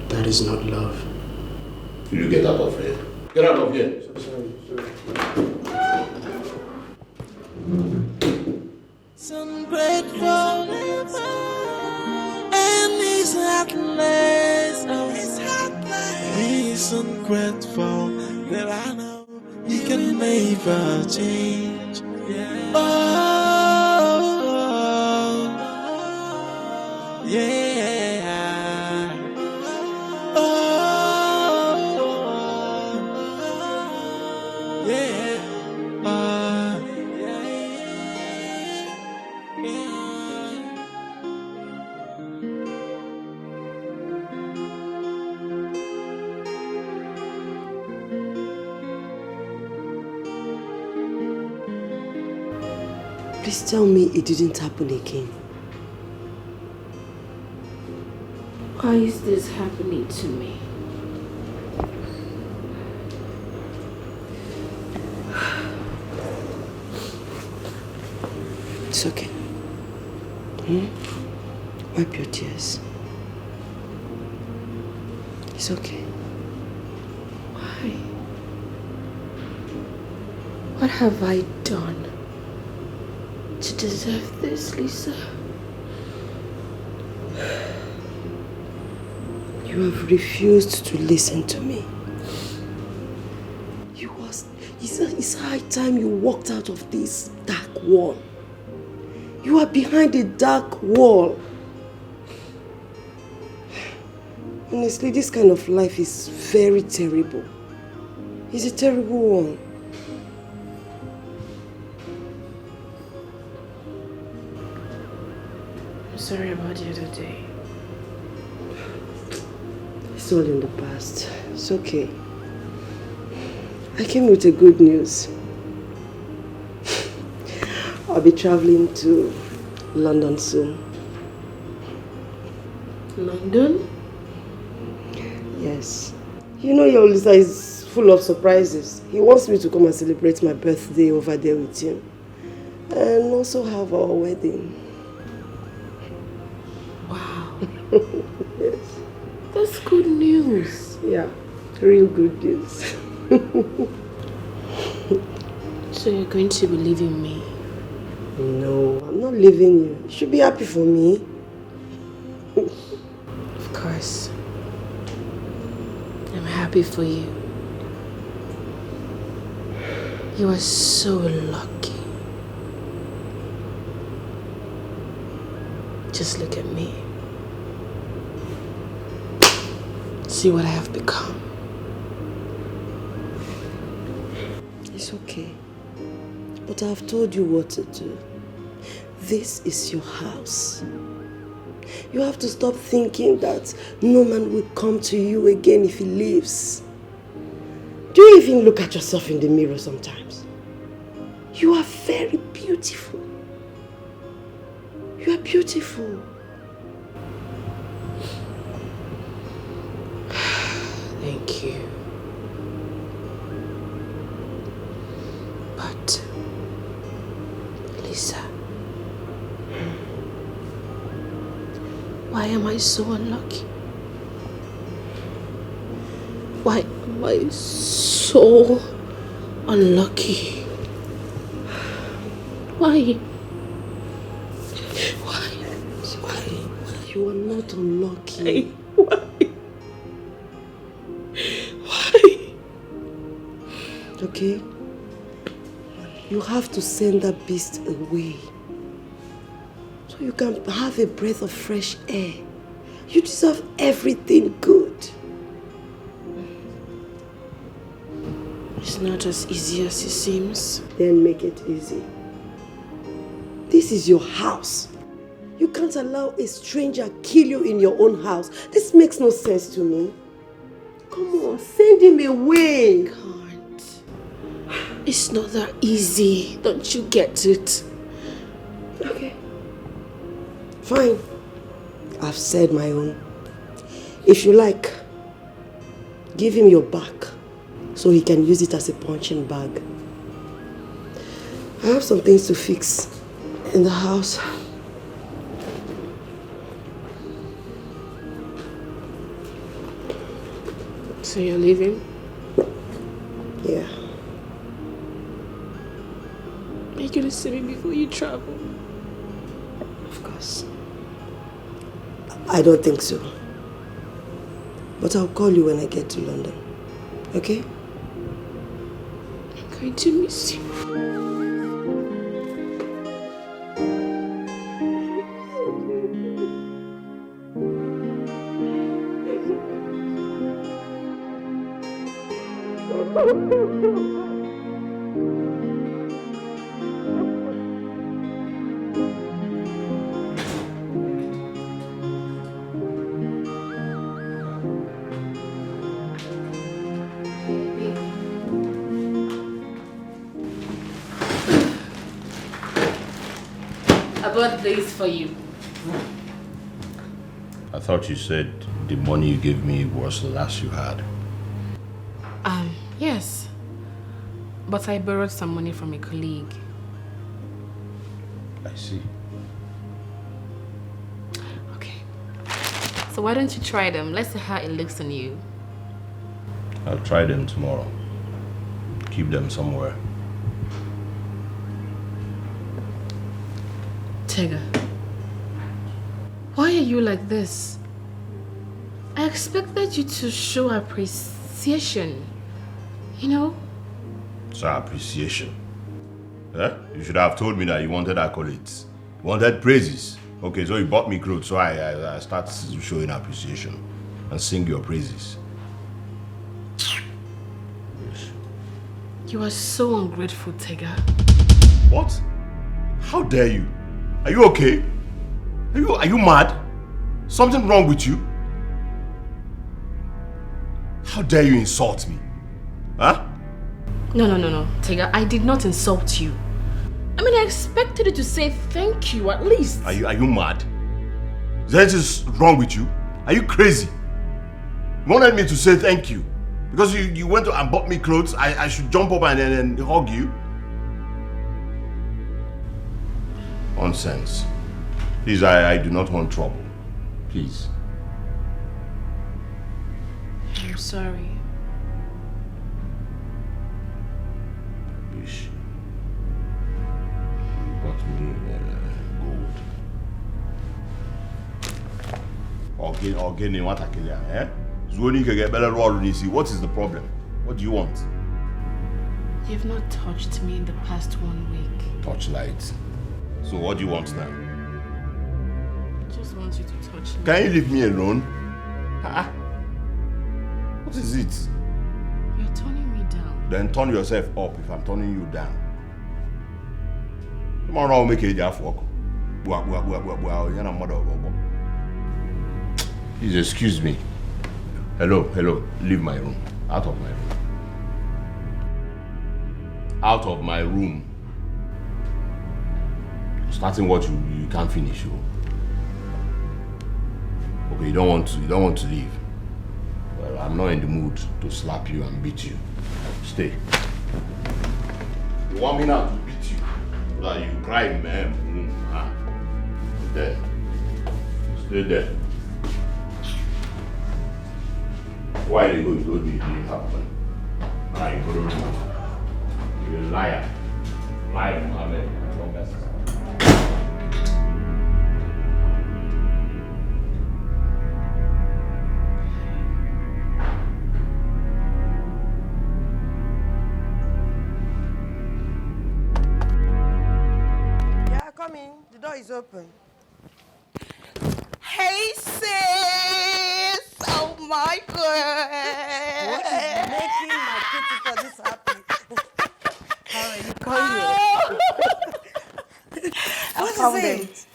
that is not love. You get out of here. Get out of here. Sorry. He's ungrateful, and he's heartless. He's ungrateful, that I know he can never change. Oh, yeah. Oh, yeah. Please tell me it didn't happen again. Why is this happening to me? It's okay. Wipe your tears. It's okay. Why? What have I done to deserve this, Lisa? You have refused to listen to me. It's high time you walked out of this dark wall. You are behind a dark wall. Honestly, this kind of life is very terrible. It's a terrible one. I'm sorry about the other day. It's all in the past. It's okay. I came with a good news. I'll be traveling to London soon. London? Yes. You know your Lisa is full of surprises. He wants me to come and celebrate my birthday over there with him. And also have our wedding. Wow. Yes. That's good news. Yeah, real good news. So you're going to be leaving me? No, I'm not leaving you. You should be happy for me. Of course. I'm happy for you. You are so lucky. Just look at me. See what I have become. It's okay. But I've told you what to do. This is your house. You have to stop thinking that no man will come to you again if he leaves. Do you even look at yourself in the mirror sometimes? You are very beautiful. You are beautiful. Thank you. But, Lisa, why am I so unlucky? Why am I so unlucky? Why? You are not unlucky. Why? Okay? You have to send that beast away. So you can have a breath of fresh air. You deserve everything good. It's not as easy as it seems. Then make it easy. This is your house. You can't allow a stranger kill you in your own house. This makes no sense to me. Come on, send him away. Can't. It's not that easy. Don't you get it? Okay. Fine. I've said my own. If you like, give him your back so he can use it as a punching bag. I have some things to fix in the house. So you're leaving? Yeah. Are you gonna see me before you travel? Of course. I don't think so. But I'll call you when I get to London. Okay? I'm going to miss you. I bought this for you. I thought you said the money you gave me was the last you had. Yes. But I borrowed some money from a colleague. I see. Okay. So why don't you try them? Let's see how it looks on you. I'll try them tomorrow. Keep them somewhere. Tega, why are you like this? I expected you to show appreciation, you know? So appreciation. Eh? You should have told me that you wanted accolades. Wanted praises. Okay, so you bought me clothes, so I start showing appreciation and sing your praises. You are so ungrateful, Tega. What? How dare you? Are you okay? Are you mad? Something wrong with you? How dare you insult me? Huh? No, Tega, I did not insult you. I mean, I expected you to say thank you at least. Are you mad? Is there anything wrong with you? Are you crazy? You wanted me to say thank you because you went and bought me clothes. I should jump up and hug you? Nonsense. Please, I do not want trouble. Please. I'm sorry. Wish. You got me gold. Again, what I kill ya, eh? Zuoni can get better roll this. What is the problem? What do you want? You've not touched me in the past 1 week. Touchlight. So what do you want now? I just want you to touch me. Can you leave me alone? What is it? You're turning me down. Then turn yourself up if I'm turning you down. Tomorrow I'll make it work. Please excuse me. Hello. Leave my room. Out of my room. Out of my room. Starting what you can't finish. Okay, you don't want to leave. Well, I'm not in the mood to slap you and beat you. Stay. You want me now to beat you? So that you cry in my room. There. Stay there. Why they go? You told me it didn't happen. Now you go to room. You're a liar. Liar, Mohammed. Don't mess with me. Come in. The door is open. Hey, sis! Oh my God! What is making my kitty this happy? How are you coming? I found it.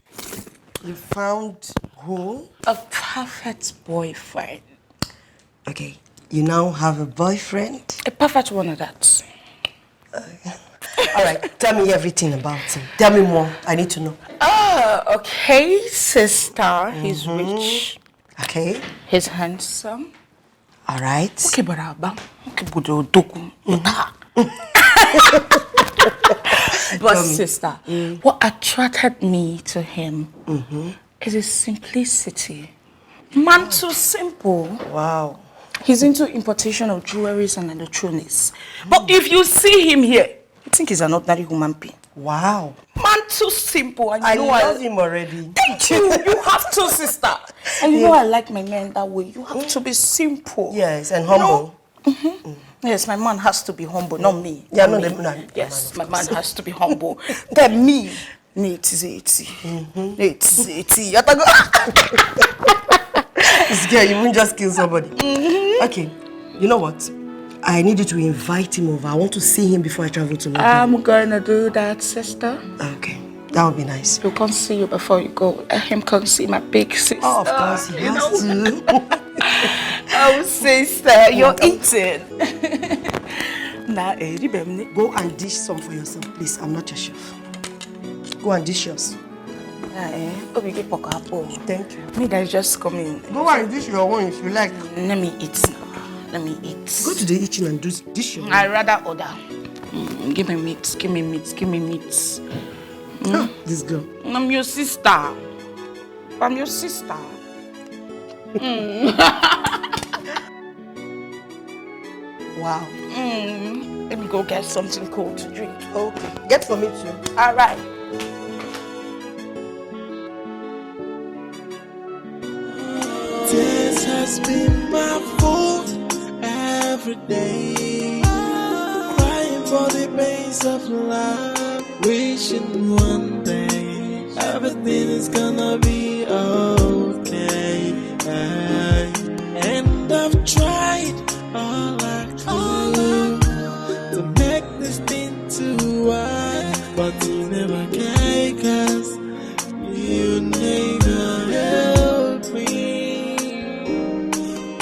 You found who? A perfect boyfriend. Okay, you now have a boyfriend? A perfect one of that. All right, tell me everything about him. Tell me more. I need to know. Okay, sister. He's rich. Okay. He's handsome. All right. Okay, baraba. Okay, budodoku. But sister, what attracted me to him is his simplicity. Man, too simple. Wow. He's into importation of jewelries and electronics. But if you see him here, you think he's an ordinary human being. Wow. Man, too simple. And I love him already. Thank you. You have to, sister. And you know I like my men that way. You have to be simple. Yes, and humble. Yes, my man has to be humble, not me. Yeah, not no, me. Yes, my man has to be humble. Then me, This girl, you won't just kill somebody. Okay, you know what? I need you to invite him over. I want to see him before I travel to London. I'm gonna do that, sister. Okay, that would be nice. He'll come see you before you go. Let him come see my big sister. Oh, of course, he has to. Oh, sister, you're eating. Go and dish some for yourself, please. I'm not your chef. Go and dish yours. Thank you. Me guys just come in. Go and dish your own if you like. Let me eat now. Let me eat. Go to the kitchen and dish your own. I rather order. Give me meat. Give me meat. Give me meat. This girl. I'm your sister. I'm your sister. Wow. Let me go get something cold to drink. Okay. Get for me too. All right. This has been my fault every day. Crying for the pains of love, wishing one day I everything is gonna be okay. And I've tried all I could to make this thing to work, but you never can, 'cause you never help me.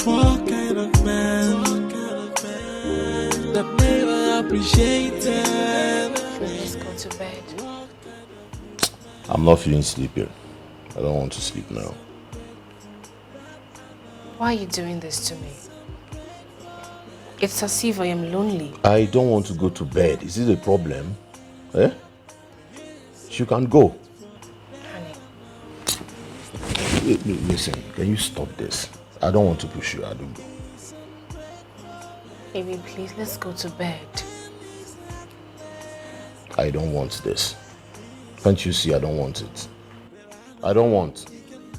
What kind of man that never appreciated? Let's go to bed. I'm not feeling sleepy. I don't want to sleep now. Why are you doing this to me? It's as if I am lonely. I don't want to go to bed. Is it a problem? Eh? You can go. Listen, can you stop this? I don't want to push you, I don't go. Baby, please, let's go to bed. I don't want this. Can't you see I don't want it? I don't want.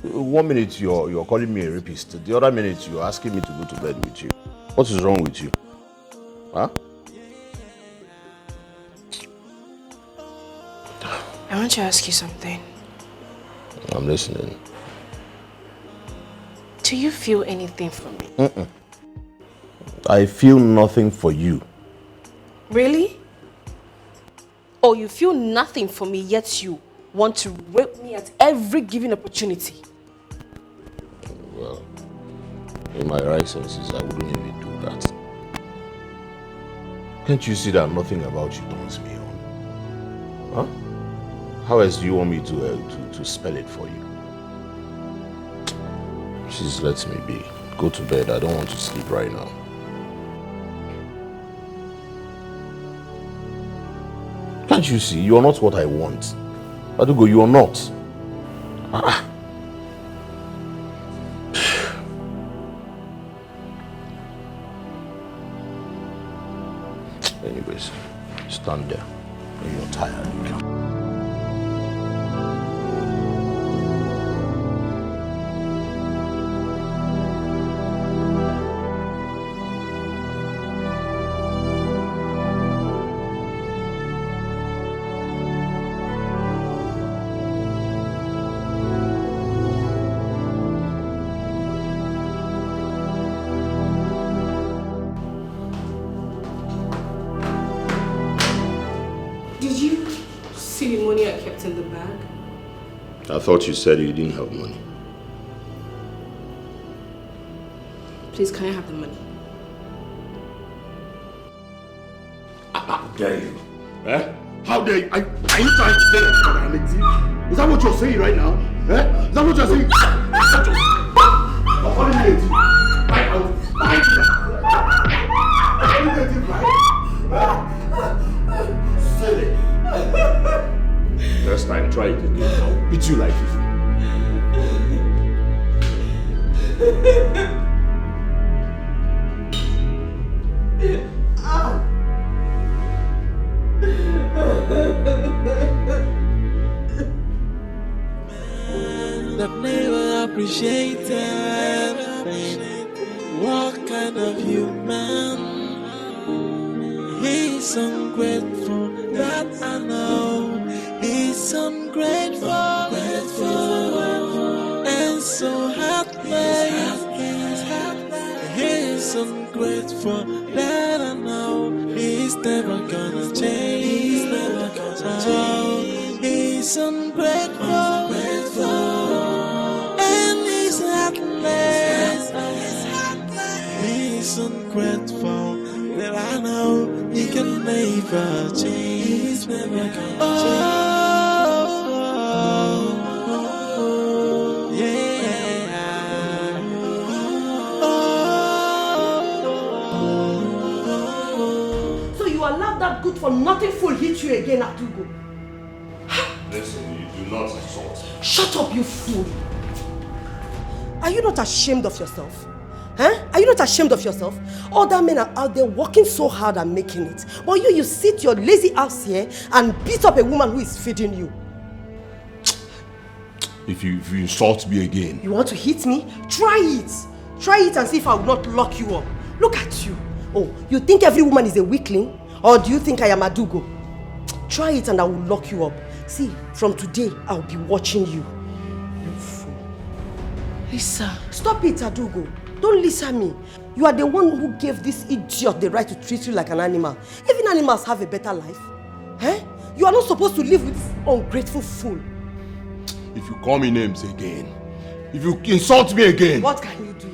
1 minute you're calling me a rapist. The other minute you're asking me to go to bed with you. What is wrong with you? Huh? I want to ask you something. I'm listening. Do you feel anything for me? I feel nothing for you. Really? Oh, you feel nothing for me, yet you want to rape me at every given opportunity. Well, in my right senses, I wouldn't even do that. Can't you see that nothing about you turns me on? Huh? How else do you want me to spell it for you? Please let me be. Go to bed. I don't want to sleep right now. Can't you see? You are not what I want. Adugo, you are not. Anyways, stand there. When you're tired, you can. I thought you said you didn't have money. Please, can I have the money? How dare you? Eh? How dare you? Are you trying to say that I'm a thief? Is that what you're saying right now? Eh? Is that what you're saying? You're calling me a thief. Right out. Behind you. You're calling me a thief, right? Silly. Next time, try it again. I'll beat you like this. That never appreciated. What kind of human? He's ungrateful, that I know. He's ungrateful, and so heartless. He's ungrateful, that I know. He's never gonna change. He's ungrateful, and he's heartless. He's ungrateful, that I know he can never change. He's never gonna change. That good for nothing fool hit you again, Adugo. Listen, you do not insult me. Shut up, you fool. Are you not ashamed of yourself? Huh? Are you not ashamed of yourself? Other men are out there working so hard and making it. But you sit your lazy ass here and beat up a woman who is feeding you. If you insult me again. You want to hit me? Try it. Try it and see if I will not lock you up. Look at you. Oh, you think every woman is a weakling? Or do you think I am Adugo? Try it and I will lock you up. See, from today, I'll be watching you. You fool. Lisa. Stop it, Adugo. Don't listen to me. You are the one who gave this idiot the right to treat you like an animal. Even animals have a better life. Eh? You are not supposed to live with this ungrateful fool. If you call me names again, if you insult me again... What can you do?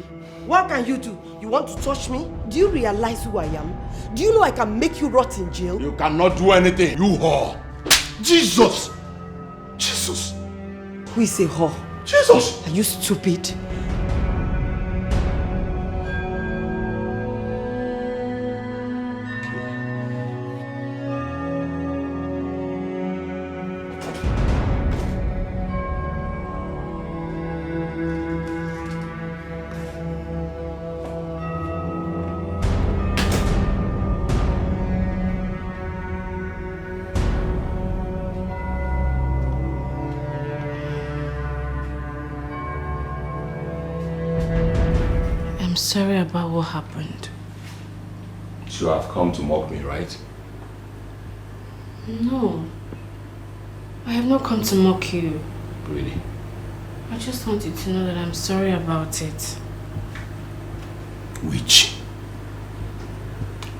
What can you do? You want to touch me? Do you realize who I am? Do you know I can make you rot in jail? You cannot do anything, you whore. Jesus! Jesus! Who is a whore? Jesus! Are you stupid? I'm sorry about what happened. You have come to mock me, right? No. I have not come to mock you. Really? I just want you to know that I'm sorry about it. Witch.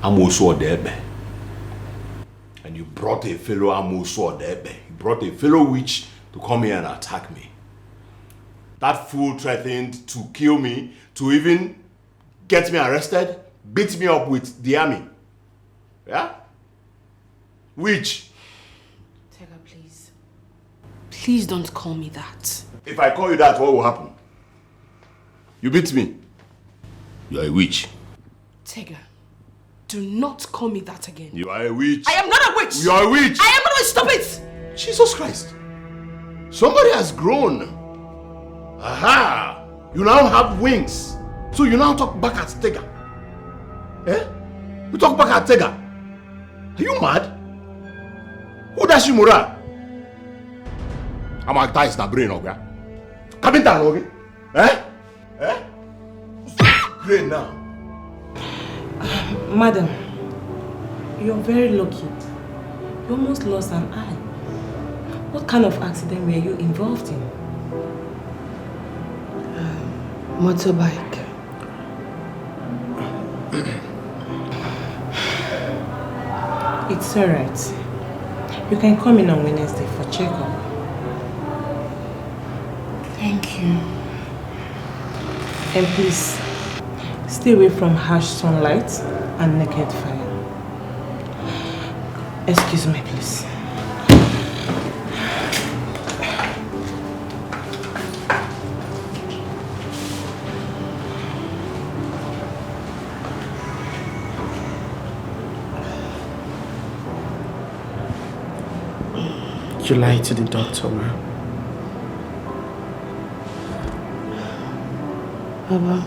I'm also Odebe. And you brought a fellow Amoso Odebe. You brought a fellow witch to come here and attack me. That fool threatened to kill me, to even get me arrested, beat me up with the army. Yeah? Witch. Tega, please. Please don't call me that. If I call you that, what will happen? You beat me. You are a witch. Tega, do not call me that again. You are a witch. I am not a witch. You are a witch. I am not a witch. Stop it. Jesus Christ. Somebody has grown. Aha! You now have wings. So you now talk back at Tega. Eh? You talk back at Tega. Are you mad? Who does you mura? I'm a dice na brain okay? Kabinta okay? Eh? Eh? Brain now. Madam, you're very lucky. You almost lost an eye. What kind of accident were you involved in? Motorbike. It's alright. You can come in on Wednesday for checkup. Thank you. And please, stay away from harsh sunlight and naked fire. Excuse me, please. You lied to the doctor, ma. Baba,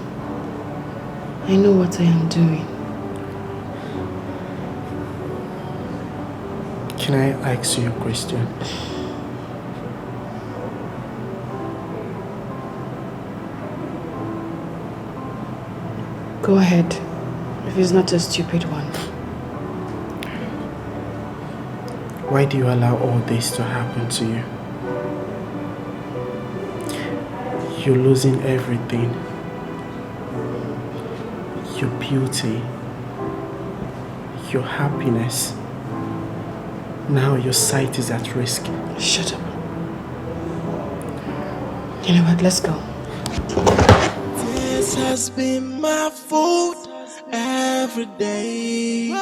I know what I am doing. Can I ask you a question? Go ahead, if it's not a stupid one. Why do you allow all this to happen to you? You're losing everything. Your beauty, your happiness. Now your sight is at risk. Shut up. You know what, let's go. This has been my fault every day.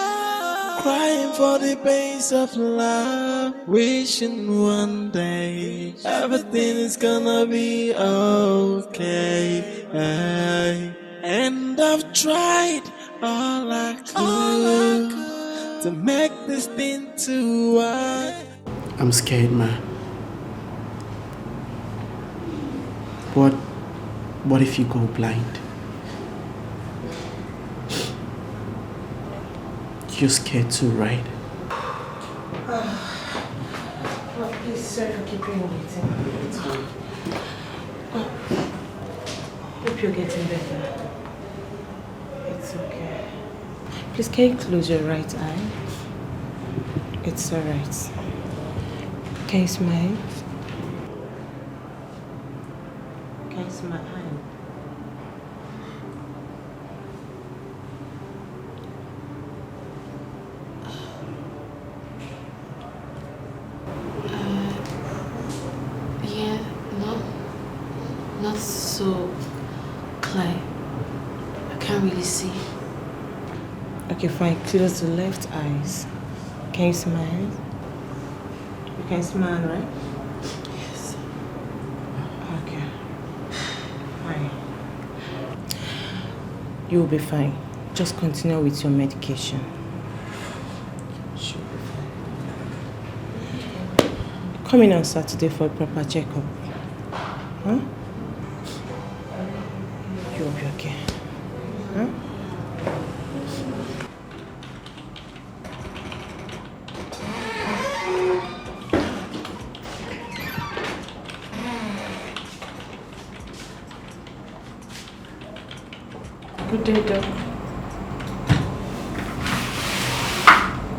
Crying for the pains of love, wishing one day everything is gonna be okay. And I've tried all I could to make this thing to work. I'm scared, man. What if you go blind? You're scared too, right? Oh, please, sorry for keeping you waiting. It's fine. Hope you're getting better. It's okay. Please, can you close your right eye? It's alright. Can you smile? Can you smile? Yeah, not so clear. I can't really see. Okay, fine. Close the left eyes. Can you smile? You can smile, right? Yes. Okay. Fine. You'll be fine. Just continue with your medication. She'll be fine. Come in on Saturday for a proper checkup. Huh? You'll be okay. Huh? Good day, Doc.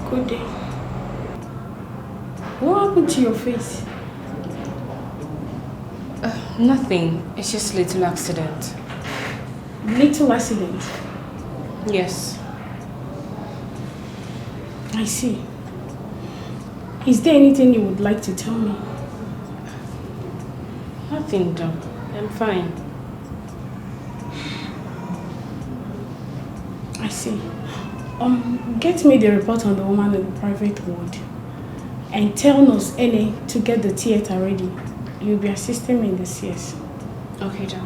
Good day. What happened to your face? Nothing. It's just a little accident. Little accident? Yes. I see. Is there anything you would like to tell me? Nothing, Doc. I'm fine. I see. Get me the report on the woman in the private ward and tell Nurse NA to get the theater ready. You'll be assisting me in this, yes. Okay, Doc.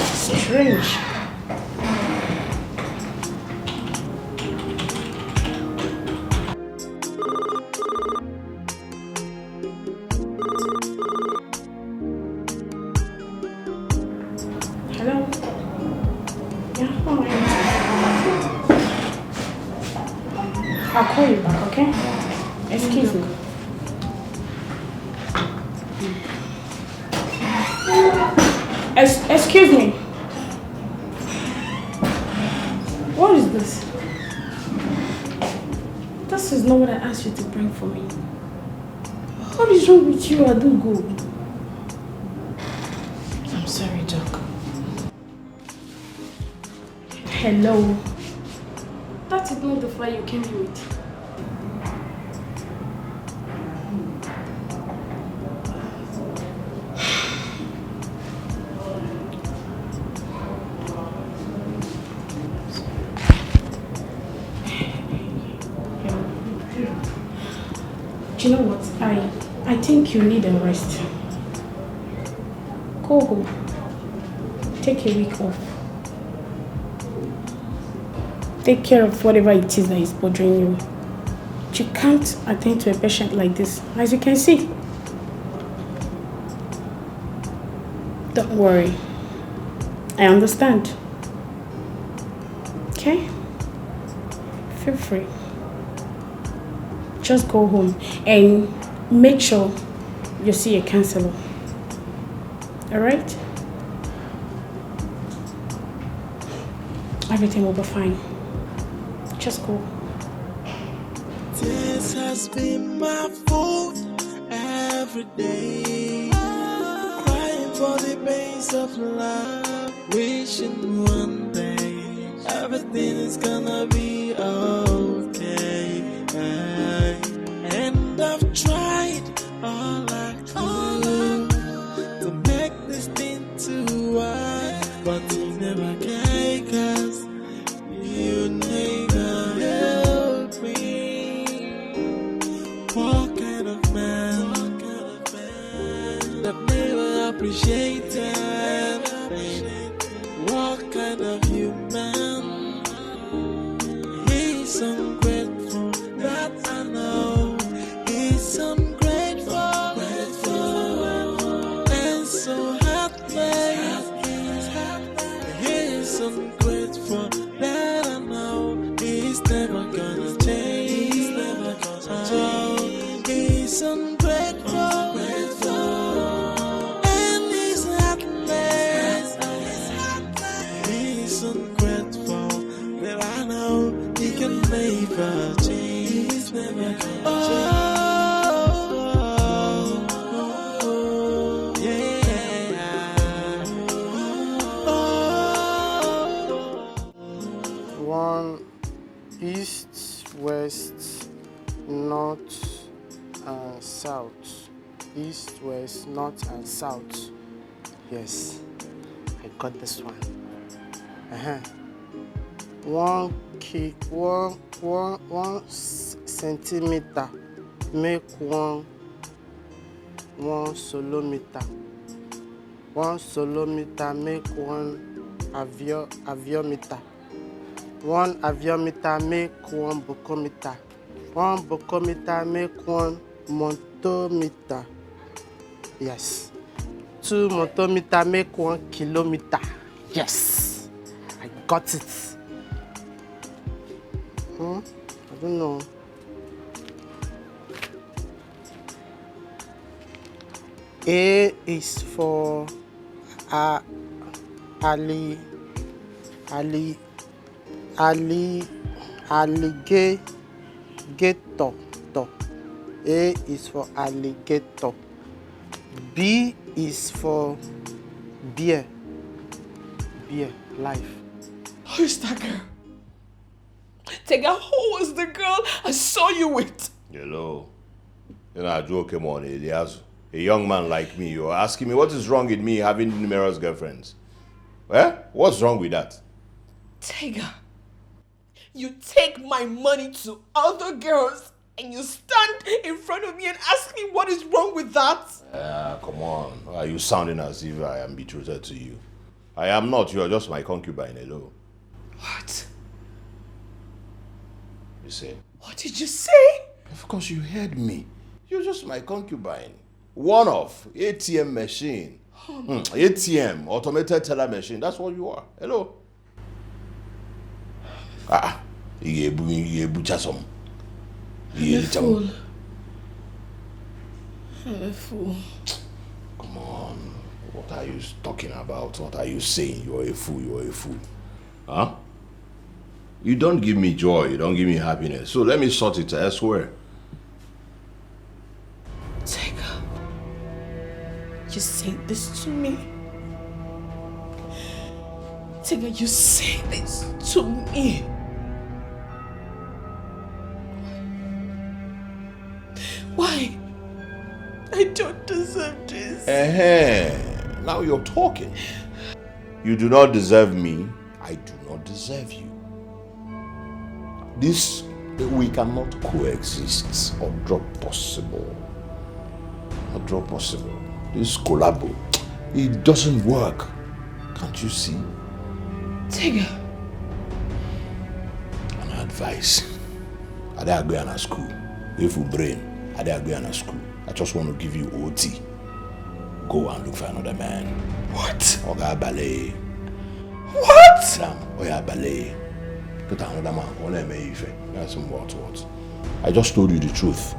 Strange. Hello? Yeah, how are you? I'll call you back, okay? Excuse me. Excuse me. What is this? This is not what I asked you to bring for me. What is wrong with you, Adugo? I'm sorry, Doc. Hello. That is not the file you came here with. Do you know what? I think you need a rest. Go home. Take a week off. Take care of whatever it is that is bothering you. You can't attend to a patient like this, as you can see. Don't worry. I understand. Okay? Feel free. Just go home and make sure you see a counselor. Alright? Everything will be fine. Just go. This has been my fault every day. Crying for the pains of love. Wishing one day everything is gonna be okay. And I've tried all I could to make this thing to work, but you never can, 'cause you never help me. What kind of man that never appreciated? What kind of human? He's ungrateful that I never change. It's never gonna change. One east, west, north, and south. East, west, north, and south. Yes, I got this one. One centimeter make one solometer. 1 solometer make one aviometer. 1 aviometer make 1 bocometer. 1 bocometer make 1 montometer. Yes. 2 montometer make 1 kilometer. Yes. I got it. I don't know. A is for alligator. A is for alligator. B is for bear. Bear, life. Who is that girl? Tega, who was the girl I saw you with? Hello. You know, I joke him on Elias. A young man like me, you're asking me what is wrong with me having numerous girlfriends. Eh? What's wrong with that? Tega, you take my money to other girls and you stand in front of me and ask me what is wrong with that? Come on. Why are you sounding as if I am betrothed to you? I am not. You are just my concubine, hello. What? You say? What did you say? Of course you heard me. You're just my concubine. One of ATM machine. ATM, automated teller machine. That's what you are. Hello. You chasom. I'm a fool. I'm a fool. Come on. What are you talking about? What are you saying? You're a fool. You're a fool. Huh? You don't give me joy. You don't give me happiness. So let me sort it elsewhere. Tega, you say this to me? Tega, you say this to me? Why? I don't deserve this. Now you're talking. You do not deserve me. I do not deserve you. This, we cannot coexist or drop possible. Or drop possible. This collabo, it doesn't work. Can't you see? Tega. An advice. I didn't go to school. If you brain. I didn't go to school. I just want to give you OT. Go and look for another man. What? Oga ballet. What? Oya ballet. Get another man. Only me if that's some what. I just told you the truth.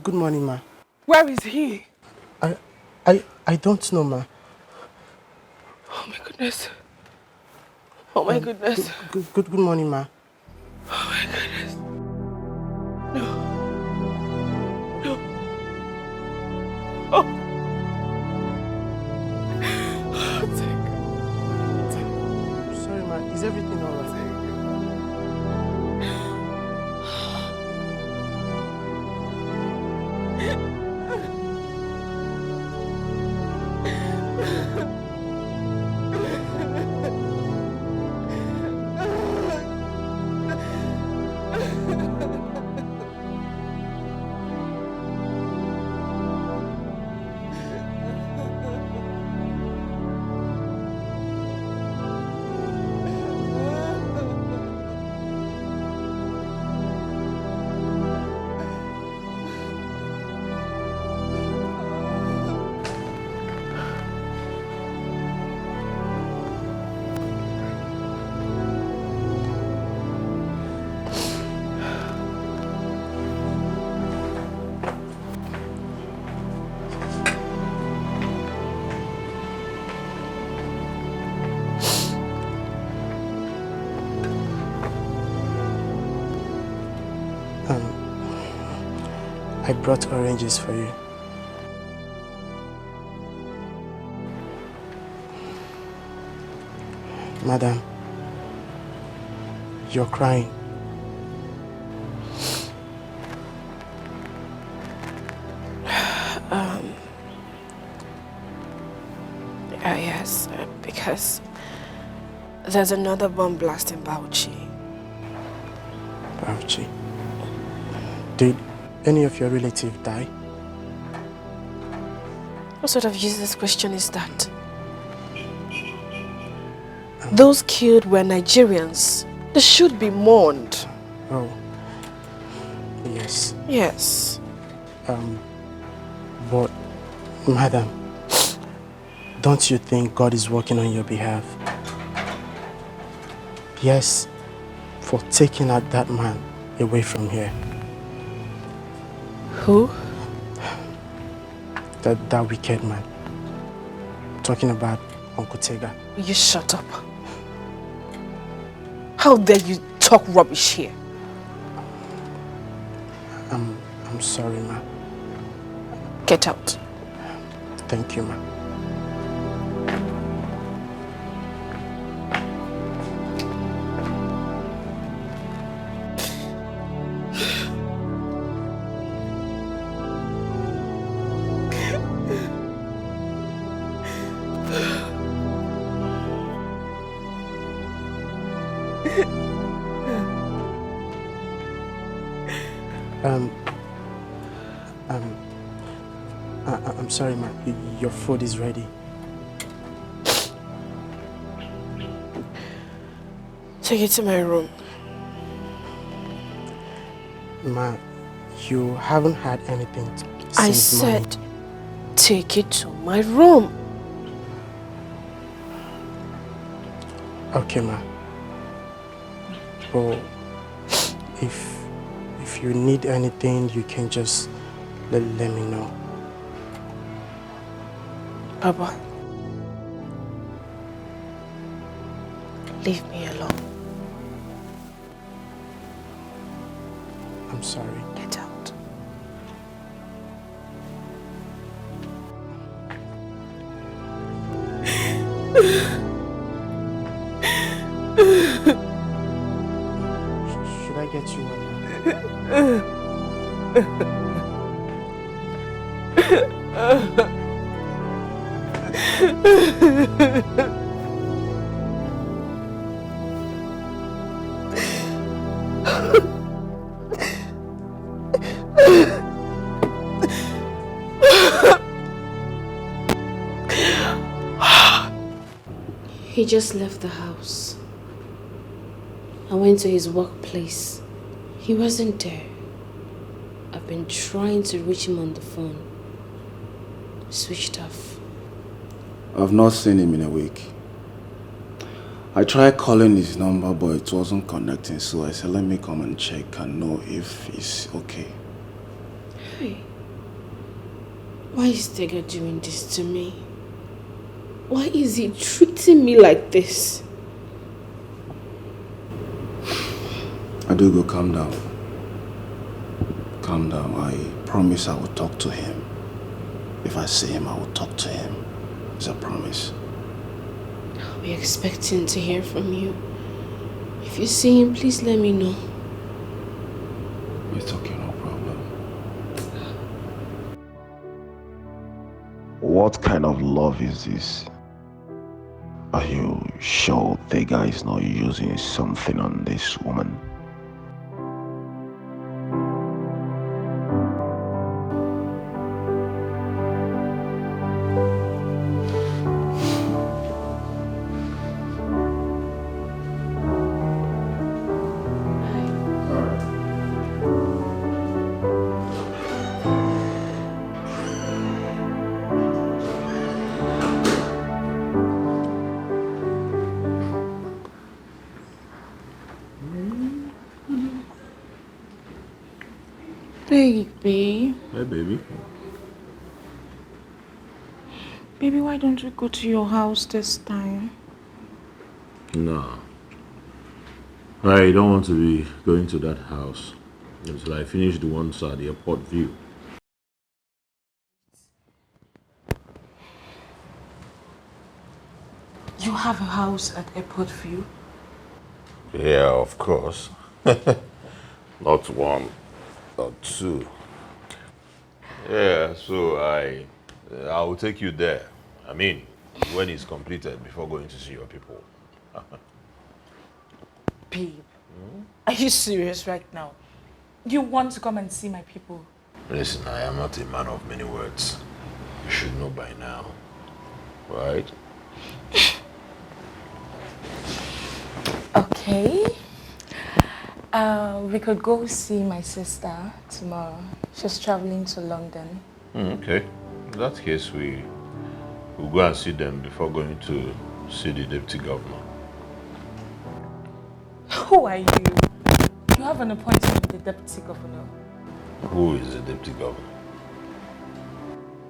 Good morning, ma. Where is he? I don't know, ma. Oh my goodness. Oh my goodness. Good morning, ma. Oh my goodness. No. I brought oranges for you. Madam, you're crying. Yes, because there's another bomb blast in Bauchi. Bauchi? Did any of your relatives die? What sort of useless question is that? Those killed were Nigerians. They should be mourned. Oh, yes. Yes. But, madam, don't you think God is working on your behalf? Yes, for taking out that man away from here. Who? That wicked man. Talking about Uncle Tega. Will you shut up? How dare you talk rubbish here? I'm sorry, ma. Get out. Thank you, ma. I'm sorry, ma. Your food is ready. Take it to my room. Ma, you haven't had anything I since morning. said, take it to my room. Okay, ma. But if you need anything, you can just let me know. Baba, leave me alone. I'm sorry. Get out. Should I get you water? He just left the house. I went to his workplace. He wasn't there. I've been trying to reach him on the phone. Switched off. I've not seen him in a week. I tried calling his number, but it wasn't connecting, so I said, let me come and check and know if he's okay. Hey, why is Tega doing this to me? Why is he treating me like this? Adugo, calm down. Calm down. I promise I will talk to him. If I see him, I will talk to him. It's a promise. I'll be expecting to hear from you. If you see him, please let me know. It's okay, no problem. What kind of love is this? Are you sure the guy is not using something on this woman? Baby. Hey, baby. Baby, why don't we go to your house this time? No. I don't want to be going to that house. until I finish the ones at the airport view. You have a house at Airport View? Yeah, of course. Not one, not two. Yeah, so I will take you there. I mean, when it's completed, before going to see your people. Babe, are you serious right now? You want to come and see my people? Listen, I am not a man of many words. You should know by now, right? Okay. We could go see my sister tomorrow. She's traveling to London. Okay. In that case, we'll go and see them before going to see the deputy governor. Who are you? You have an appointment with the deputy governor. Who is the deputy governor?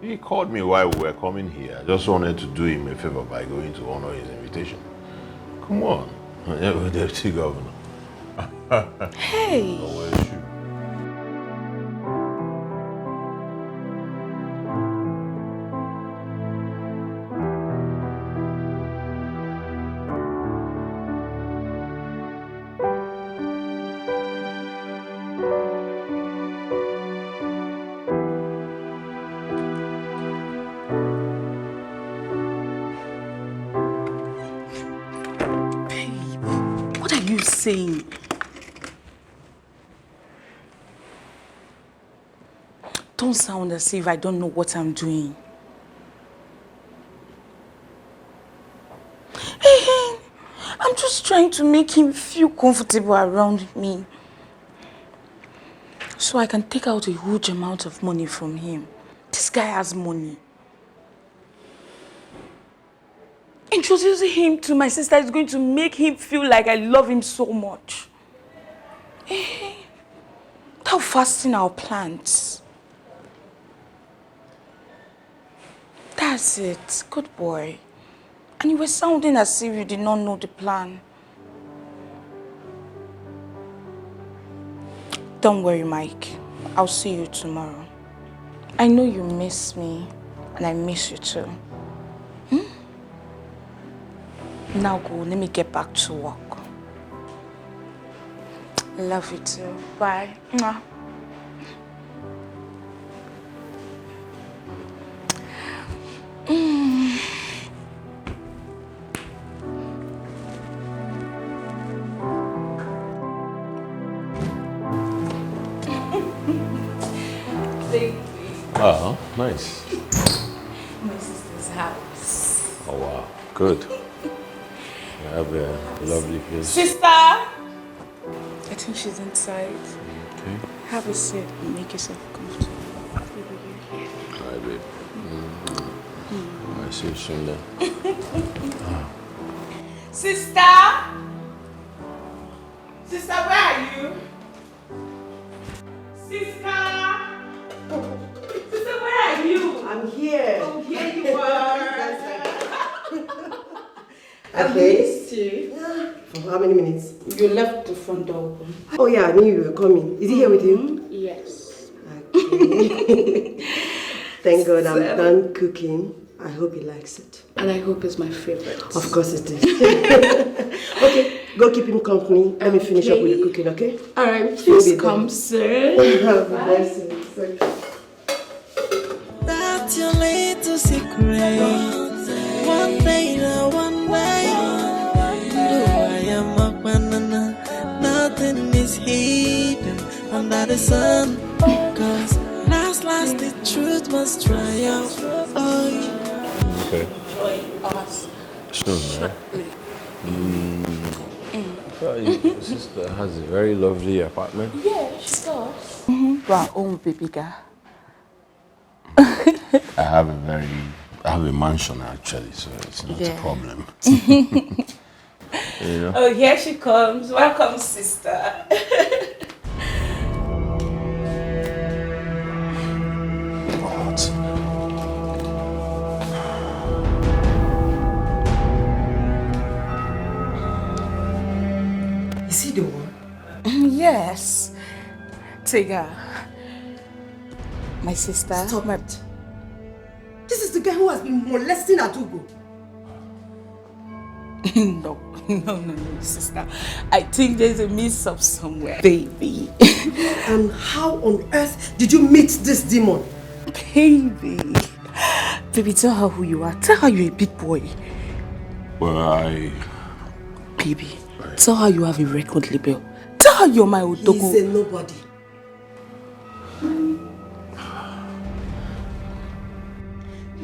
He called me while we were coming here. I just wanted to do him a favor by going to honor his invitation. Come on. Deputy governor. Hey! No, where's you? What are you saying? Don't sound as if I don't know what I'm doing. Hey, I'm just trying to make him feel comfortable around me, so I can take out a huge amount of money from him. This guy has money. Introducing him to my sister is going to make him feel like I love him so much. Hey, without fasting our plans. That's it. Good boy. And you were sounding as if you did not know the plan. Don't worry, Mike. I'll see you tomorrow. I know you miss me, and I miss you too. Now go, let me get back to work. Love you too. Bye. Mwah. Oh, nice. My sister's house. Oh, wow. Good. You have a lovely place. Sister! I think she's inside. Okay. Have a seat and make yourself comfortable. All right, babe. I'll see you soon then. Sister! Sister, where are you? Sister! Sister, where are you? I'm here. Oh, here you are. I missed you. For how many minutes? You left the front door open. Oh yeah, I knew you were coming. Is he here with you? Yes. Okay. Thank God I'm done cooking. I hope he likes it. And I hope it's my favorite. Of course it is. Okay, go keep him company. Let me finish up with the cooking, okay? Alright, please come, sir. That's your little secret. One day, one day. Do I am a banana? Nothing is hidden under the sun. Cause last the truth must triumph. Okay. Soon, right? Your sister has a very lovely apartment. Yeah, she does. Our own baby girl. I have a mansion actually, so it's not a problem. You know? Oh, here she comes. Welcome, sister. Is he the one? Yes. Tega. My sister. Stop it. This is the guy who has been molesting Adugo. No, sister. I think there's a mix-up somewhere. Baby. And how on earth did you meet this demon? Baby, tell her who you are. Tell her you're a big boy. Well, Baby, tell her you have a record label. Tell her you're my Otogo. He's a nobody.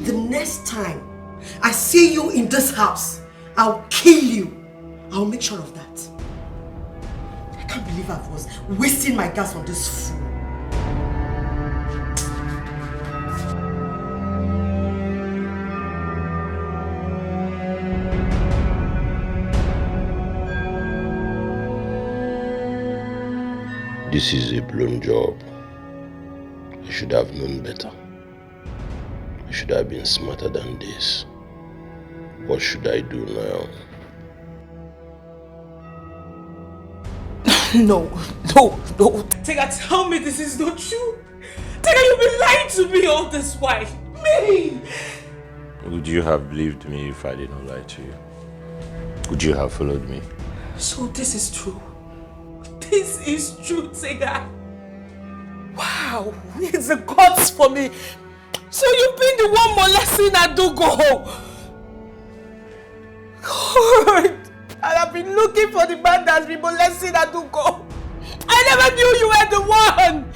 The next time I see you in this house, I'll kill you. I'll make sure of that. I can't believe I was wasting my gas on this fool. this is a blown job. I should have known better. I should have been smarter than this. What should I do now? No. Tega, tell me this is not true. Tega, you've been lying to me all this while. Me! Would you have believed me if I did not lie to you? Would you have followed me? So this is true. This is true, Tega. Wow, it's the gods for me. So you've been the one molesting Adugo. God, and I've been looking for the man that's been molesting Adugo. I never knew you were the one.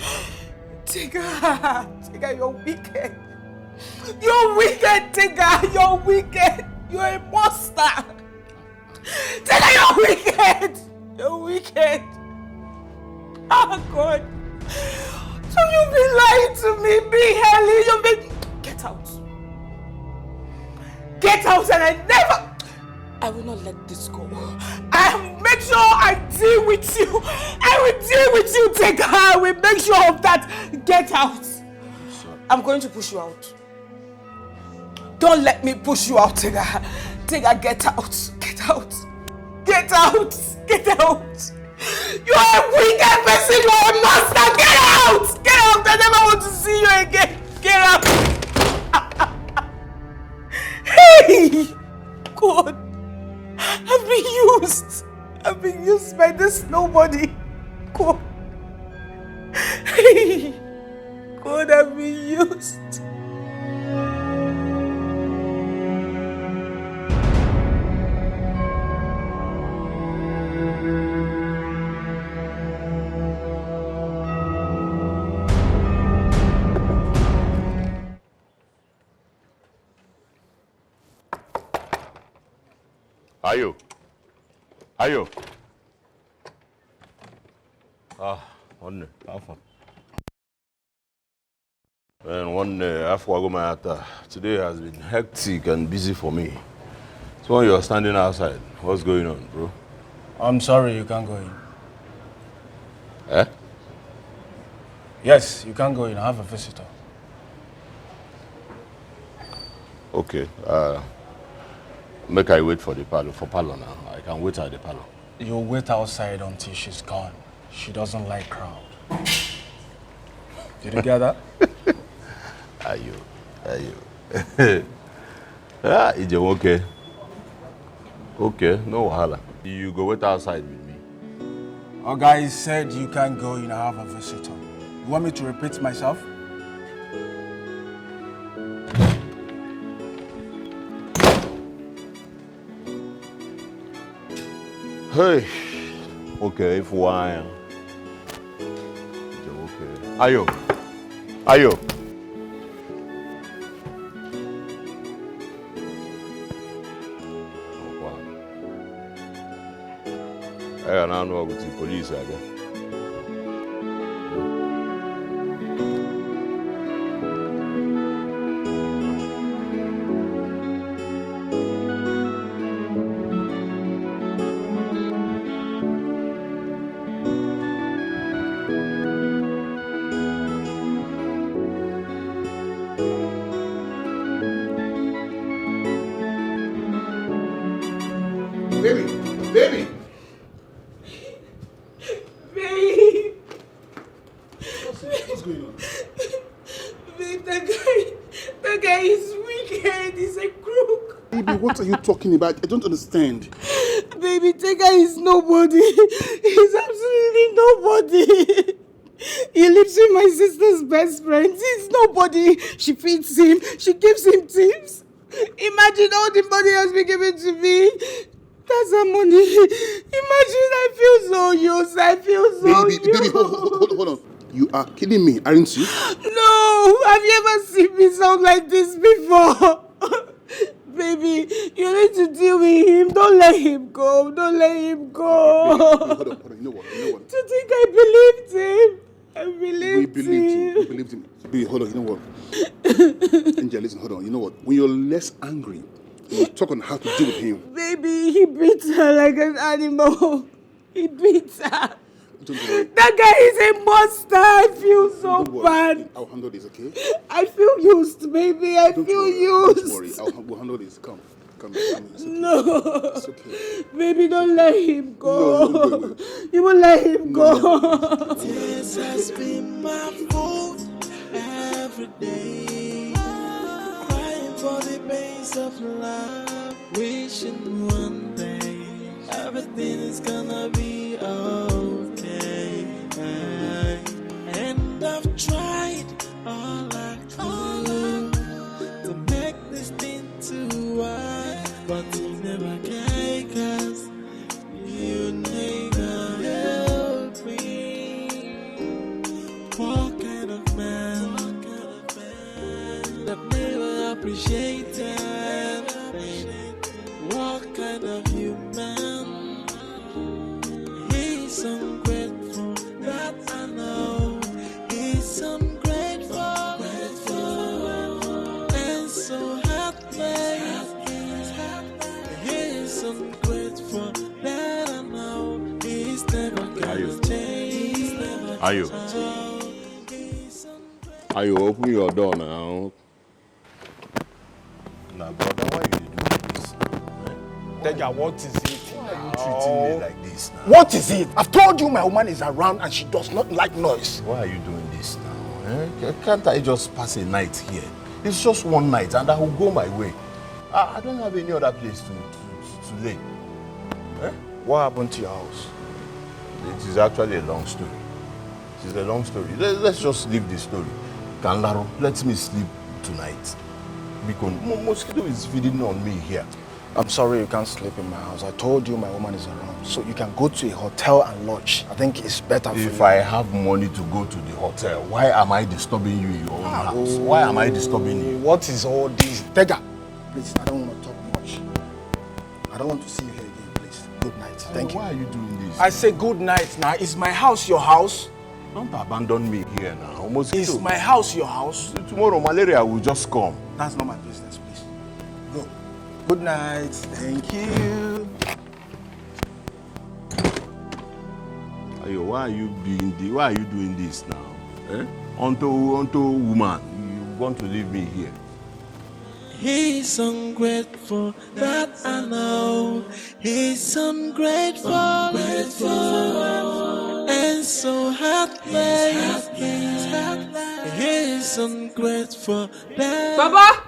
Tega, you're wicked. You're wicked, Tega. You're wicked. You're a monster. Tega, you're wicked. You're wicked. Oh, God. So you've been lying to me, Big Helly. You've been... Get out. Get out and I will not let this go. I'll make sure I deal with you. I will deal with you, Tega. I will make sure of that. Get out. I'm going to push you out. Don't let me push you out, Tega. Tega, get out. Get out. Get out. Get out. You are a wicked person. You are a monster. Get out. Get out. I never want to see you again. Get out. Hey. God. I've been used by this nobody. God. Hey. God, I've been used. Ayo. One day, and one day, after I go my after, today has been hectic and busy for me. So when you're standing outside, what's going on, bro? I'm sorry, you can't go in. Eh? Yes, you can't go in. I have a visitor. Okay. Make I wait for the parlor now. I can wait at the parlor. You'll wait outside until she's gone. She doesn't like crowd. Did you get that? Ayo. It's okay. Okay, no wahala. You go wait outside with me. Our guy said you can't go in. I have a visitor. You want me to repeat myself? Hey, okay, if why? Okay. Ayo. I don't know with the police again. What's going on? Babe, that guy is wicked. He's a crook. Baby, what are you talking about? I don't understand. Baby, Tega is nobody. He's absolutely nobody. He lives with my sister's best friend. He's nobody. She feeds him. She gives him tips. Imagine all the money has been given to me. That's her money. Imagine, I feel so used. I feel so used. Baby, hold on. You are kidding me, aren't you? No, have you ever seen me sound like this before? Baby, you need to deal with him. Don't let him go. Don't let him go. Baby, hold on. You know what? To think I believed him. I believed him. We believed him. Baby, hold on. You know what? Angel, listen, hold on. You know what? When you're less angry, you talk on how to deal with him. Baby, he beats her like an animal. He beats her. That guy is a monster. I feel so bad. I'll handle this, okay? I feel used, baby. I feel used. Don't worry. We'll handle this. Come. It's okay. No. It's okay. Baby, don't let him go. No, wait. You won't let him go. This has been my fault every day. Crying for the pains of love. Wishing one day everything is gonna be okay. And I've tried all I could to make this thing to work, but you never can, 'cause you never help me. What kind of man that never appreciated? What kind of human? He's ungrateful, that I know. He's ungrateful, and so heartless. He's ungrateful, that I know. He's never gonna change. Are you open your door now? Now, brother, why you doing this? Tega, what is it? Why are you treating me like this now? What is it? I've told you my woman is around and she does not like noise. Why are you doing this now? Can't I just pass a night here? It's just one night and I will go my way. I don't have any other place to lay. What happened to your house? It is actually a long story. It is a long story. Let's just leave the story. Kanlaro, let me sleep tonight. Because mosquito is feeding on me here. I'm sorry you can't sleep in my house. I told you my woman is around. So you can go to a hotel and lodge. I think it's better for you. If I have money to go to the hotel, why am I disturbing you in your own house? Why am I disturbing you? What is all this? Tega, please, I don't want to talk much. I don't want to see you here again, please. Good night. Thank you. Why are you doing this? I say good night now. Is my house your house? Don't abandon me here now. Mosquito. Is my house your house? Tomorrow malaria will just come. That's not my business, please. Go. Good night. Thank you. Ayo, why are you doing this now? Unto woman, you want to leave me here? He's ungrateful, that I know. He's ungrateful, and so heartless. He's ungrateful. Baba!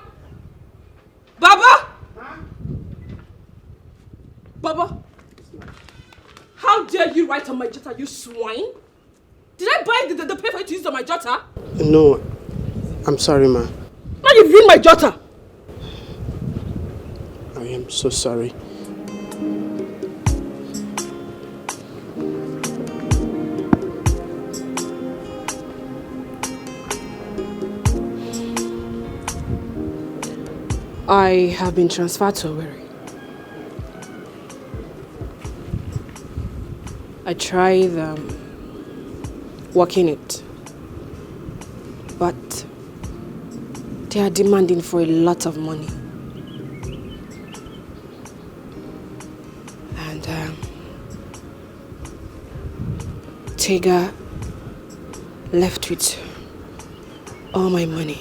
How dare you write on my jotter, you swine? Did I buy the paper to use on my jotter? No, I'm sorry, ma. Now you've ruined my jotter. I am so sorry. I have been transferred to Owerri. I tried working it, but they are demanding for a lot of money. And Tega left with all my money.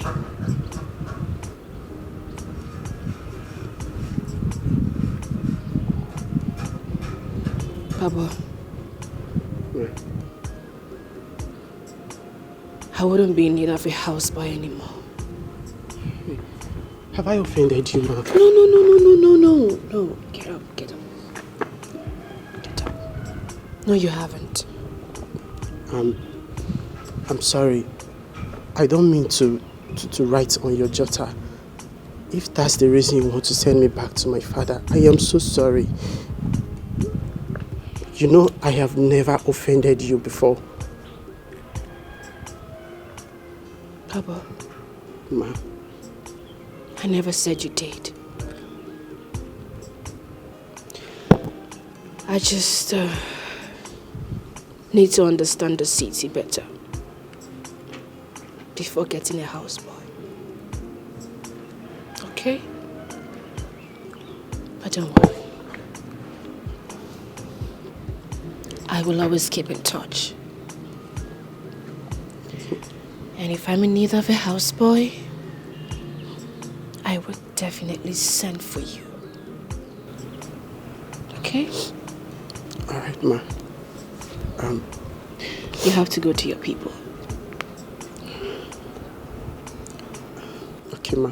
Baba, I wouldn't be in need of a houseboy anymore. Have I offended you, Ma? No. Get up. Get up. No, you haven't. I'm sorry. I don't mean to write on your jotter. If that's the reason you want to send me back to my father, I am so sorry. You know, I have never offended you before. Papa. Ma. I never said you did. I just need to understand the city better before getting a houseboy. Okay? But don't worry. I will always keep in touch. And if I'm in need of a houseboy, I will definitely send for you. Okay? Alright, Ma. You have to go to your people. Okay, Ma.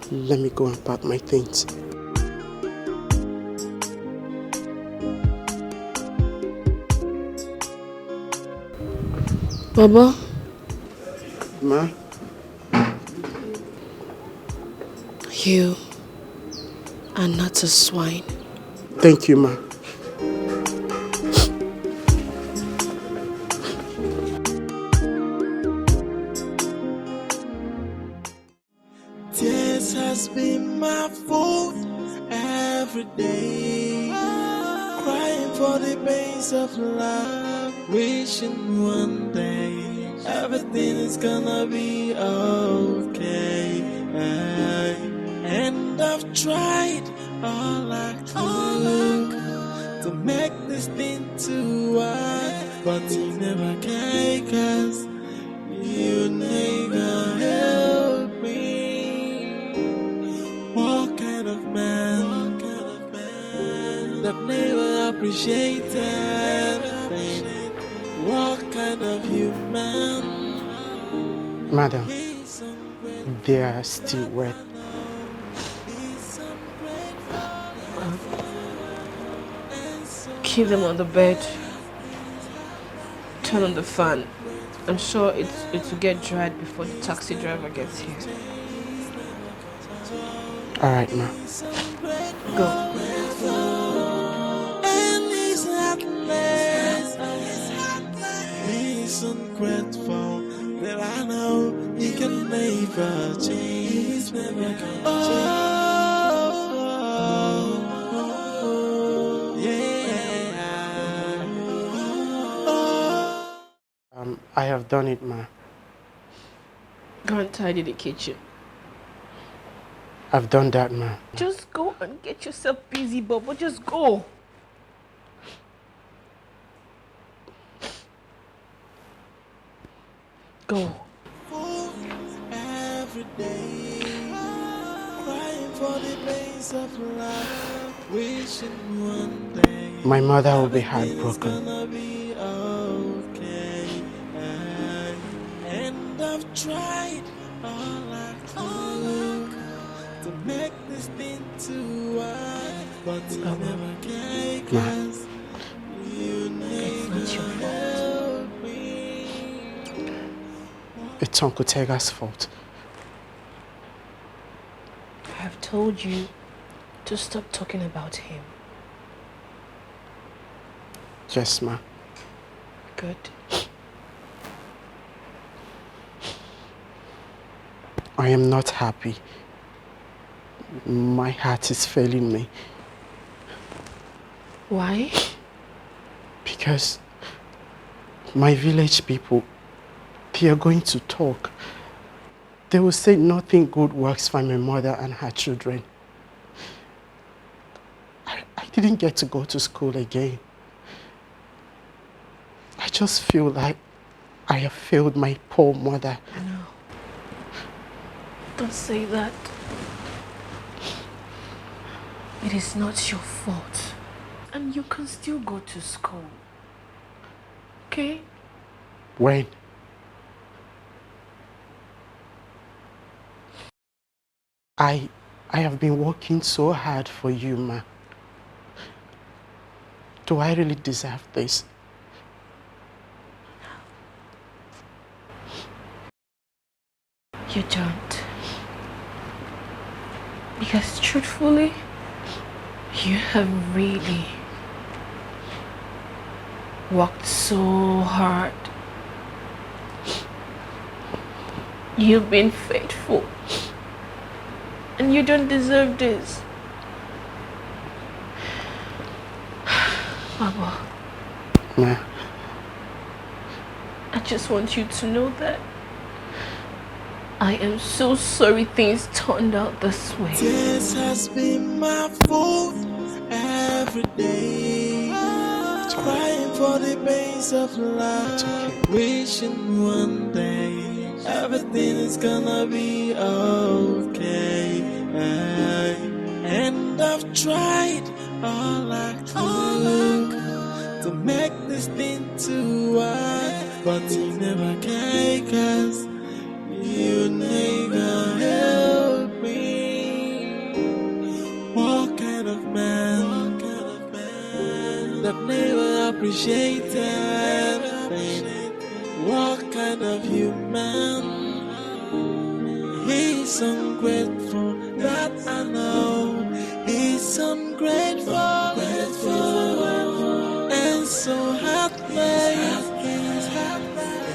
Let me go and pack my things. Baba? Ma? You are not a swine. Thank you, Ma. Tears has been my fault every day. Crying for the pains of love, wishing one day everything is gonna be okay. And I've tried all I could to make this thing to work, but you never can, 'cause you never help me. What kind of man that never appreciated? What kind of human? Madam, they are still wet. Keep them on the bed. Turn on the fan. I'm sure it will get dried before the taxi driver gets here. Alright, Ma. Go. He's ungrateful that I know he can never change. Never gonna I have done it, Ma. Go and tidy the kitchen. I've done that, Ma. Just go and get yourself busy, Bobo. Just go. Go. every day, crying for the pains of life, wishing one day My mother will be heartbroken. gonna be okay. And I've tried all I could to make this thing to work, but you never can, 'cause you never help me. It's Uncle Tega's fault. I have told you to stop talking about him. Yes, Ma. Good. I am not happy. My heart is failing me. Why? Because my village people, they are going to talk. They will say nothing good works for my mother and her children. I didn't get to go to school again. I just feel like I have failed my poor mother. No. Don't say that. It is not your fault. And you can still go to school. Okay? When? I have been working so hard for you, ma. Do I really deserve this? You don't. Because truthfully, you have really worked so hard. You've been faithful. And you don't deserve this. Baba. Ma. I just want you to know that I am so sorry things turned out this way. This has been my fault every day. Crying for the pains of life. Wishing one day everything is gonna be okay. And I've tried all I could to make this thing to work, but you never can, 'cause you never help me. What kind of man that never appreciated? What kind of human? He's ungrateful, that I know. He's ungrateful, and so heartless.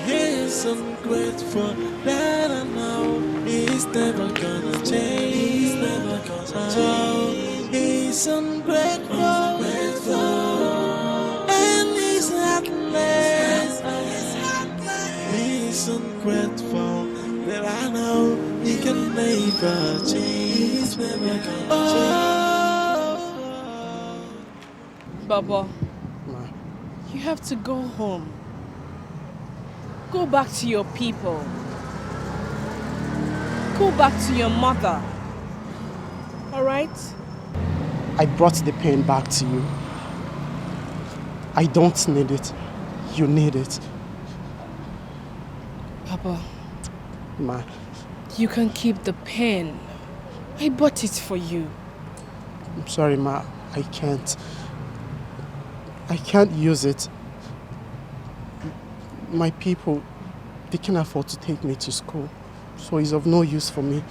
He's ungrateful, that I know. He's never gonna change. He's ungrateful, and he's heartless. He's ungrateful, that I know he can never change. Never gonna change. Baba, you have to go home. Go back to your people. Go back to your mother. Alright? I brought the pain back to you. I don't need it. You need it. Papa, Ma. you can keep the pen. I bought it for you. I'm sorry, Ma. I can't. I can't use it. My people, they can afford to take me to school. So it's of no use for me.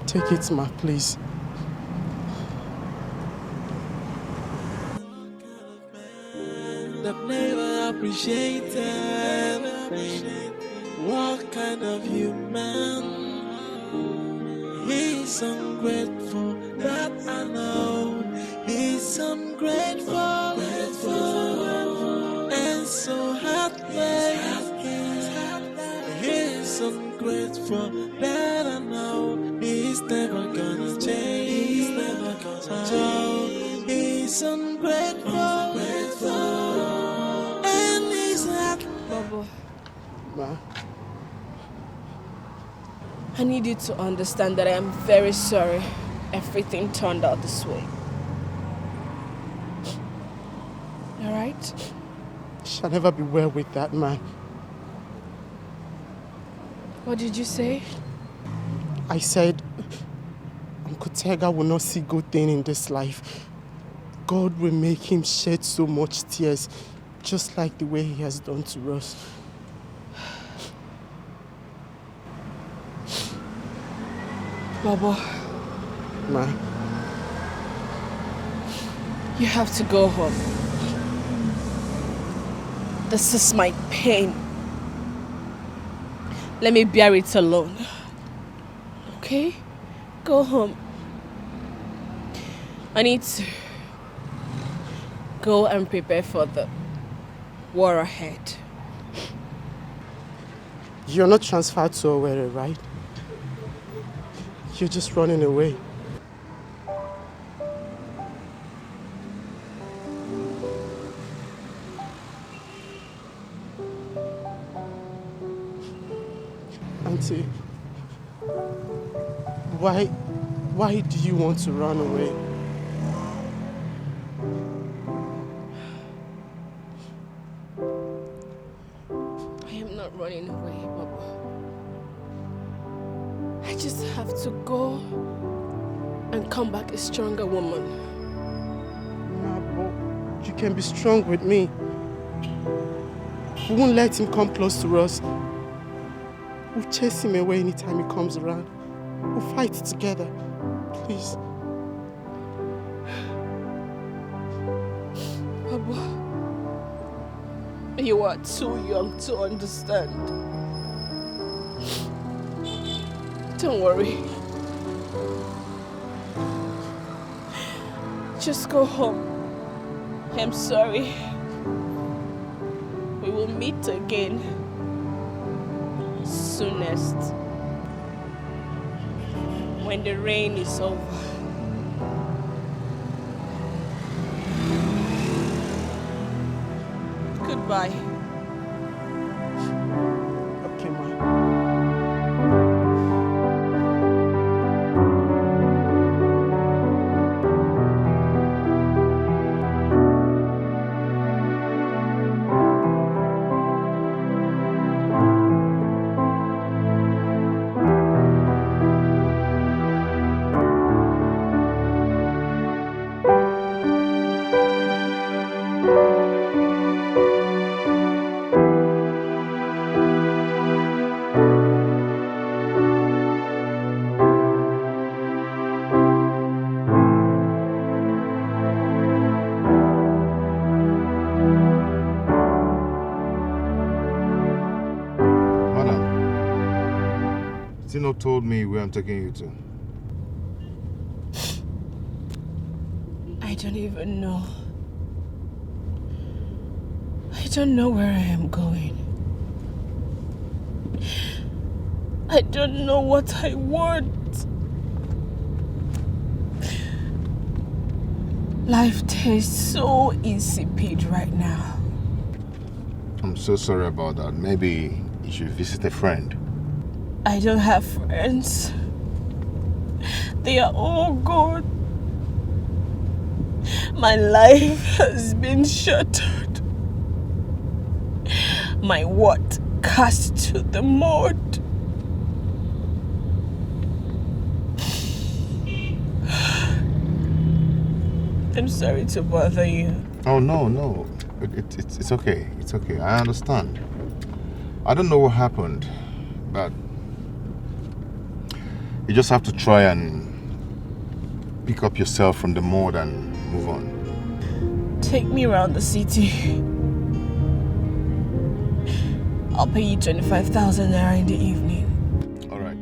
Take it, Ma, please. That never appreciated. What kind of human? He's ungrateful, that I know. He's ungrateful, and so heartless. He's ungrateful, that I know. He's never gonna change. He's ungrateful, and he's heartless. Baba, Ma. I need you to understand that I am very sorry everything turned out this way. Alright? Shall never be well with that man. What did you say? I said Uncle Tega will not see good thing in this life. God will make him shed so much tears, just like the way he has done to us. Baba, Ma. you have to go home. This is my pain. Let me bear it alone. Okay? Go home. I need to go and prepare for the war ahead. You're not transferred to Owerri, right? You're just running away. Auntie, why do you want to run away? I am not running away, Baba. I just have to go and come back a stronger woman. Nah, but you can be strong with me. We won't let him come close to us. We'll chase him away anytime he comes around. We'll fight together. Please. Baba, you are too young to understand. Don't worry. Just go home. I'm sorry. We will meet again soonest when the rain is over. Goodbye. Okay, ma. Tino told me where I'm taking you to. I don't even know. I don't know where I am going. I don't know what I want. Life tastes so insipid right now. I'm so sorry about that. Maybe you should visit a friend. I don't have friends. They are all gone. My life has been shattered. My worth cast to the mud. I'm sorry to bother you. Oh, no. It's okay. It's okay. I understand. I don't know what happened, but you just have to try and pick up yourself from the mud and move on. Take me around the city. I'll pay you 25,000 naira in the evening. All right.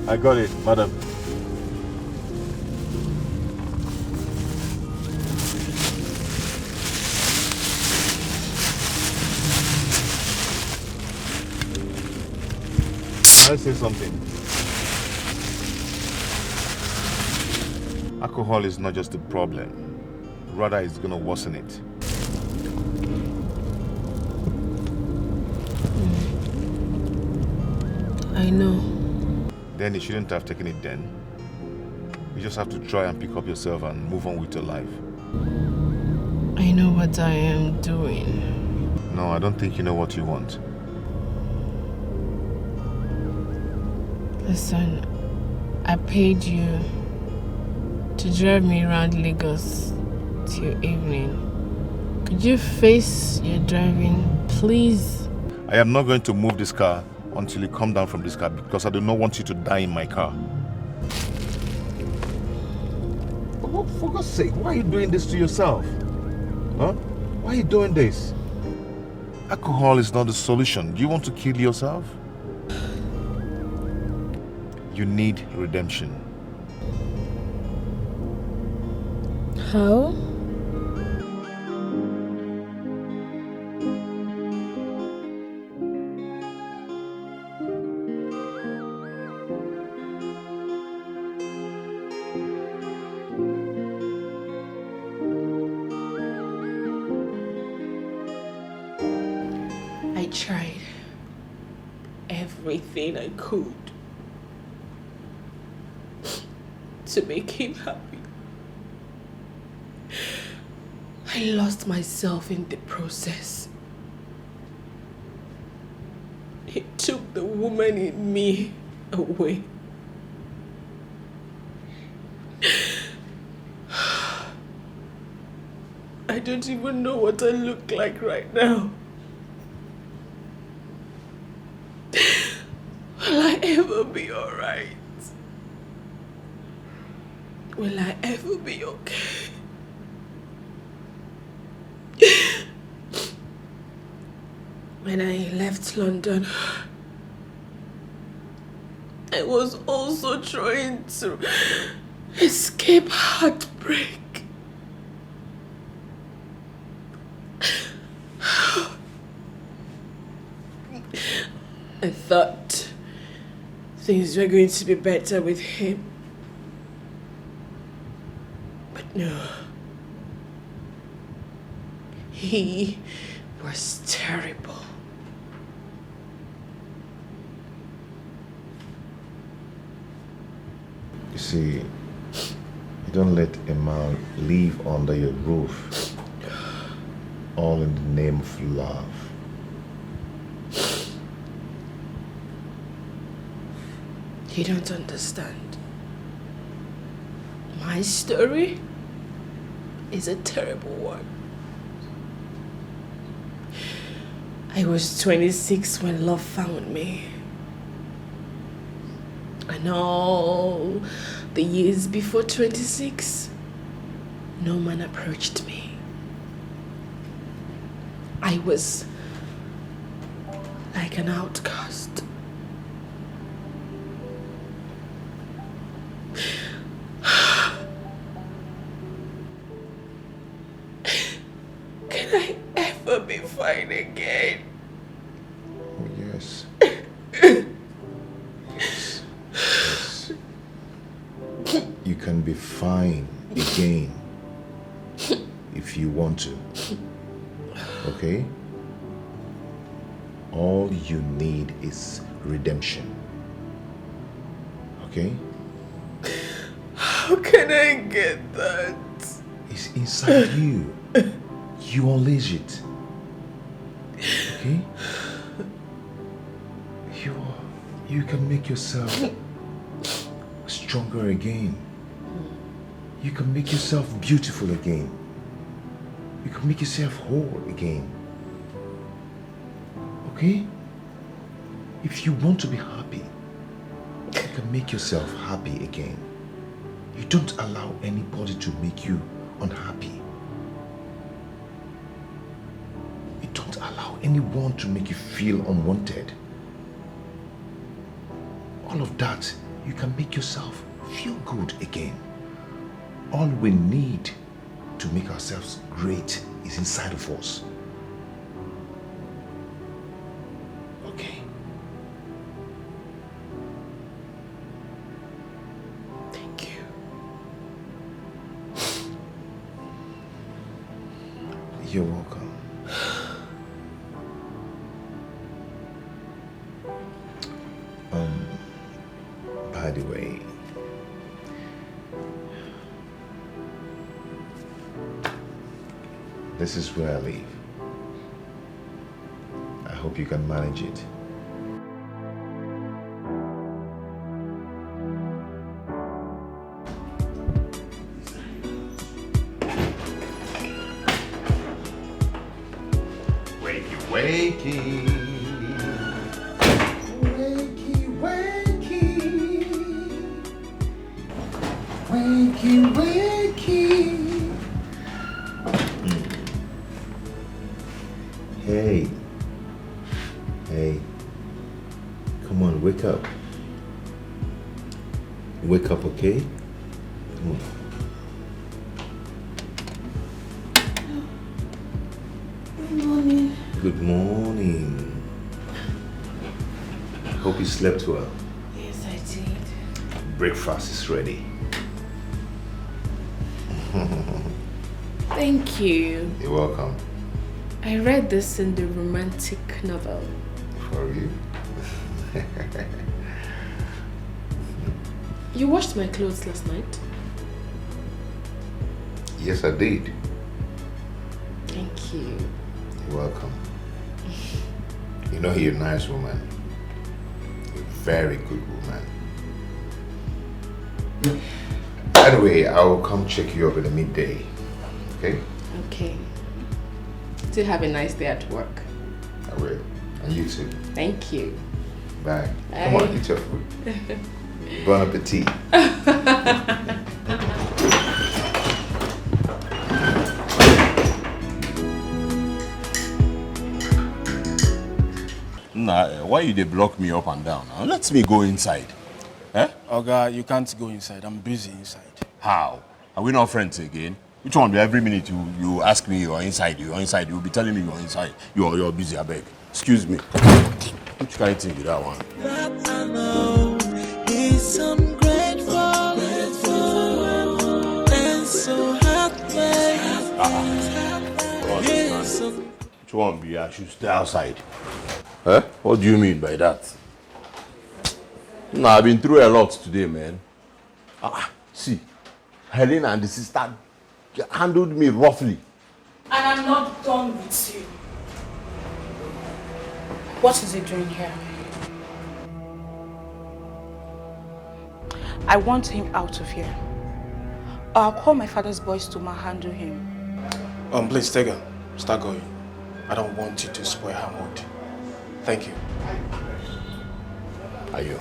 I got it, madam. Can I say something? Alcohol is not just a problem. Rather, it's going to worsen it. I know. Then you shouldn't have taken it then. You just have to try and pick up yourself and move on with your life. I know what I am doing. No, I don't think you know what you want. Listen, I paid you to drive me around Lagos till evening. Could you face your driving, please? I am not going to move this car until you come down from this car because I do not want you to die in my car. Oh, for God's sake, why are you doing this to yourself? Huh? Why are you doing this? Alcohol is not the solution. Do you want to kill yourself? You need redemption. How? I tried everything I could to make him happy. I lost myself in the process. He took the woman in me away. I don't even know what I look like right now. Will I ever be alright? Will I ever be okay? When I left London, I was also trying to escape heartbreak. I thought things were going to be better with him. But no. He was terrible. You see, you don't let a man live under your roof, all in the name of love. You don't understand. My story is a terrible one. I was 26 when love found me. And all the years before 26, no man approached me. I was like an outcast. Can I ever be fine again? Oh, yes. Yes. You can be fine again if you want to. Okay? All you need is redemption. Okay? How can I get that? It's inside you. You unleash it. Okay? You can make yourself stronger again. You can make yourself beautiful again. You can make yourself whole again. Okay? If you want to be happy, you can make yourself happy again. You don't allow anybody to make you unhappy. You don't allow anyone to make you feel unwanted. All of that, you can make yourself feel good again. All we need to make ourselves great is inside of us. Okay? Thank you. You're welcome. By the way, this is where I live. hope you can manage it. Wakey, wakey. Wakey, wakey. Hey. Hey. Come on, wake up. Wake up, okay? Come on. Good morning. Good morning. Hope you slept well. Yes, I did. Breakfast is ready. Thank you. You're welcome. I read this in the romantic novel. For you? You washed my clothes last night? Yes, I did. Thank you. You're welcome. You know you're a nice woman. You're a very good woman. Anyway, I will come check you up in the midday. Okay? Okay. Still have a nice day at work. I will. And you too. Thank you. Bye. Bye. Come on, eat your food. Bon appetit. Nah, why you they block me up and down? Now, let me go inside. Eh? Oga, you can't go inside. I'm busy inside. How? Are we not friends again? Which one? Every minute you ask me you're inside, you'll be telling me you're inside. You're busy, I beg. Excuse me. Which kind of thing with that one? That I know is ungrateful and so heartless. Which one be I should stay outside? Eh? What do you mean by that? No, I've been through a lot today, man. See, Helen and the sister handled me roughly. And I'm not done with you. What is he doing here? I want him out of here. Or I'll call my father's boys to manhandle him. Please, Tega, start going. I don't want you to spoil her mood. Thank you. Ayo,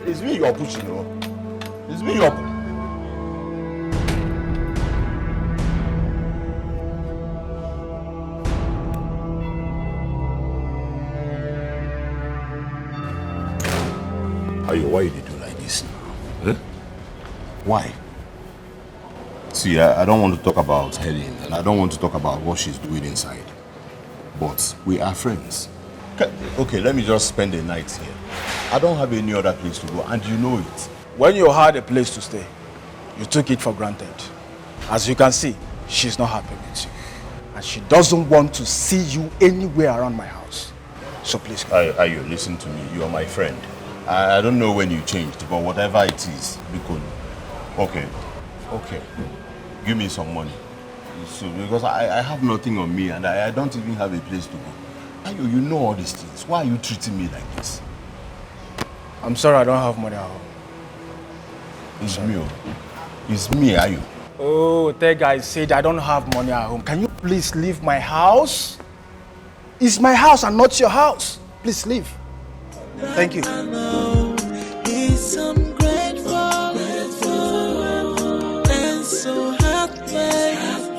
it's me you're pushing, you know. It's me you're pushing. Ayo, why you do like this now? Eh? Why? See, I don't want to talk about Helen, and I don't want to talk about what she's doing inside. But we are friends. Okay, let me just spend the night here. I don't have any other place to go, and you know it. When you had a place to stay, you took it for granted. As you can see, she's not happy with you. And she doesn't want to see you anywhere around my house. So please go. Ayo, listen to me. You are my friend. I don't know when you changed, but whatever it is, be cool. Okay. Give me some money. So, because I have nothing on me and I don't even have a place to go. Ayo, you know all these things. Why are you treating me like this? I'm sorry I don't have money at home. It's me. It's me, Ayo. Oh, that guy said I don't have money at home. Can you please leave my house? It's my house and not your house. Please leave. Thank you. He's ungrateful and so heartless.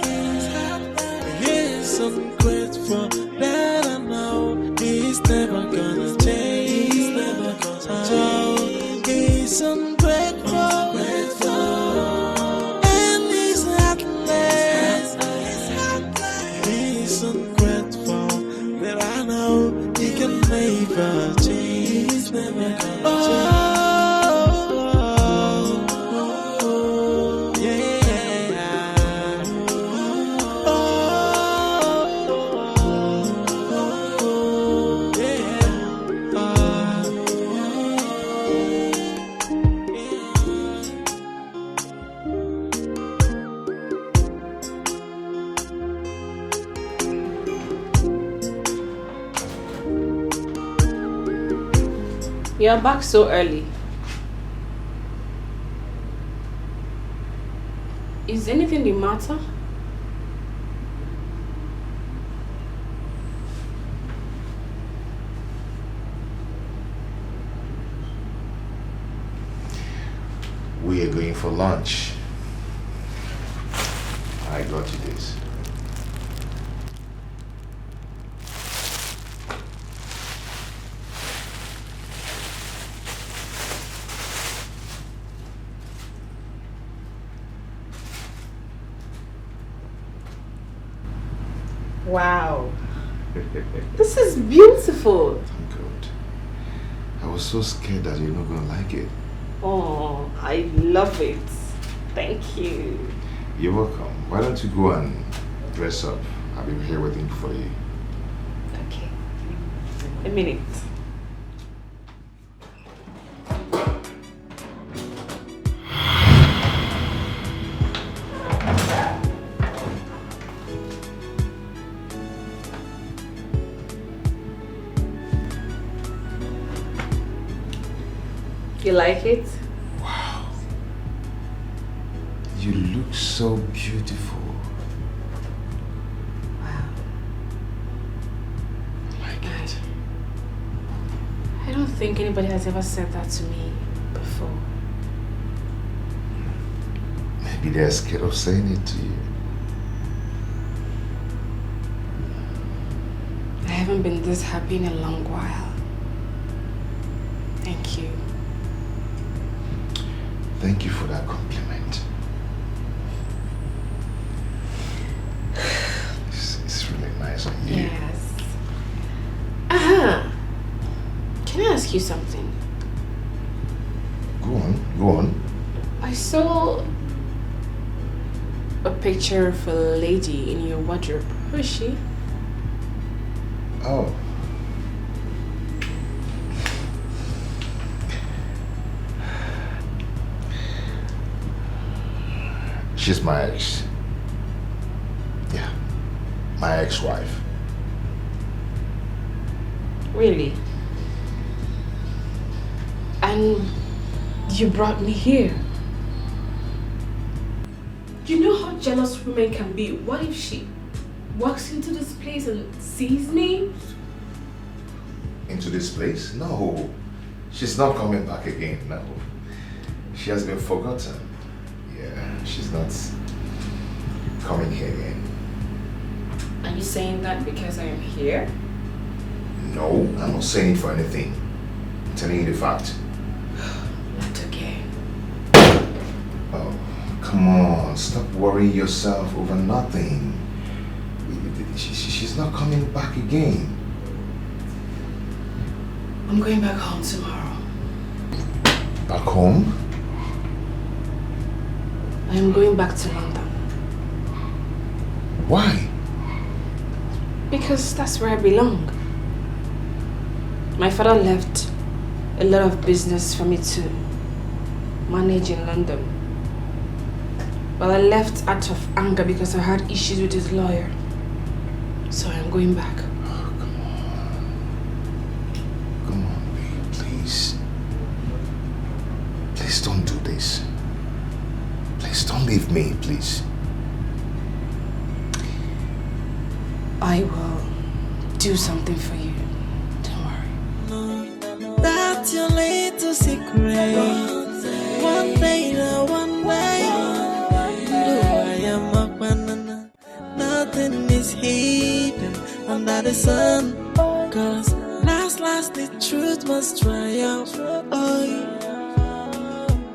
He's ungrateful that I know he's never gonna change. He's never gonna change. He's ungrateful and he's heartless. He's ungrateful that I know he can never change. Never gonna You're back so early. Is anything the matter? We are going for lunch. I got you this. Wow. This is beautiful. Thank God. I was so scared that you're not gonna like it. Oh, I love it. Thank you. You're welcome. Why don't you go and dress up? I'll be here waiting for you. Okay. A minute. You like it? Wow. You look so beautiful. Wow. I like it. I don't think anybody has ever said that to me before. Maybe they're scared of saying it to you. I haven't been this happy in a long while. Thank you. Thank you for that compliment. It's really nice of you. Yes. Uh-huh. Can I ask you something? Go on, go on. I saw a picture of a lady in your wardrobe. Who is she? Oh. She's my ex. Yeah, my ex-wife. Really? And you brought me here. You know how jealous women can be. What if she walks into this place and sees me? Into this place? No. She's not coming back again, no. She has been forgotten. Yeah, she's not coming here again. Are you saying that because I am here? No, I'm not saying it for anything. I'm telling you the fact. Not okay. Oh, come on. Stop worrying yourself over nothing. She's not coming back again. I'm going back home tomorrow. Back home? I am going back to London. Why? Because that's where I belong. My father left a lot of business for me to manage in London. But I left out of anger because I had issues with his lawyer. So I'm going back. Oh, come on. Come on, babe, please. Please don't do this. Please don't leave me, please. I will do something for you. Don't worry. That's your little secret. One day, one way. Do I am a banana? Nothing is hidden under the sun. Cause last the truth must triumph. Oh,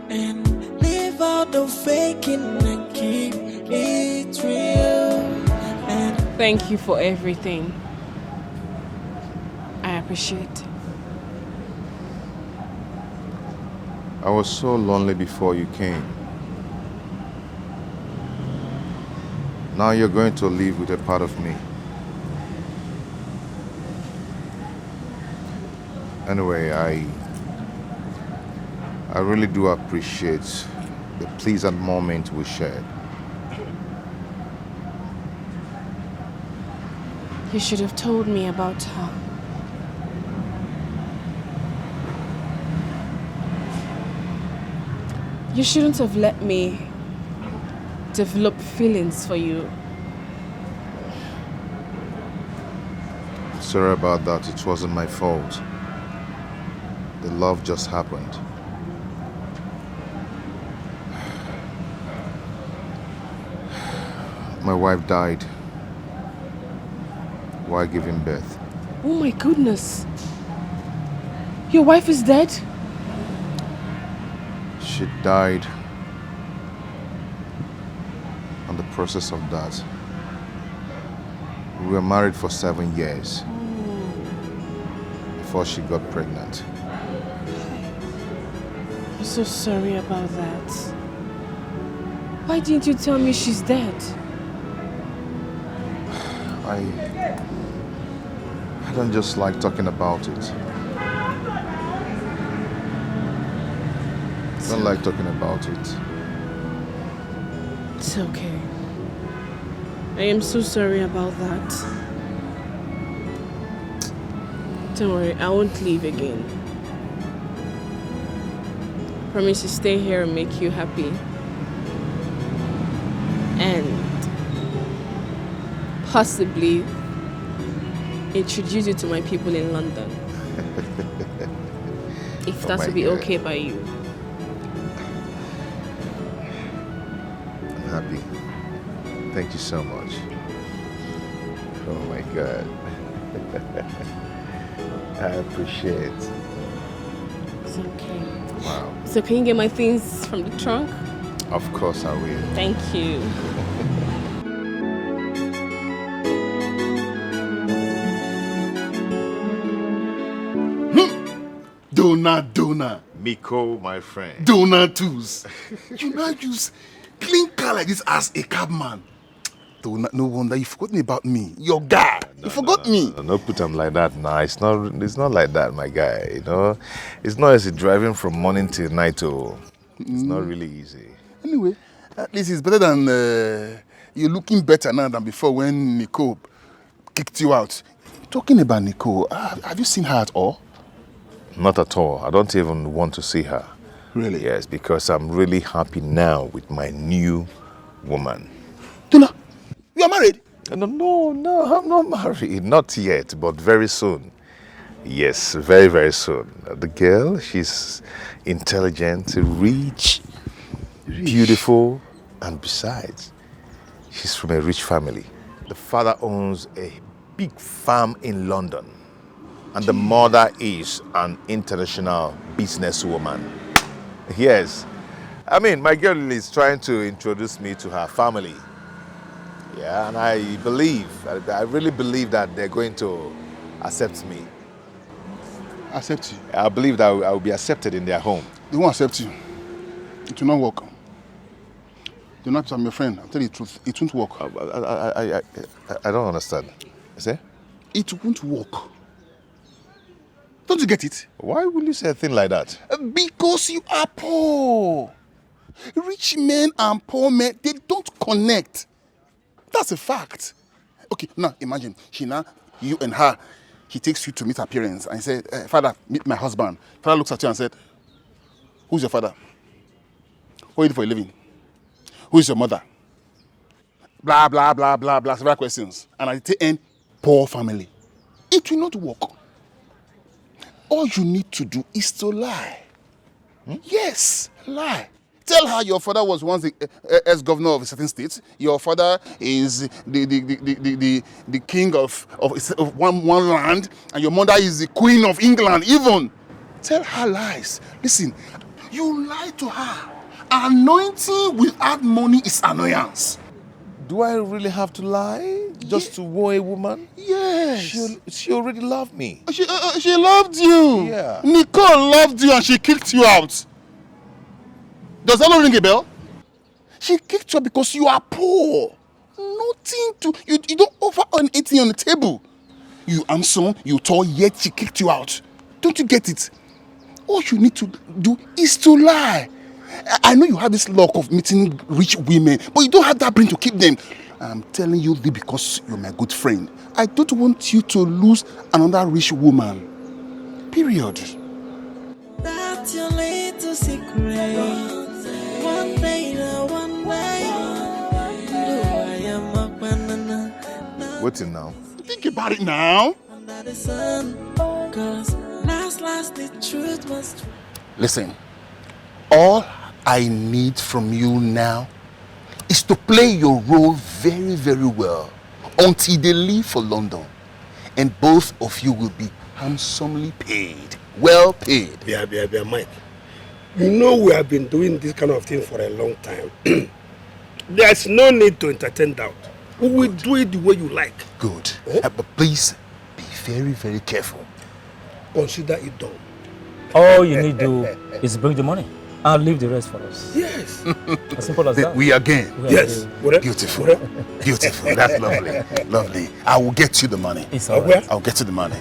and live out the faking and keep it real. And Thank you for everything. I appreciate. I was so lonely before you came. Now you're going to live with a part of me. Anyway, I really do appreciate the pleasant moment we shared. You should have told me about her. You shouldn't have let me develop feelings for you. Sorry about that. It wasn't my fault. The love just happened. My wife died while giving birth. Oh my goodness. Your wife is dead? She died on the process of that. We were married for 7 years before she got pregnant. I'm so sorry about that. Why didn't you tell me she's dead? I don't just like talking about it. I don't like talking about it. It's okay. I am so sorry about that. Don't worry, I won't leave again. I promise to stay here and make you happy. And possibly introduce you to my people in London. If that would be okay by you. I'm happy. Thank you so much. Oh my God. I appreciate it. It's okay. Wow. So can you get my things from the trunk? Of course I will. Thank you. Donut. Nicole, my friend. Donatus. You now use clean car like this as a cabman. Donut, no wonder you forgot me about me. Your guy. You forgot me. No, put him like that now. It's not like that, my guy. You know, it's not easy driving from morning till night. Oh, it's not really easy. Anyway, at least it's better than you're looking better now than before when Nicole kicked you out. Talking about Nicole, have you seen her at all? Not at all. I don't even want to see her. Really? Yes, because I'm really happy now with my new woman. Tuna, you are married? No, I'm not married. Not yet, but very soon. Yes, very, very soon. The girl, she's intelligent, rich, beautiful, and besides, she's from a rich family. The father owns a big farm in London, and the mother is an international businesswoman. Yes. I mean, my girl is trying to introduce me to her family. Yeah, and I really believe that they're going to accept me. Accept you? I believe that I will be accepted in their home. They won't accept you. It will not work. Do not, I'm your friend. I'll tell you the truth. It won't work. I don't understand. Say? It won't work. Don't you get it? Why will you say a thing like that? Because you are poor. Rich men and poor men, they don't connect. That's a fact. Okay, now imagine, you and her, he takes you to meet her parents and he said, Father, meet my husband. Father looks at you and said, who's your father? What do you do for a living? Who is your mother? Blah, blah, blah, blah, blah, several questions. And at the end, poor family. It will not work. All you need to do is to lie. Yes, lie. Tell her your father was once the ex-governor of a certain state. Your father is the king of one land, and your mother is the queen of England even. Tell her lies. Listen, you lie to her. Anointing without money is annoyance. Do I really have to lie just to woo a woman? Yes. She already loved me. She loved you. Yeah. Nicole loved you and she kicked you out. Does that not ring a bell? She kicked you out because you are poor. Nothing to... You don't offer anything on the table. You handsome, you tall, yet she kicked you out. Don't you get it? All you need to do is to lie. I know you have this luck of meeting rich women, but you don't have that brain to keep them. I'm telling you this because you're my good friend. I don't want you to lose another rich woman. Period. That's your little secret. Waiting now. Think about it now. Under the sun, 'cause last the truth was true. Listen, all I need from you now is to play your role very, very well until they leave for London. And both of you will be handsomely paid. Well paid. Yeah, Mike. You know we have been doing this kind of thing for a long time. There's no need to entertain doubt. We will do it the way you like. Good. But please be very, very careful. Consider it done. All you need to do is bring the money. I'll leave the rest for us. Yes. As simple as that. We again. Yes. Beautiful. Beautiful. That's lovely. Lovely. I will get you the money. It's all right. I'll get you the money.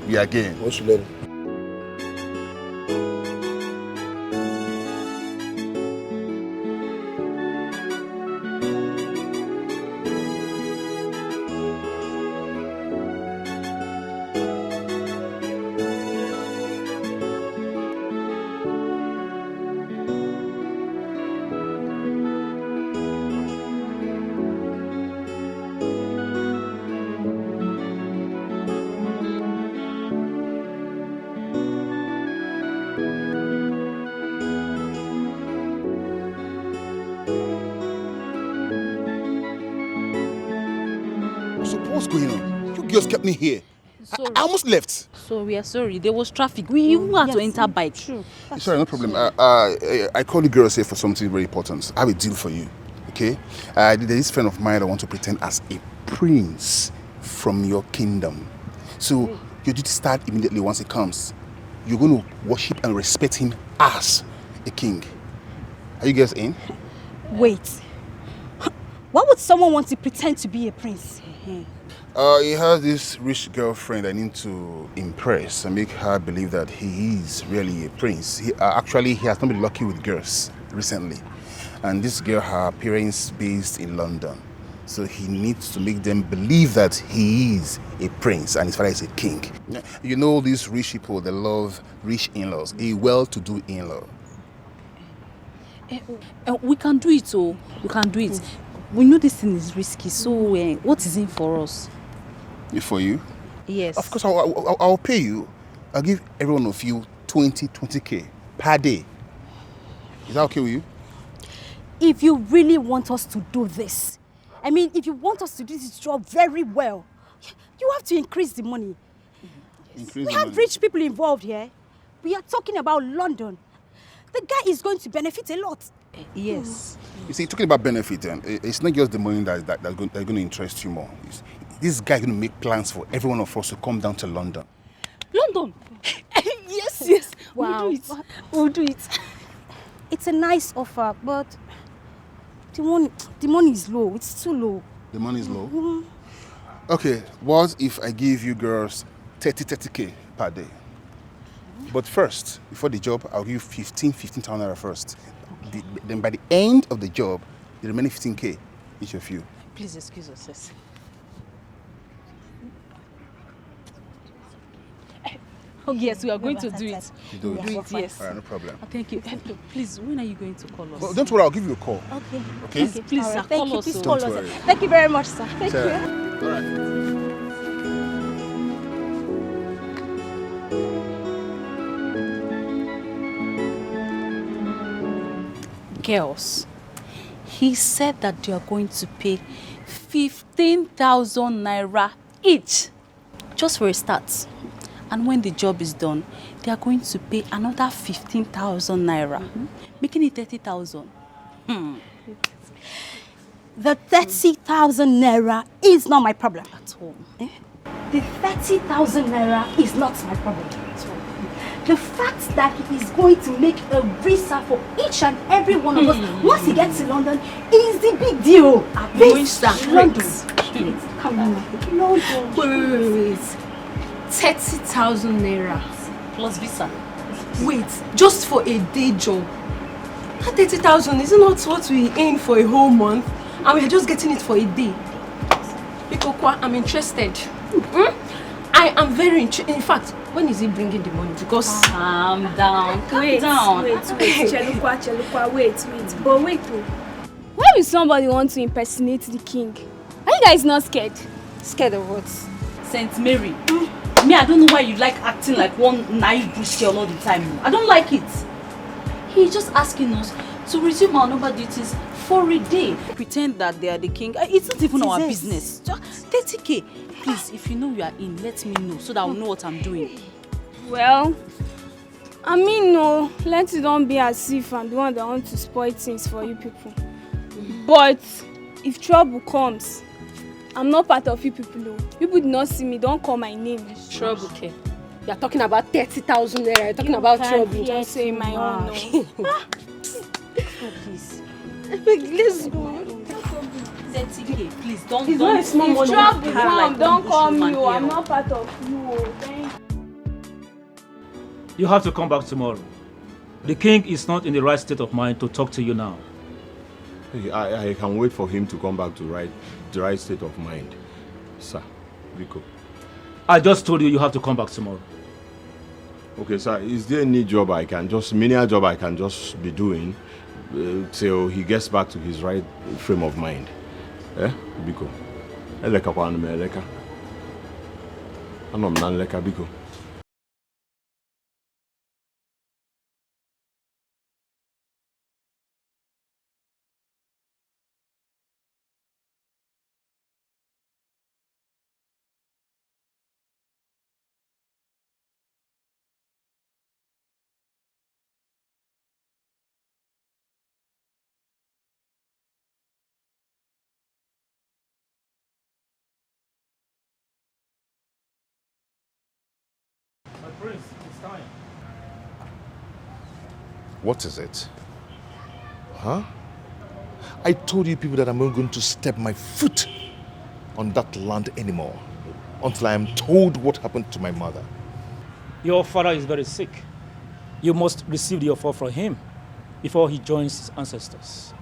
We again. What's your name? What's going on? You girls kept me here. I almost left. So we are sorry. There was traffic. We even had to enter by. True. Sorry, no problem. I called you girls here for something very important. I have a deal for you. Okay? There's this friend of mine that wants to pretend as a prince from your kingdom. So your duty starts immediately once he comes. You're going to worship and respect him as a king. Are you guys in? Wait. Why would someone want to pretend to be a prince? He has this rich girlfriend I need to impress and make her believe that he is really a prince. Actually, he has not been lucky with girls recently. And this girl, her parents based in London. So he needs to make them believe that he is a prince and his father is a king. You know these rich people, they love rich in-laws, a well-to-do in-law. We can do it, oh. We can do it. We know this thing is risky, so what is in for us? For you? Yes. Of course, I'll pay you. I'll give every one of you 20K per day. Is that okay with you? If you really want us to do this, I mean, if you want us to do this job very well, you have to increase the money. We have rich people involved here. We are talking about London. The guy is going to benefit a lot. Yes. You see, talking about benefit, it's not just the money that's going to interest you more. This guy is going to make plans for every one of us to come down to London. London? Yes. Wow. We'll do it. We'll do it. It's a nice offer, but the money is low. It's too low. The money is low? Okay, what if I give you girls 30K per day? But first, before the job, I'll give you 15,000 naira first. Then by the end of the job, the remaining 15K, each of you. Please excuse us, sis. Oh yes, we are going to do it. You do it? Do it, yes. All right, no problem. Thank you. Please, when are you going to call us? Well, don't worry, I'll give you a call. Okay. Please, All sir, right, thank call you. us. Please so- call Don't us. worry. Thank you very much, sir. Thank Sure. you. All right. Girls, he said that they are going to pay 15,000 naira each, just for a start. And when the job is done, they are going to pay another 15,000 naira, making it 30,000. The 30,000 naira is not my problem. At all. The 30,000 naira is not my problem at all. The fact that he is going to make a visa for each and every one of us once he gets to London is the big deal. This London. Come on, London. Wait. 30,000 naira. Plus visa. Wait, just for a day job. That 30,000 is not what we earn for a whole month, and we're just getting it for a day. Ikokwa, I'm interested. I am very interested. In fact, when is he bringing the money? Because calm down, Wait. Chelukwa, wait. But wait, why will somebody want to impersonate the king? Are you guys not scared? Scared of what? Saint Mary. Me, I don't know why you like acting like one naive bush girl all the time. I don't like it. He's just asking us to resume our normal duties for a day. Pretend that they are the king. It's not even our business. Just 30k. Please, if you know you are in, let me know so that I'll know what I'm doing. Well, I mean, no, let it don't be as if I'm the one that wants to spoil things for you people. But if trouble comes, I'm not part of you people. No. People do not see me, don't call my name. Trouble, okay. You're talking about 30,000 naira. You're talking about trouble. Just say my own. No. Please. Let's go. 30k, please don't. It's not a small money. Trouble come, don't call me. I'm not part of you. Thank you. You have to come back tomorrow. The king is not in the right state of mind to talk to you now. I can wait for him to come back to the right state of mind. Sir, Rico. I just told you have to come back tomorrow. Okay, sir, is there any job menial job I can just be doing till he gets back to his right frame of mind? Eh, Biko? Eleka pa anu me eleka. Anom nan leka Biko. Prince, it's time. What is it? Huh? I told you people that I'm not going to step my foot on that land anymore until I am told what happened to my mother. Your father is very sick. You must receive the offer from him before he joins his ancestors.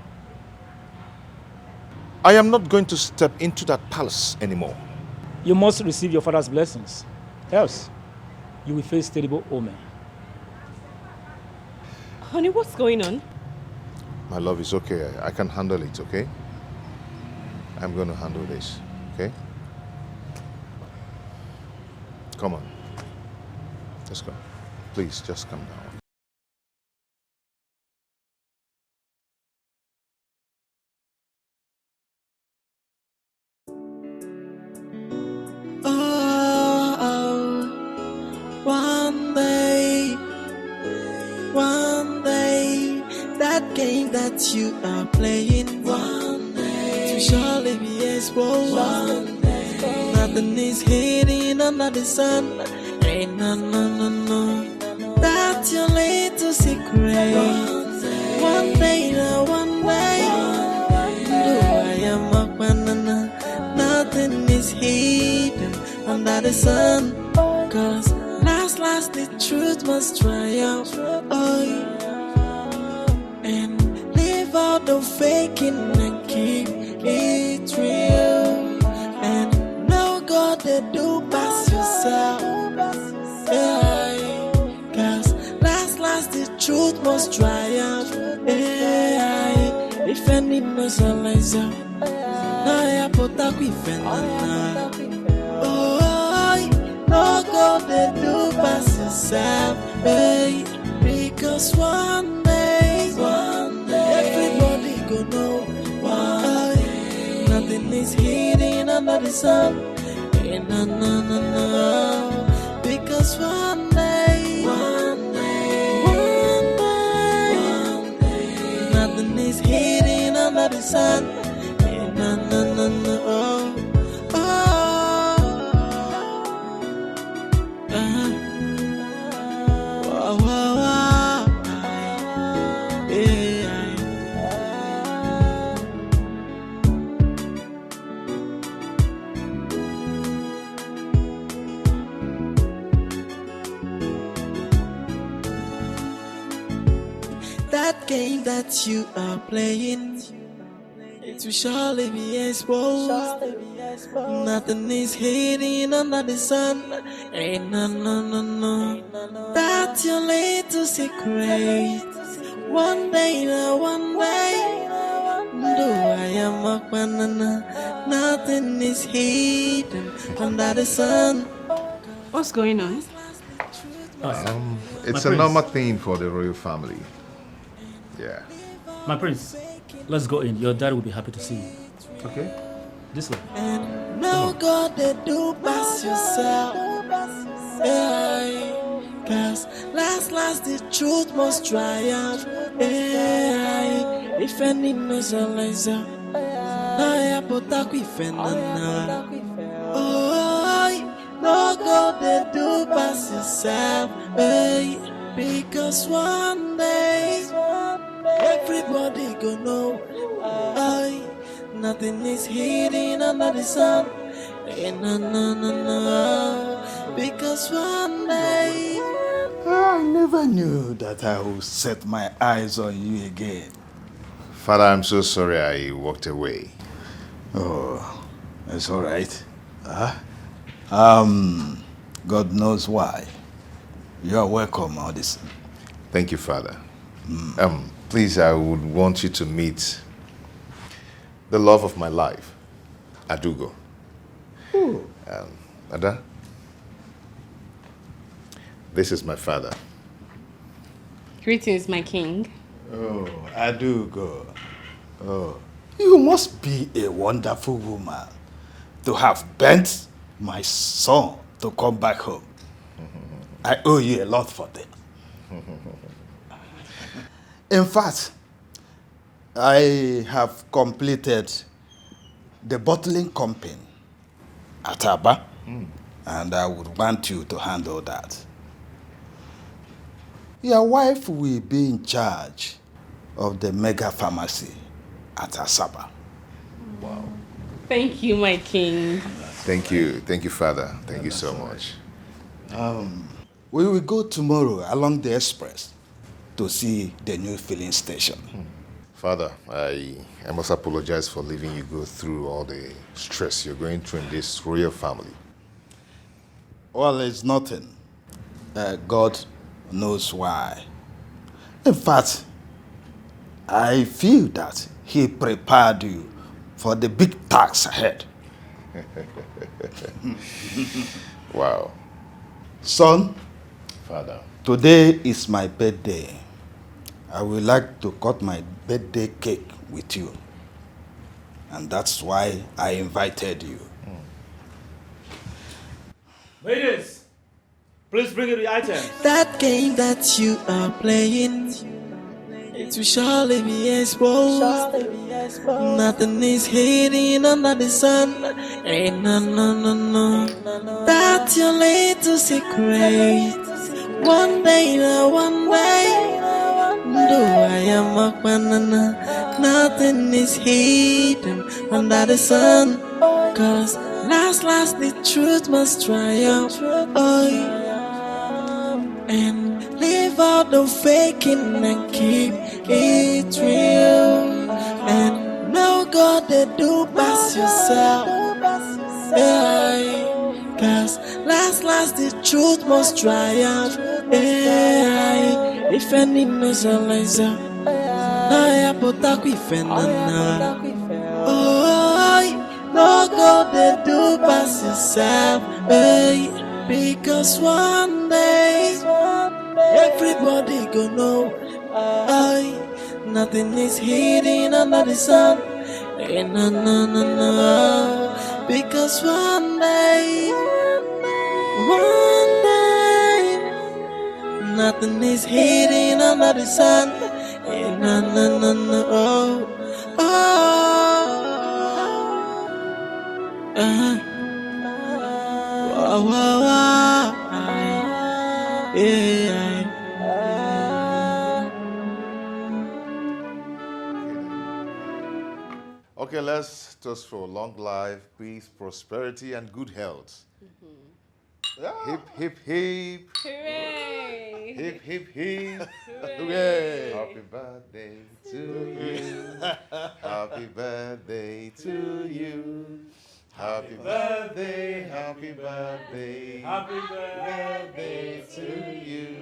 I am not going to step into that palace anymore. You must receive your father's blessings. Else, you will face terrible omen. Honey, what's going on? My love, is okay. I can handle it, okay? I'm going to handle this, okay? Come on. Let's go. Please, just come down. One day, that game that you are playing, one day, to surely be exposed. One day, nothing is hidden under the sun. Ain't no, that's your little secret. One day, do I am a banana? Nothing is hidden under the sun. 'Cause last, the truth must triumph. Oh, and leave out the faking and keep it real. And know God they do pass yourself. Yeah. 'Cause last, the truth must triumph. Yeah. If any knows a laser, now I put up with no God they do pass yourself, hey. Because one day, everybody go know. One day, nothing is hidden under the sun. Hey, no. Because one day, nothing is hidden under the sun. Hey, no. That game that you are playing, it will surely be exposed. Nothing is hidden under the sun. Ain't no. That's your little secret. One day, I am a banana, nothing is hidden under the sun. What's going on? It's a normal thing for the royal family. Yeah. My prince, let's go in. Your dad will be happy to see you. Okay. This way. And now God they do pass yourself. Yeah, cause last the truth must triumph. Yeah, if any knows a laser, I put up with another. Oh, no God they do pass yourself. Hey, because one day everybody gonna know. Aye, nothing is hidden under the sun. No. Because one day I never knew that I would set my eyes on you again. Father, I'm so sorry I walked away. Oh, it's all right. God knows why. You are welcome, Addison. Thank you, Father. Please, I would want you to meet the love of my life, Adugo. Ada, this is my father. Greetings, my king. Oh, Adugo. Oh, you must be a wonderful woman to have bent my son to come back home. I owe you a lot for that. In fact, I have completed the bottling company at Aba, and I would want you to handle that. Your wife will be in charge of the mega pharmacy at Asaba. Wow. Thank you, my king. Thank you, Father. Thank you so much. We will go tomorrow along the express to see the new filling station. Father, I must apologize for leaving you go through all the stress you're going through in this royal family. Well, it's nothing. God knows why. In fact, I feel that He prepared you for the big task ahead. Wow. Son, Father, today is my birthday. I would like to cut my birthday cake with you. And that's why I invited you. Ladies, please bring in the items. that game that you are playing, it will surely be exposed. Nothing is hidden under the sun. Ain't no. That's your little secret. One day, though I am a banana, nothing is hidden under the sun. Cause last the truth must triumph. And leave out the faking and keep it real. And now God they do pass yourself. Yeah, cause last the truth must triumph. Yeah, if any knows a laser, I put up with another. Oh, no God they do pass yourself. Hey, because one day everybody gonna know. Nothing is hidden under the sun. No. Because one day, nothing is hidden under the sun. No. Yeah. Okay, let's toast for long life, peace, prosperity, and good health. Hip, hip, hip. Hooray! Hip, hip, hip. Hooray! Happy birthday to you. Happy birthday to you. Happy birthday, happy birthday. Happy birthday to you.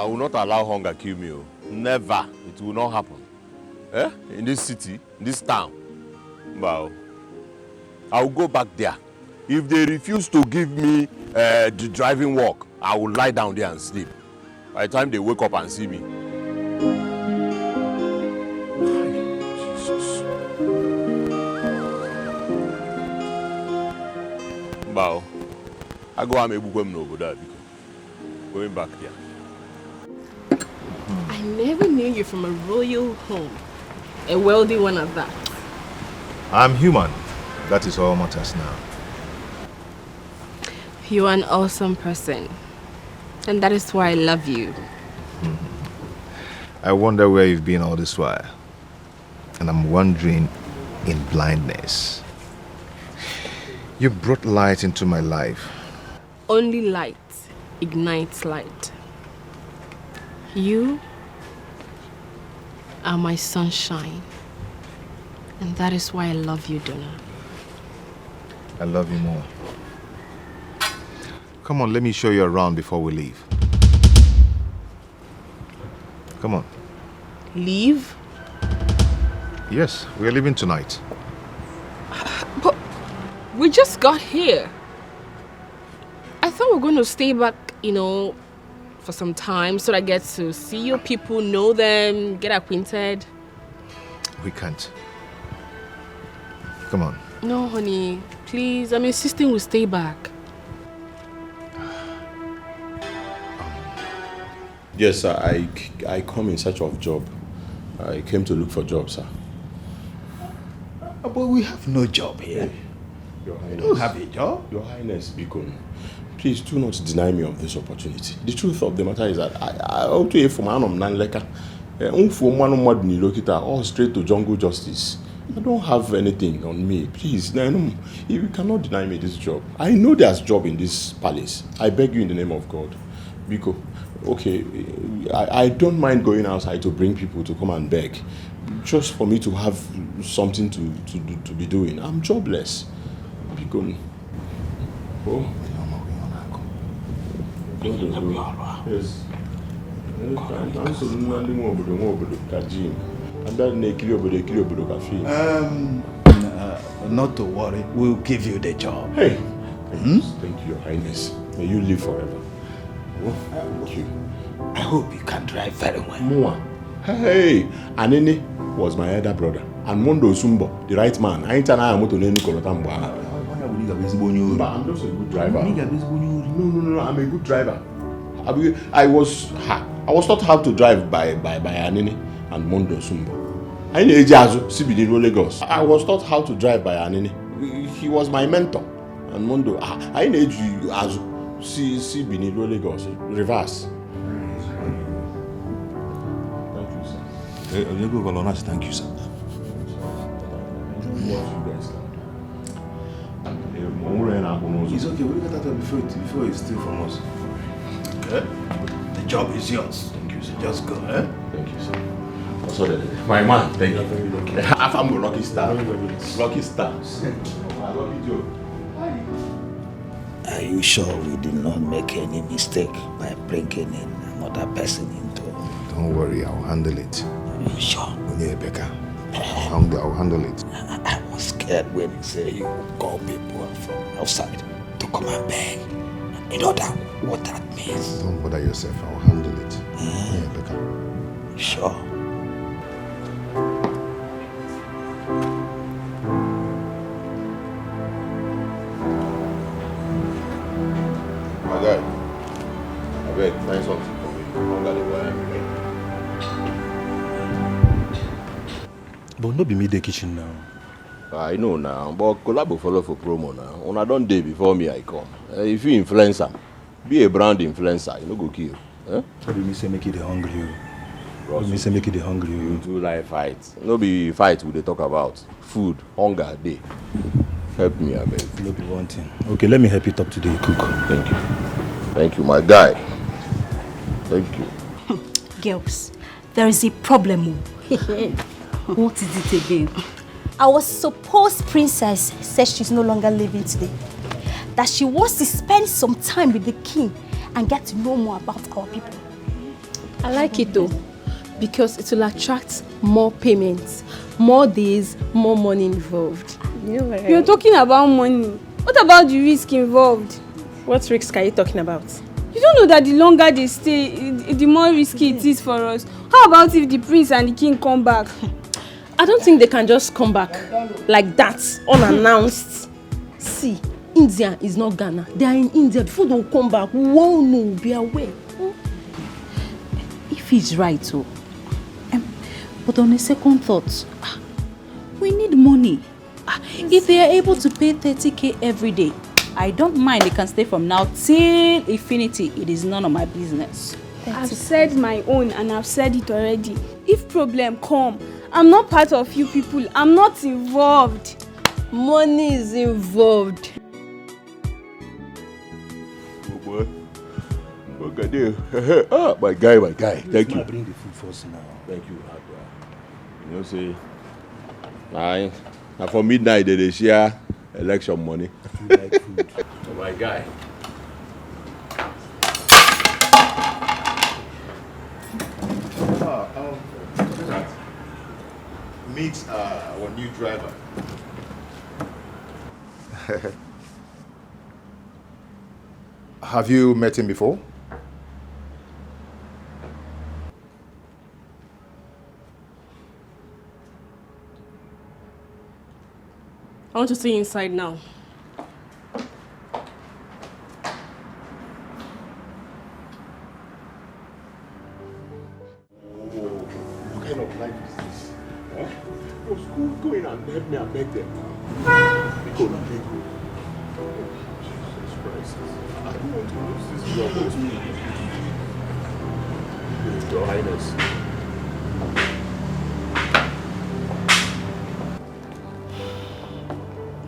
will not allow hunger kill me. Never. It will not happen. Eh? In this city, in this town. Wow. I will go back there. If they refuse to give me the driving work, I will lie down there and sleep. By the time they wake up and see me. Jesus. Wow. I go and make no going back there. I never knew you from a royal home. A wealthy one at that. I'm human. That is all matters now. You are an awesome person. And that is why I love you. I wonder where you've been all this while. And I'm wandering in blindness. You brought light into my life. Only light ignites light. You are my sunshine. And that is why I love you, Donna. I love you more. Come on, let me show you around before we leave. Come on. Leave? Yes, we are leaving tonight. But we just got here. I thought we were going to stay back, for some time so that I get to see your people, know them, get acquainted. We can't. Come on. No, honey. Please, I'm insisting we stay back. Yes, sir. I come in search of job. I came to look for job, sir. But we have no job here. Your Highness. We don't have a job. Your Highness, Bikon, please do not deny me of this opportunity. The truth of the matter is that I ought to from Anum Nanleka. All straight to jungle justice. I don't have anything on me. Please, you cannot deny me this job. I know there's job in this palace. I beg you in the name of God. Biko, okay, I don't mind going outside to bring people to come and beg. Just for me to have something to be doing. I'm jobless. Biko. Oh. Yes. Not to worry, we'll give you the job. Hey, thank you, Your Highness. May you live forever. Oh, thank you. I hope you can drive very well. Mua. Hey, Anene was my elder brother. And Mondo Sumbo, the right man. I ain't an eye to Nicole. I'm just a good driver. No, I'm a good driver. I was taught how to drive by Anene and Mondo Sumbo. I was taught how to drive by Anene. He was my mentor. And Mondo, I need you as see Binilo Lagos. Reverse. Thank you, sir. It's okay, we'll get that before you steal from us. Okay? The job is yours. Thank you, sir. Just go, eh? Thank you, sir. My man, thank you. I'm lucky star. Lucky star. I love you, Joe. Are you sure we did not make any mistake by bringing in another person into? Don't worry, I'll handle it. Are you sure? Becca. I'll handle it. I was scared when you say you call people from outside to come and beg. You know what that means? Don't bother yourself, I'll handle it. Yeah, Becca. Sure. My guy, I beg, find something for me. I'm gonna go every day. But no be me the kitchen now. I know now, but collab follow for promo now. On a done day before me, I come. If you influencer, be a brand influencer, you no go kill. Eh? What do you say make it hungry you? What do you say make it hungry you? You do like fight. No be fight we dey talk about. Food, hunger, day. Help me, I beg. No be one thing. Okay, let me help you talk to the cook. Thank you. Thank you, my guy. Thank you. Girls, there is a problem. What is it again? Our supposed princess says she's no longer living today. That she wants to spend some time with the king and get to know more about our people. I like it though, because it will attract more payments, more days, more money involved. You know what You're talking about money. What about the risk involved? What risk are you talking about? You don't know that the longer they stay, the more risky it is for us. How about if the prince and the king come back? I don't think they can just come back like that, unannounced. See, India is not Ghana. They are in India. Before they come back, whoa, no, be aware. If he's right, so. But on a second thought, we need money. If they are able to pay 30k every day, I don't mind. They can stay from now till infinity. It is none of my business. I've said my own and I've said it already. If problem come, I'm not part of you people. I'm not involved. Money is involved. Oh boy. Look at you. Ah, my guy. Thank you. Bring the food first now. Thank you. You know, say, now for midnight they share election money. You like food. Oh, my guy. Meet our new driver. Have you met him before? I want to see inside now. What kind of life is this? Huh? Go school, go in and help me and beg them now. Nicole, beg you. Jesus Christ. I don't want to lose this job. Your Highness.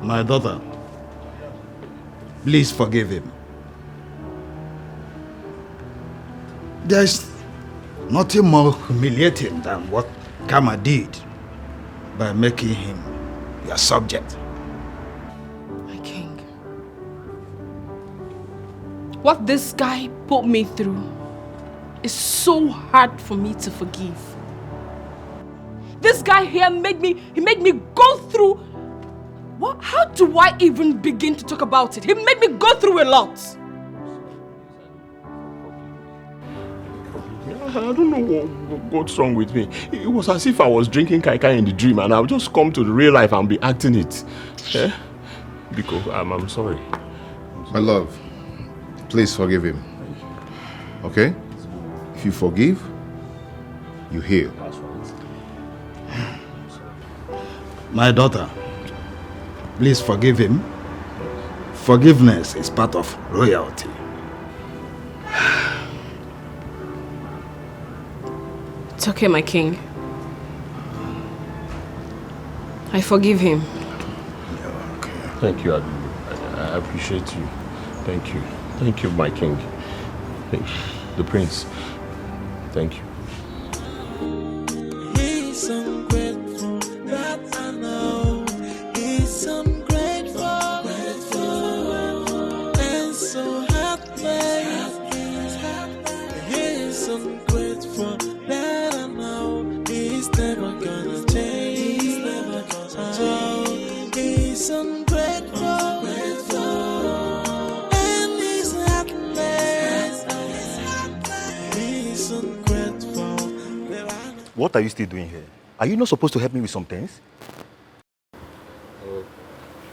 My daughter, please forgive him. There's nothing more humiliating than what Kama did by making him your subject. My king. What this guy put me through is so hard for me to forgive. This guy here made me go through. What? How do I even begin to talk about it? He made me go through a lot. I don't know what's wrong with me. It was as if I was drinking kai kai in the dream and I'll just come to the real life and be acting it. Eh? Because I'm sorry. My love, please forgive him. Okay? If you forgive, you heal. My daughter, please forgive him. Forgiveness is part of royalty. It's okay, my king. I forgive him. Thank you, Adu. I appreciate you. Thank you. Thank you, my king. Thank you. The prince. Thank you. He's ungrateful, that I know. He's ungrateful, and so heartless. He's ungrateful, that I know. He's never gonna change. He's never gonna change. He's ungrateful, and he's heartless. He's ungrateful. What are you still doing here? Are you not supposed to help me with some things?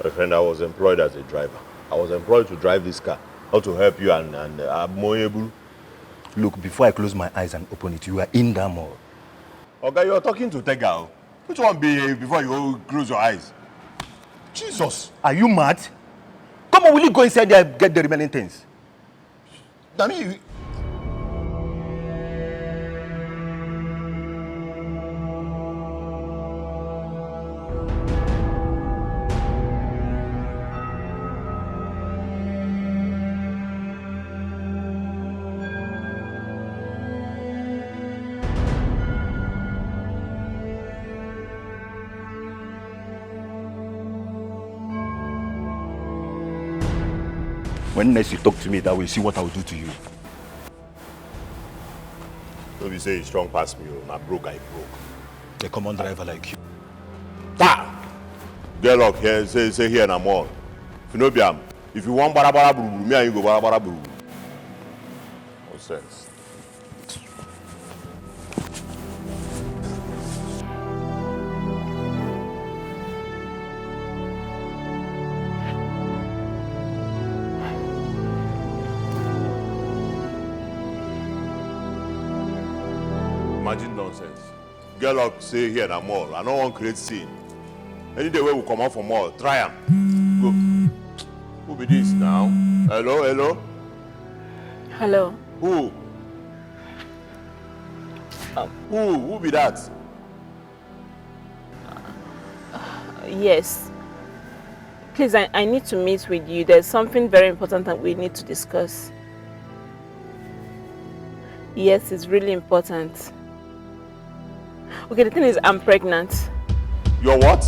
My friend, I was employed as a driver. I was employed to drive this car, not to help you and I'm more able. Look, before I close my eyes and open it, you are in that mall. Okay, you're talking to Tega. Which one be before you close your eyes? Jesus! Are you mad? Come on, will you go inside there and get the remaining things? I mean, When next you talk to me that way, see what I will do to you. So we say strong past me, I broke. A common driver like you. Get luck here, say here na more. If you know Biam, if you want barabara buru, me and you go barabara buru. No sense. Imagine nonsense. Get luck say here na more. I don't want to create scene. Any day where we come out for more, try am. Go. Who be this now? Hello? Hello. Who? Who be that? Yes. Please, I need to meet with you. There's something very important that we need to discuss. Yes, it's really important. Okay, the thing is, I'm pregnant. You're what?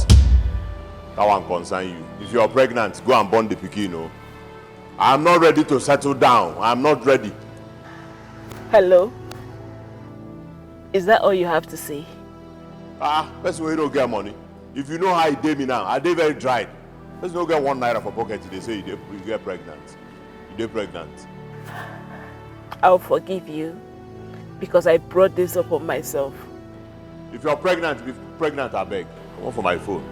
That one concern you. If you're pregnant, go and born the pikin, no? I'm not ready to settle down. I'm not ready. Hello? Is that all you have to say? Person where you don't get money. If you know how it did me now, I did very dried. Person don't get 1 naira for pocket, they say you get pregnant. You get pregnant. I'll forgive you because I brought this up on myself. If you're pregnant, be pregnant, I beg. Come on for my phone.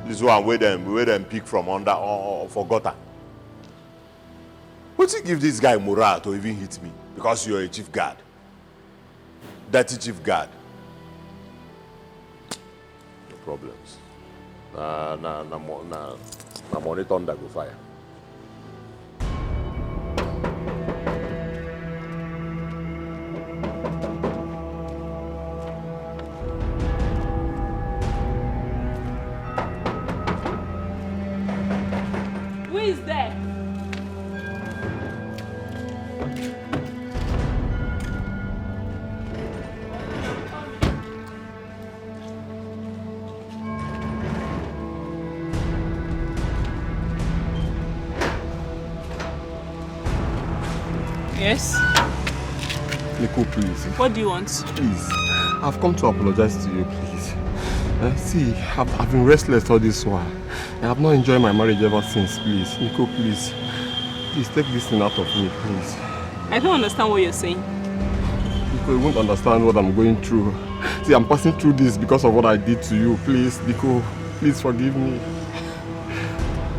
This one where them pick from under or for gutter. What you give this guy morale to even hit me? Because you're a chief guard. Dirty chief guard. No problems. Na money thunder go fire. Who is there? Yes? Nicole, please. What do you want? Please. I've come to apologize to you, please. See, I've been restless all this while. I have not enjoyed my marriage ever since, please. Nicole, please. Please take this thing out of me, please. I don't understand what you're saying. Nicole, you won't understand what I'm going through. See, I'm passing through this because of what I did to you. Please, Nicole, please forgive me.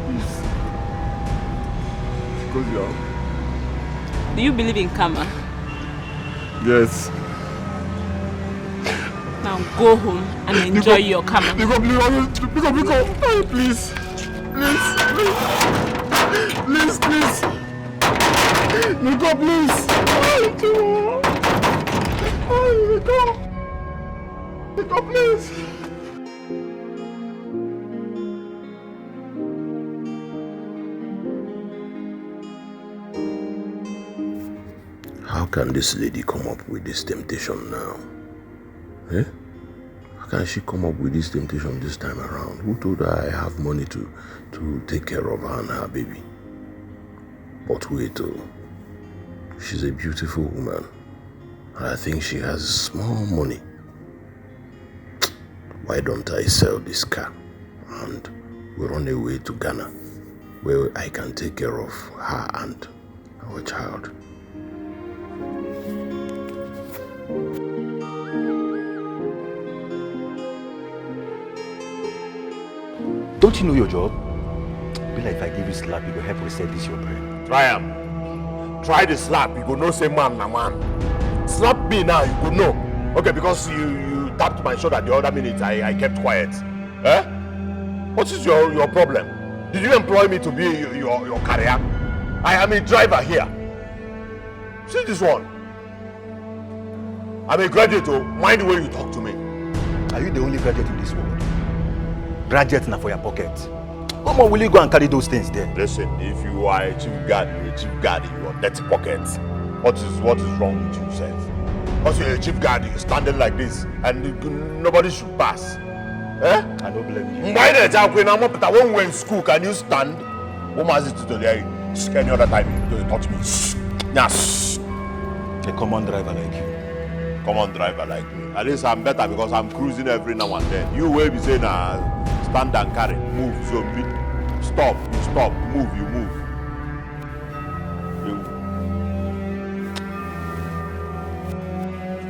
Please. Because you are... Do you believe in karma? Yes. Now go home and enjoy your karma. Please. Nicole, please. Nicole, please. How can this lady come up with this temptation now? Eh? How can she come up with this temptation this time around? Who told her I have money to take care of her and her baby? But wait, she's a beautiful woman. And I think she has small money. Why don't I sell this car and we run away to Ghana where I can take care of her and our child? Don't you know your job? Be like if I give you slap, you go help reset this your brain. Try him. Try the slap, you go know say man na man. Slap me now, you go know. Okay, because you tapped my shoulder the other minute, I kept quiet. Eh? What is your problem? Did you employ me to be your carrier? I am a driver here. See this one. I'm a graduate, oh. Mind the way you talk to me. Are you the only graduate in this world? Graduate now for your pocket. How much will you go and carry those things there? Listen, if you are a chief guard, you're a chief guard in your dirty pockets. What is wrong with you, sir? Because you're a chief guard, you're standing like this, and nobody should pass. Eh? I don't blame you. Why the child when we're in school, can you stand? What was it today? Any other time you touch me? Yes. A common driver like you. Common driver like me. At least I'm better because I'm cruising every now and then. You will be saying, stand and carry, move, zombie. Stop, you stop, move, you move.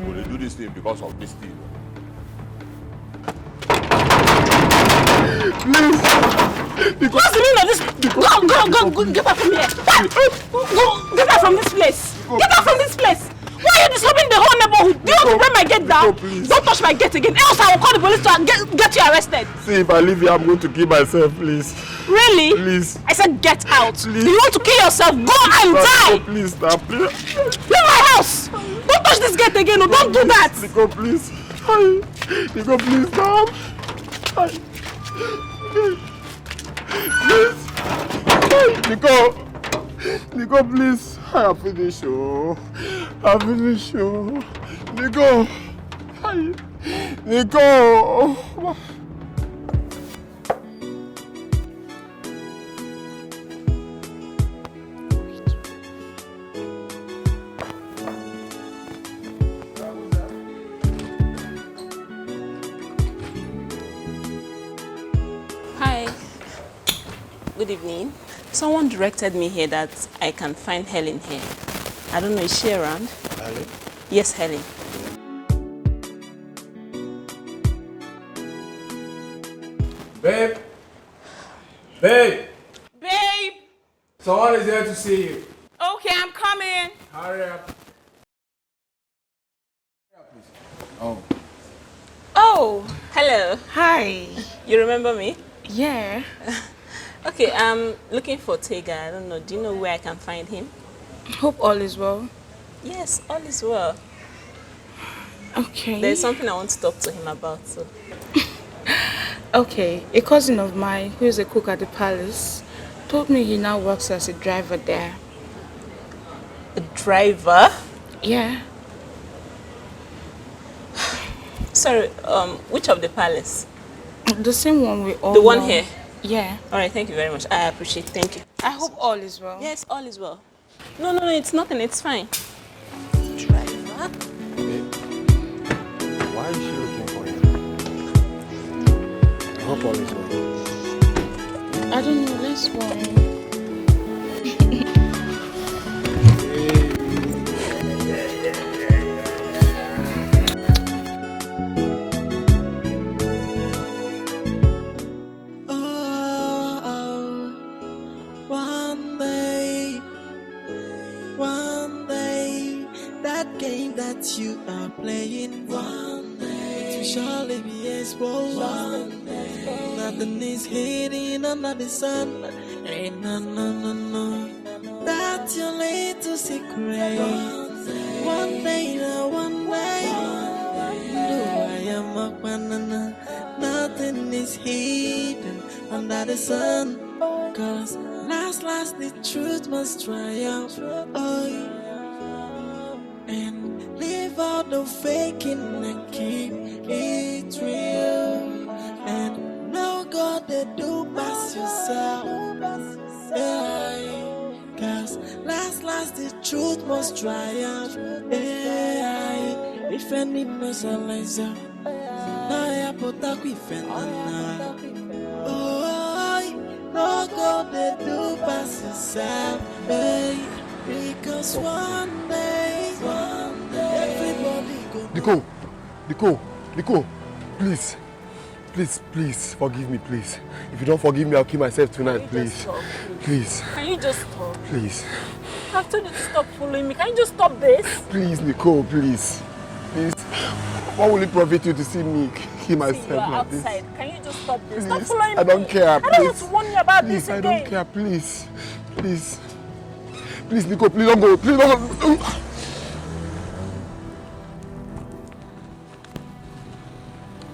Will they do this thing because of this thing? Please! What's the meaning of this? Go, get out from here. Go, get out from this place. Get out from this place. Why are you disturbing the whole neighborhood? Do you want to break my gate down? Don't touch my gate again, else I will call the police to get you arrested. See, if I leave here, I'm going to kill myself, please. Really? Please. I said get out. Please. You want to kill yourself? Go and die. No, please, stop. Please. Leave my house. Don't touch this gate again. No, don't do that. Nicole, please. Nicole, please, stop. Please. Nicole. Nicole, please. I have finished, oh. I finished, oh. Nicole. Nicole. Hi. Good evening. Someone directed me here that I can find Helen here. I don't know, is she around? Helen? Yes, Helen. Babe! Babe! Babe! Someone is here to see you. Okay, I'm coming. Hurry up. Oh. Oh, hello. Hi. You remember me? Yeah. Okay, I'm looking for Tega. I don't know. Do you know where I can find him? Hope all is well. Yes, all is well. Okay. There's something I want to talk to him about. So. Okay, a cousin of mine who is a cook at the palace told me he now works as a driver there. A driver? Yeah. Sorry, which of the palace? The same one we all The one know. here? Yeah. All right, thank you very much. I appreciate it. Thank you. I hope all is well. Yes, all is well. No, it's nothing. It's fine. Driver? Why is she looking for you? I hope all is well. I don't know, let's worry. You are playing one day, it will surely be exposed. One day, nothing is hidden under the sun. Ain't no. That's your little secret. One day, one day. I am a banana. Nothing is hidden under the sun. Cause last the truth must triumph. Oh, and leave out the faking and keep it real. And no God they do pass yourself. Yeah. Cause last the truth must triumph. Yeah. If any mercilizer, I put up with oh, no God they do pass yourself. Yeah. Because one day, everybody go. Nicole, please, forgive me, please. If you don't forgive me, I'll kill myself tonight, please. Please. Can you just stop? Please. I've told you to stop following me. Can you just stop this? Please, Nicole, please. What will it profit you to see me kill myself See, you are like this? outside. Can you just just stop this. Stop following me. I don't care. I don't want to warn you about this I again. don't care. Please. Please. Please, Nicole, please don't go. Please don't go.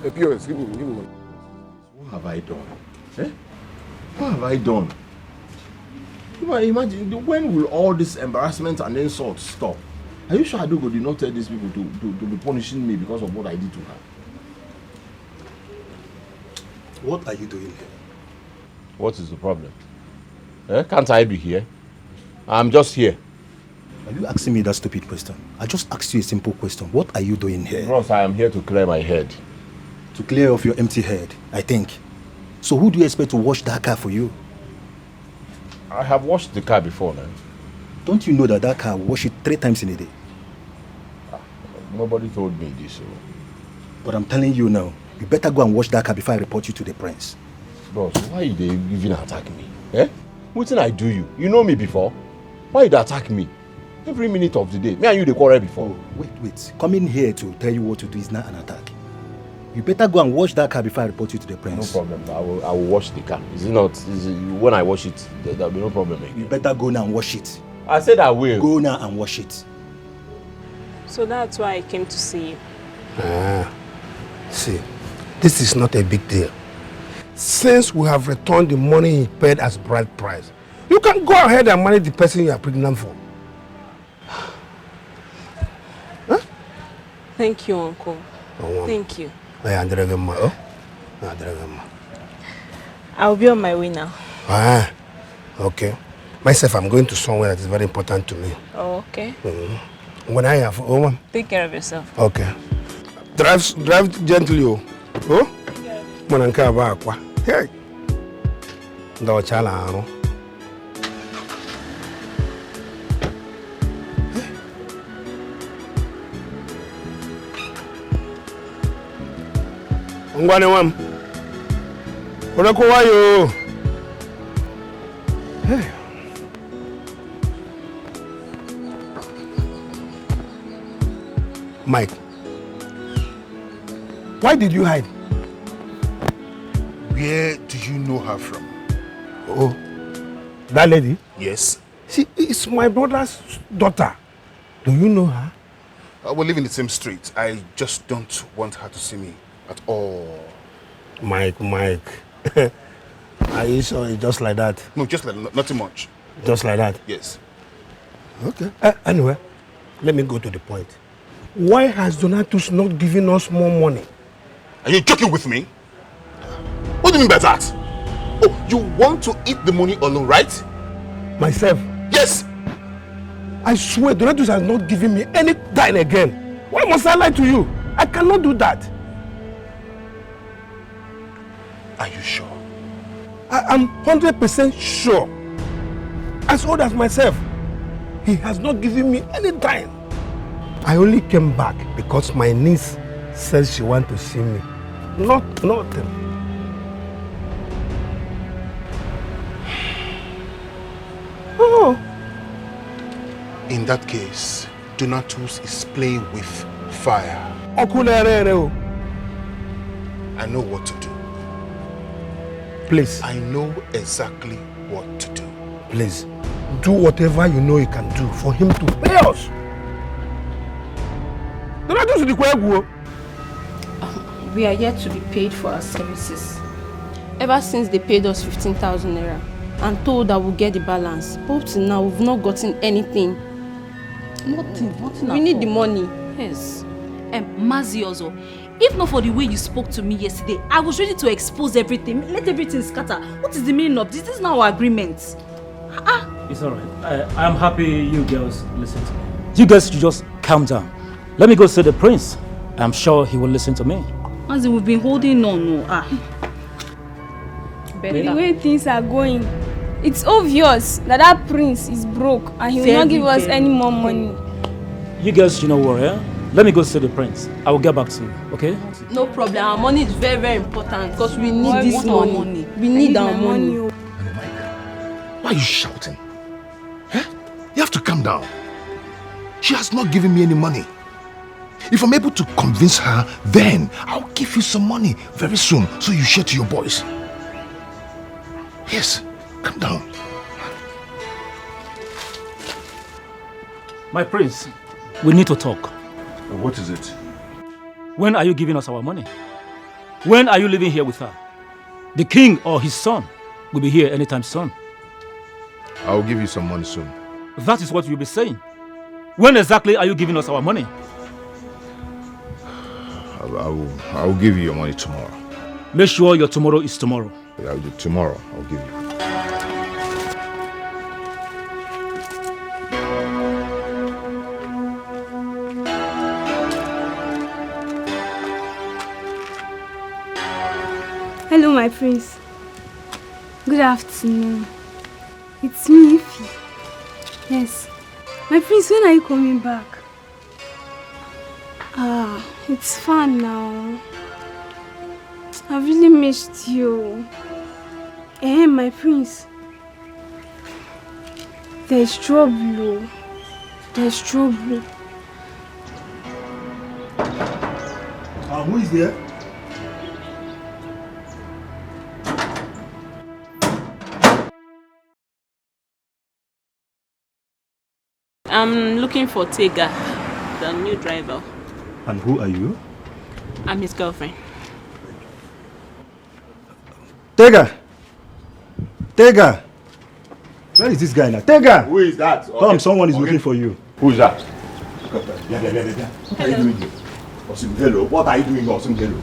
Hey, POS, give me money. What have I done? Eh? What have I done? Imagine, when will all this embarrassment and insults stop? Are you sure Adogo did not tell these people to be punishing me because of what I did to her? What are you doing here? What is the problem? Can't I be here? I'm just here. Are you asking me that stupid question? I just asked you a simple question. What are you doing here? Bros, I am here to clear my head. To clear off your empty head, I think. So who do you expect to wash that car for you? I have washed the car before now. Don't you know that that car will wash it 3 times in a day? Nobody told me this. So. But I'm telling you now, you better go and wash that car before I report you to the prince. Bros, why they even attack me? What did I do you? You know me before. Why you attack me? Every minute of the day. Me and you they quarrel before. Oh, wait. Coming here to tell you what to do is not an attack. You better go and wash that car before I report you to the prince. No problem. I will wash the car. Is it not? When I wash it, there'll be no problem again. You better go now and wash it. I said I will. Go now and wash it. So that's why I came to see you. See, this is not a big deal. Since we have returned the money he paid as bride price, you can go ahead and marry the person you are pregnant for. Huh? Thank you, Uncle. Thank you. I'll be on my way now. Okay. Myself, I'm going to somewhere that is very important to me. Oh, okay. When I have Take care of yourself. Okay. Drive gently, oh. Mananka abakwa. Hey. Ndo chala aro. Ngwane wam. Orako wayo. Hey. Mike, why did you hide? Where do you know her from? Oh, that lady? Yes. She is my brother's daughter. Do you know her? We live in the same street. I just don't want her to see me at all. Mike. Are you sure it's just like that? No, just like nothing much. Just like that? Yes. Okay. Anyway, let me go to the point. Why has Donatus not given us more money? Are you joking with me? What do you mean by that? Oh, you want to eat the money alone, right? Myself? Yes! I swear, Donatus has not given me any dime again. Why must I lie to you? I cannot do that. Are you sure? I am 100% sure. As old as myself, he has not given me any dime. I only came back because my niece says she wants to see me. Nothing. Oh. In that case, Donatus is playing with fire. I know what to do. Please. I know exactly what to do. Please, do whatever you know you can do for him to pay us. We are yet to be paid for our services. Ever since they paid us 15,000 naira and told that we'll get the balance, but till now we've not gotten anything. Nothing. We need the money. Yes. Mazi also, if not for the way you spoke to me yesterday, I was ready to expose everything, let everything scatter. What is the meaning of this? This is not our agreement. It's alright. I'm happy you girls listen to me. You guys should just calm down. Let me go see the prince. I'm sure he will listen to me. Mazi, we've been holding on. The way things are going, it's obvious that prince is broke and he will not give us any more money. You guys, you know what, yeah? Let me go see the prince. I will get back to you, okay? No problem. Our money is very, very important because we need this money. We need our money. Why are you shouting? Huh? You have to calm down. She has not given me any money. If I'm able to convince her, then I'll give you some money very soon so you share to your boys. Yes, calm down. My prince, we need to talk. What is it? When are you giving us our money? When are you living here with her? The king or his son will be here anytime soon. I'll give you some money soon. That is what you'll be saying. When exactly are you giving us our money? I will give you your money tomorrow. Make sure your tomorrow is tomorrow. Tomorrow, I'll give you. Hello, my prince. Good afternoon. It's me, Ify. Yes. My prince, when are you coming back? It's fun now. I really missed you. My prince. There's trouble. There's trouble. Who is there? I'm looking for Tega, the new driver. And who are you? I'm his girlfriend. Tega! Tega! Where is this guy now? Tega! Who is that? Come, someone is looking for you. Who is that? What are you doing here? Osim, hello. What are you doing, Osim? Hello.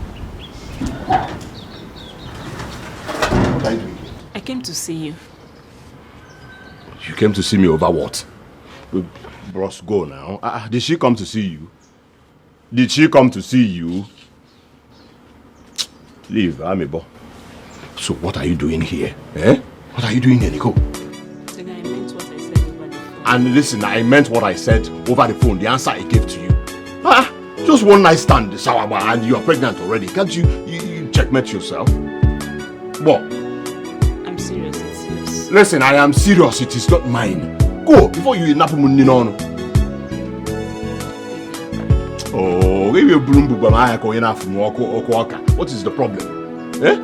What are you doing here? I came to see you. You came to see me over what? Bros, go now. Did she come to see you? Did she come to see you? Leave, Amibo. So what are you doing here? Eh? What are you doing here, Nicole? I meant what I said over the phone. And listen, I meant what I said over the phone. The answer I gave to you. Just one night stand, Sawaba, and you are pregnant already. Can't you checkmate yourself? What? I'm serious, it's yours. Listen, I am serious. It is not mine. Go before you napu munino. Oh, give you broom book what is the problem? Eh?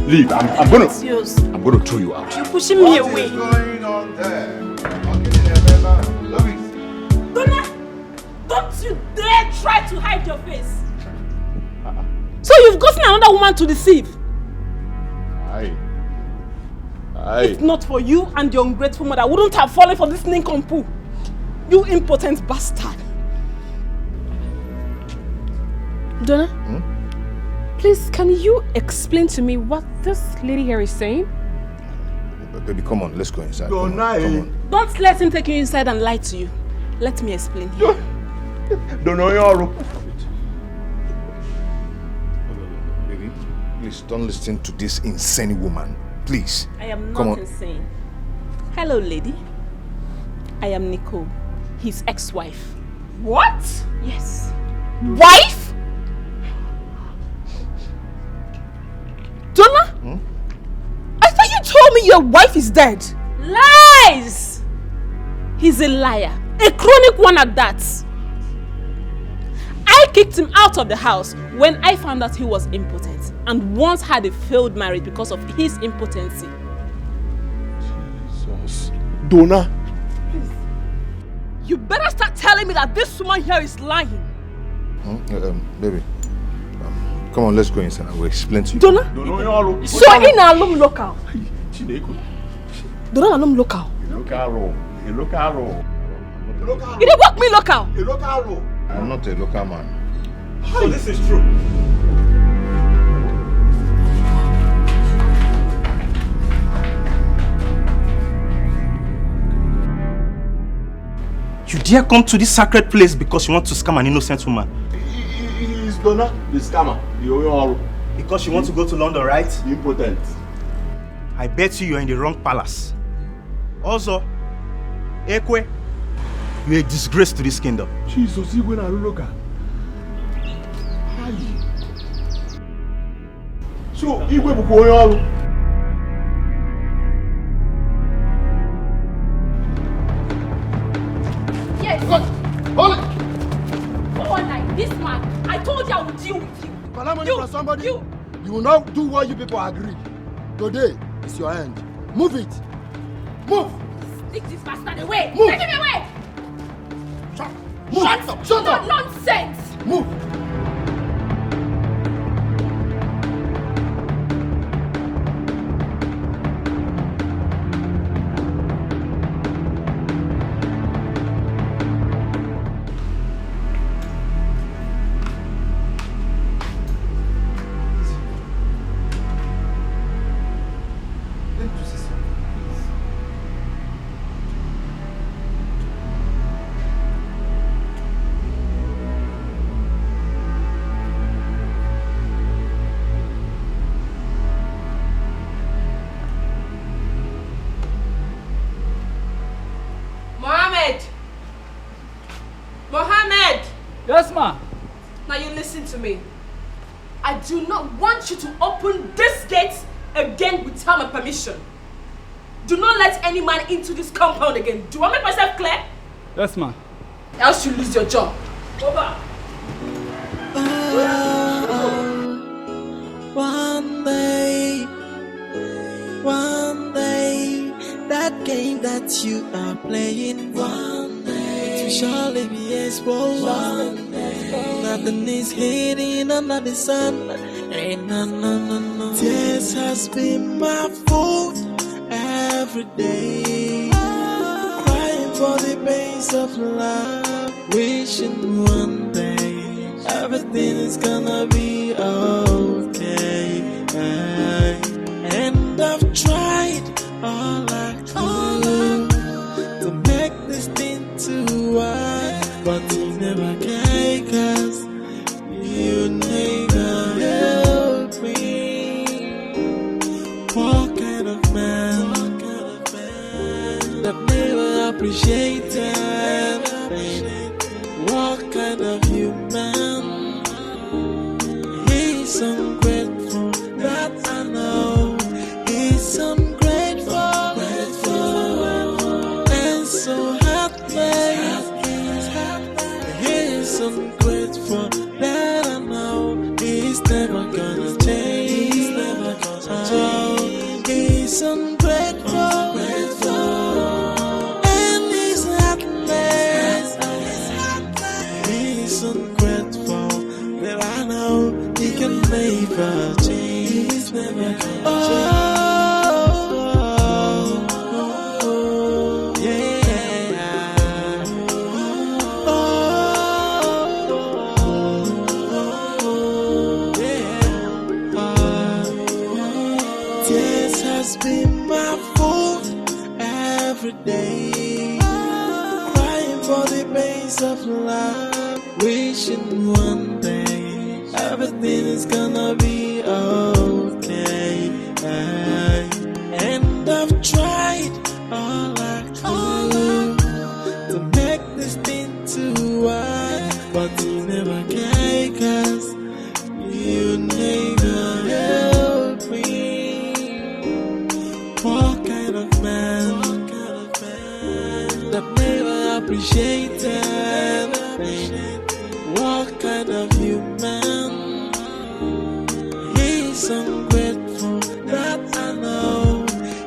Leave. I'm gonna throw you out. You're pushing me away. What is going on there? Donna, don't you dare try to hide your face. So you've gotten another woman to deceive. Aye. If not for you and your ungrateful mother, I wouldn't have fallen for this nincompoop. You impotent bastard. Donna, please, can you explain to me what this lady here is saying? Baby, come on, let's go inside. Come on. Don't let him take you inside and lie to you. Let me explain here. Don't know your Baby, please don't listen to this insane woman. Please. I am not insane. Hello, lady. I am Nicole, his ex-wife. What? Yes. Wife? Donna? I thought you told me your wife is dead. Lies! He's a liar. A chronic one at that. I kicked him out of the house when I found out he was impotent and once had a failed marriage because of his impotency. Jesus. Donna. Please. You better start telling me that this woman here is lying. Baby. Come on, let's go inside. I will explain to you. Donna? So in alum local. Donna alum local. A local. You didn't work me local. A local. I'm not a local man. So this is true. You dare come to this sacred place because you want to scam an innocent woman? He's Donna, the scammer. Because you want to go to London, right? Impotent. I bet you are in the wrong palace. Also, Ekwe, you're a disgrace to this kingdom. Jesus, you went to look at. So, you go to Yes. Hold it. Go on like this told you I would deal with you. If I like money from somebody, you will not do what you people agreed. Today is your end. Move it. Move. Stick this bastard away. Move. Take him away. Shut up. Nonsense. Move. Yes, ma. Now you listen to me. I do not want you to open this gate again without my permission. Do not let any man into this compound again. Do I make myself clear? Yes, ma. Else you lose your job. Over. One day, that game that you are playing, one day, will surely be exposed. One day, nothing is hidden under the sun. Ain't no. Tears has been my fault every day, crying for the pains of love, wishing one day everything is gonna be okay. And I've tried all I could to make this thing to work, but you never can, 'cause you never help me. What kind of man that never appreciated? What kind of human? He's ungrateful, that I know. He's ungrateful, and so heartless. He's ungrateful, that I know. He's never gonna change. He's ungrateful, and he's heartless. He's ungrateful, that I know he can never change. Never gonna change. Tears has been my fault every day, crying for the pains of love, wishing one day everything is gonna be okay. And I've tried all I could to make this thing to work, but you never can, 'cause you never help me. What kind of man that never appreciated? What kind of human? He's ungrateful, that I know.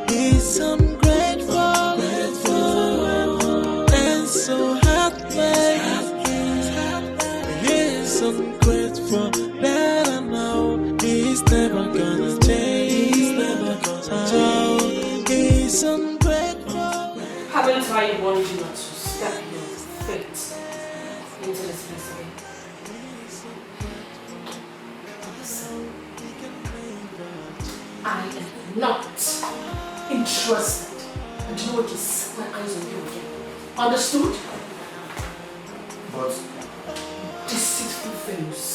He's ungrateful, and so heartless. He's ungrateful, that I know. He's never gonna change. He's ungrateful. Haven't I warned you not to step your foot into this place again? Listen, I am not interested. I do not want to set my eyes on you again. Understood? But Deceitful fellows.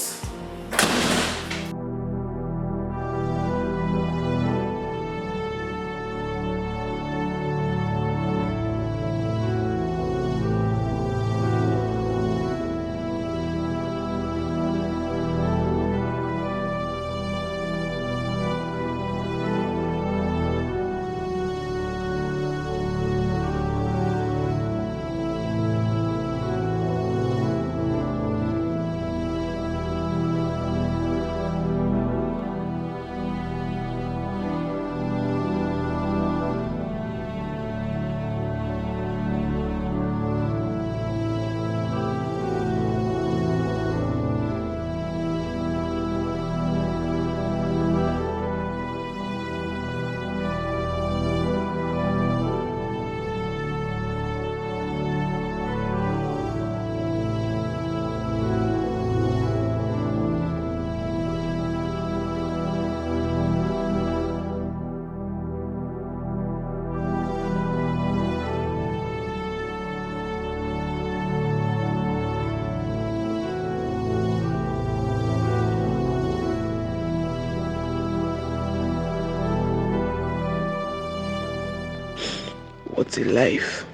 about a life.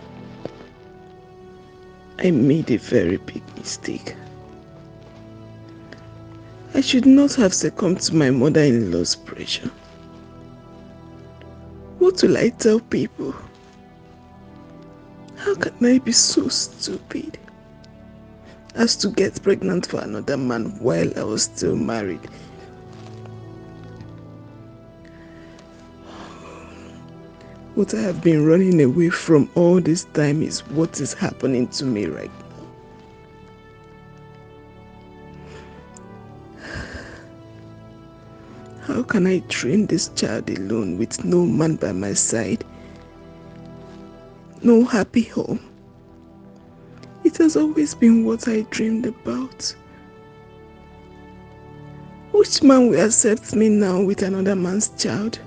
I made a very big mistake. I should not have succumbed to my mother-in-law's pressure. What will I tell people? How can I be so stupid as to get pregnant for another man while I was still married? What I have been running away from all this time is what is happening to me right now. How can I train this child alone with no man by my side? No happy home. It has always been what I dreamed about. Which man will accept me now with another man's child?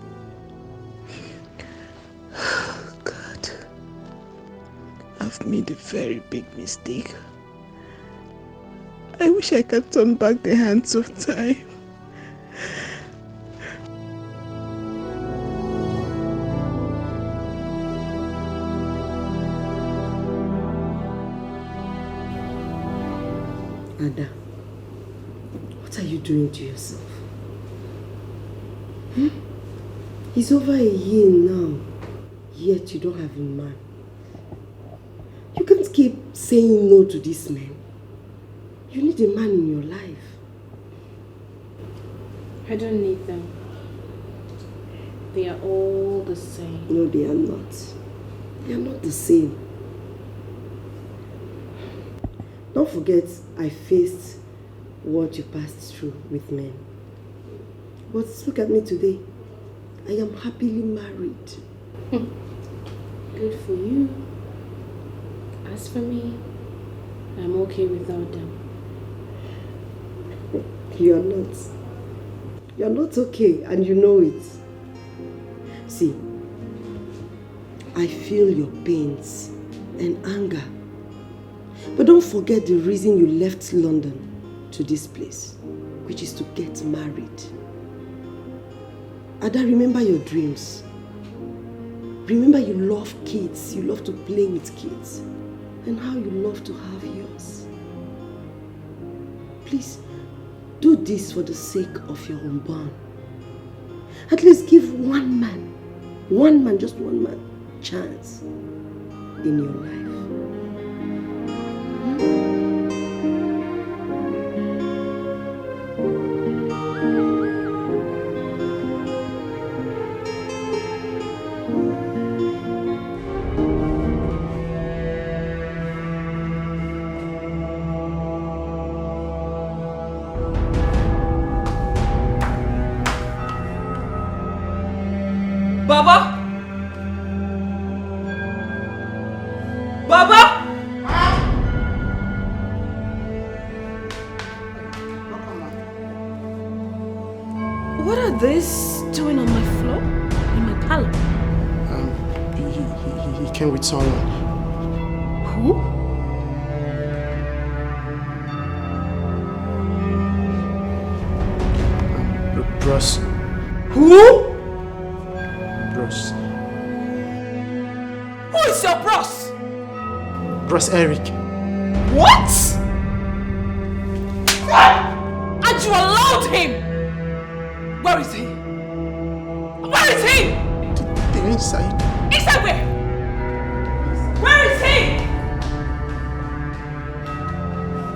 God, I've made a very big mistake. I wish I could turn back the hands of time. Ada, what are you doing to yourself? It's over a year now, yet you don't have a man. You can't keep saying no to this man. You need a man in your life. I don't need them. They are all the same. No, they are not. They are not the same. Don't forget, I faced what you passed through with men. But look at me today. I am happily married. Good for you. As for me, I'm okay without them. You are not. You are not okay, and you know it. See, I feel your pains and anger. But don't forget the reason you left London to this place, which is to get married. Ada, remember your dreams. Remember you love kids, you love to play with kids, and how you love to have yours. Please, do this for the sake of your unborn. At least give one man, just one man, chance in your life. Baba? Baba? What are these doing on my floor? In my parlor? He came with someone. Who? Bros. Who? Bros. Who is your bros? Bros Eric. What? And you allowed him? Where is he? Where is he? They're inside. Inside where? Where is he?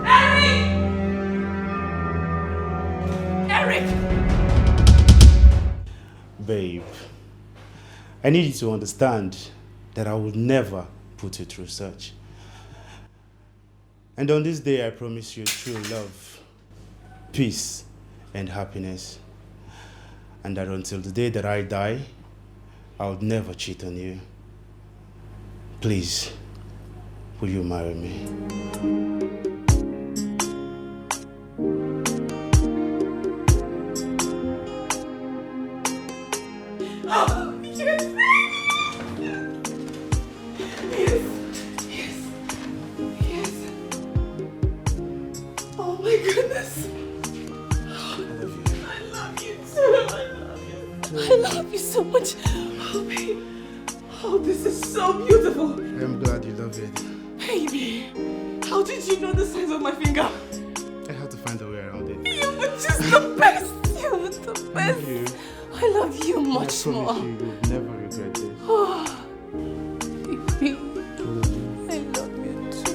Eric! Eric! Babe, I need you to understand that I will never put you through such. And on this day, I promise you true love, peace, and happiness. And that until the day that I die, I would never cheat on you. Please, will you marry me? Oh, yes! Yes! Yes! Yes! Oh my goodness! I love you too! I love you so much! Oh, babe! Oh, this is so beautiful! Baby, how did you know the size of my finger? I have to find a way around it. You were just the best. You were the best. You. I love you much I more. promise you'll never regret this. Oh, baby, I love you too.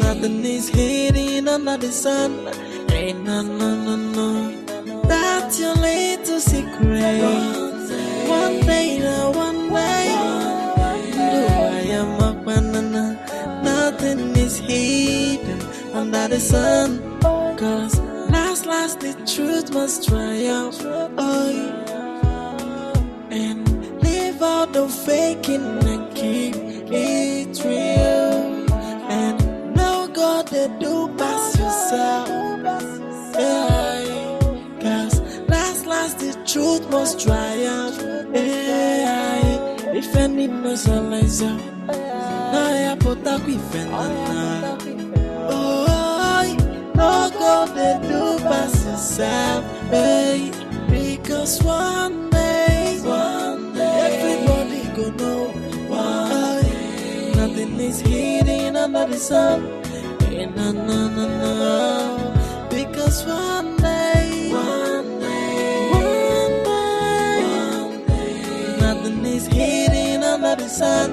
Nothing is hidden under the sun. Ain't no. That's your little secret. One day, do I am a banana. Nothing is hidden under the sun. Cause last the truth must triumph. Oh, and leave out the faking and keep it real. And no God they do pass yourself. Yeah. Cause last the truth must triumph. Yeah. If any mercilizer, I put up with another. Oh, no God they do pass yourself. Hey. Because one day, everybody go know. Why? Nothing is hidden under the sun. No. Because one day, nothing is hidden under the sun.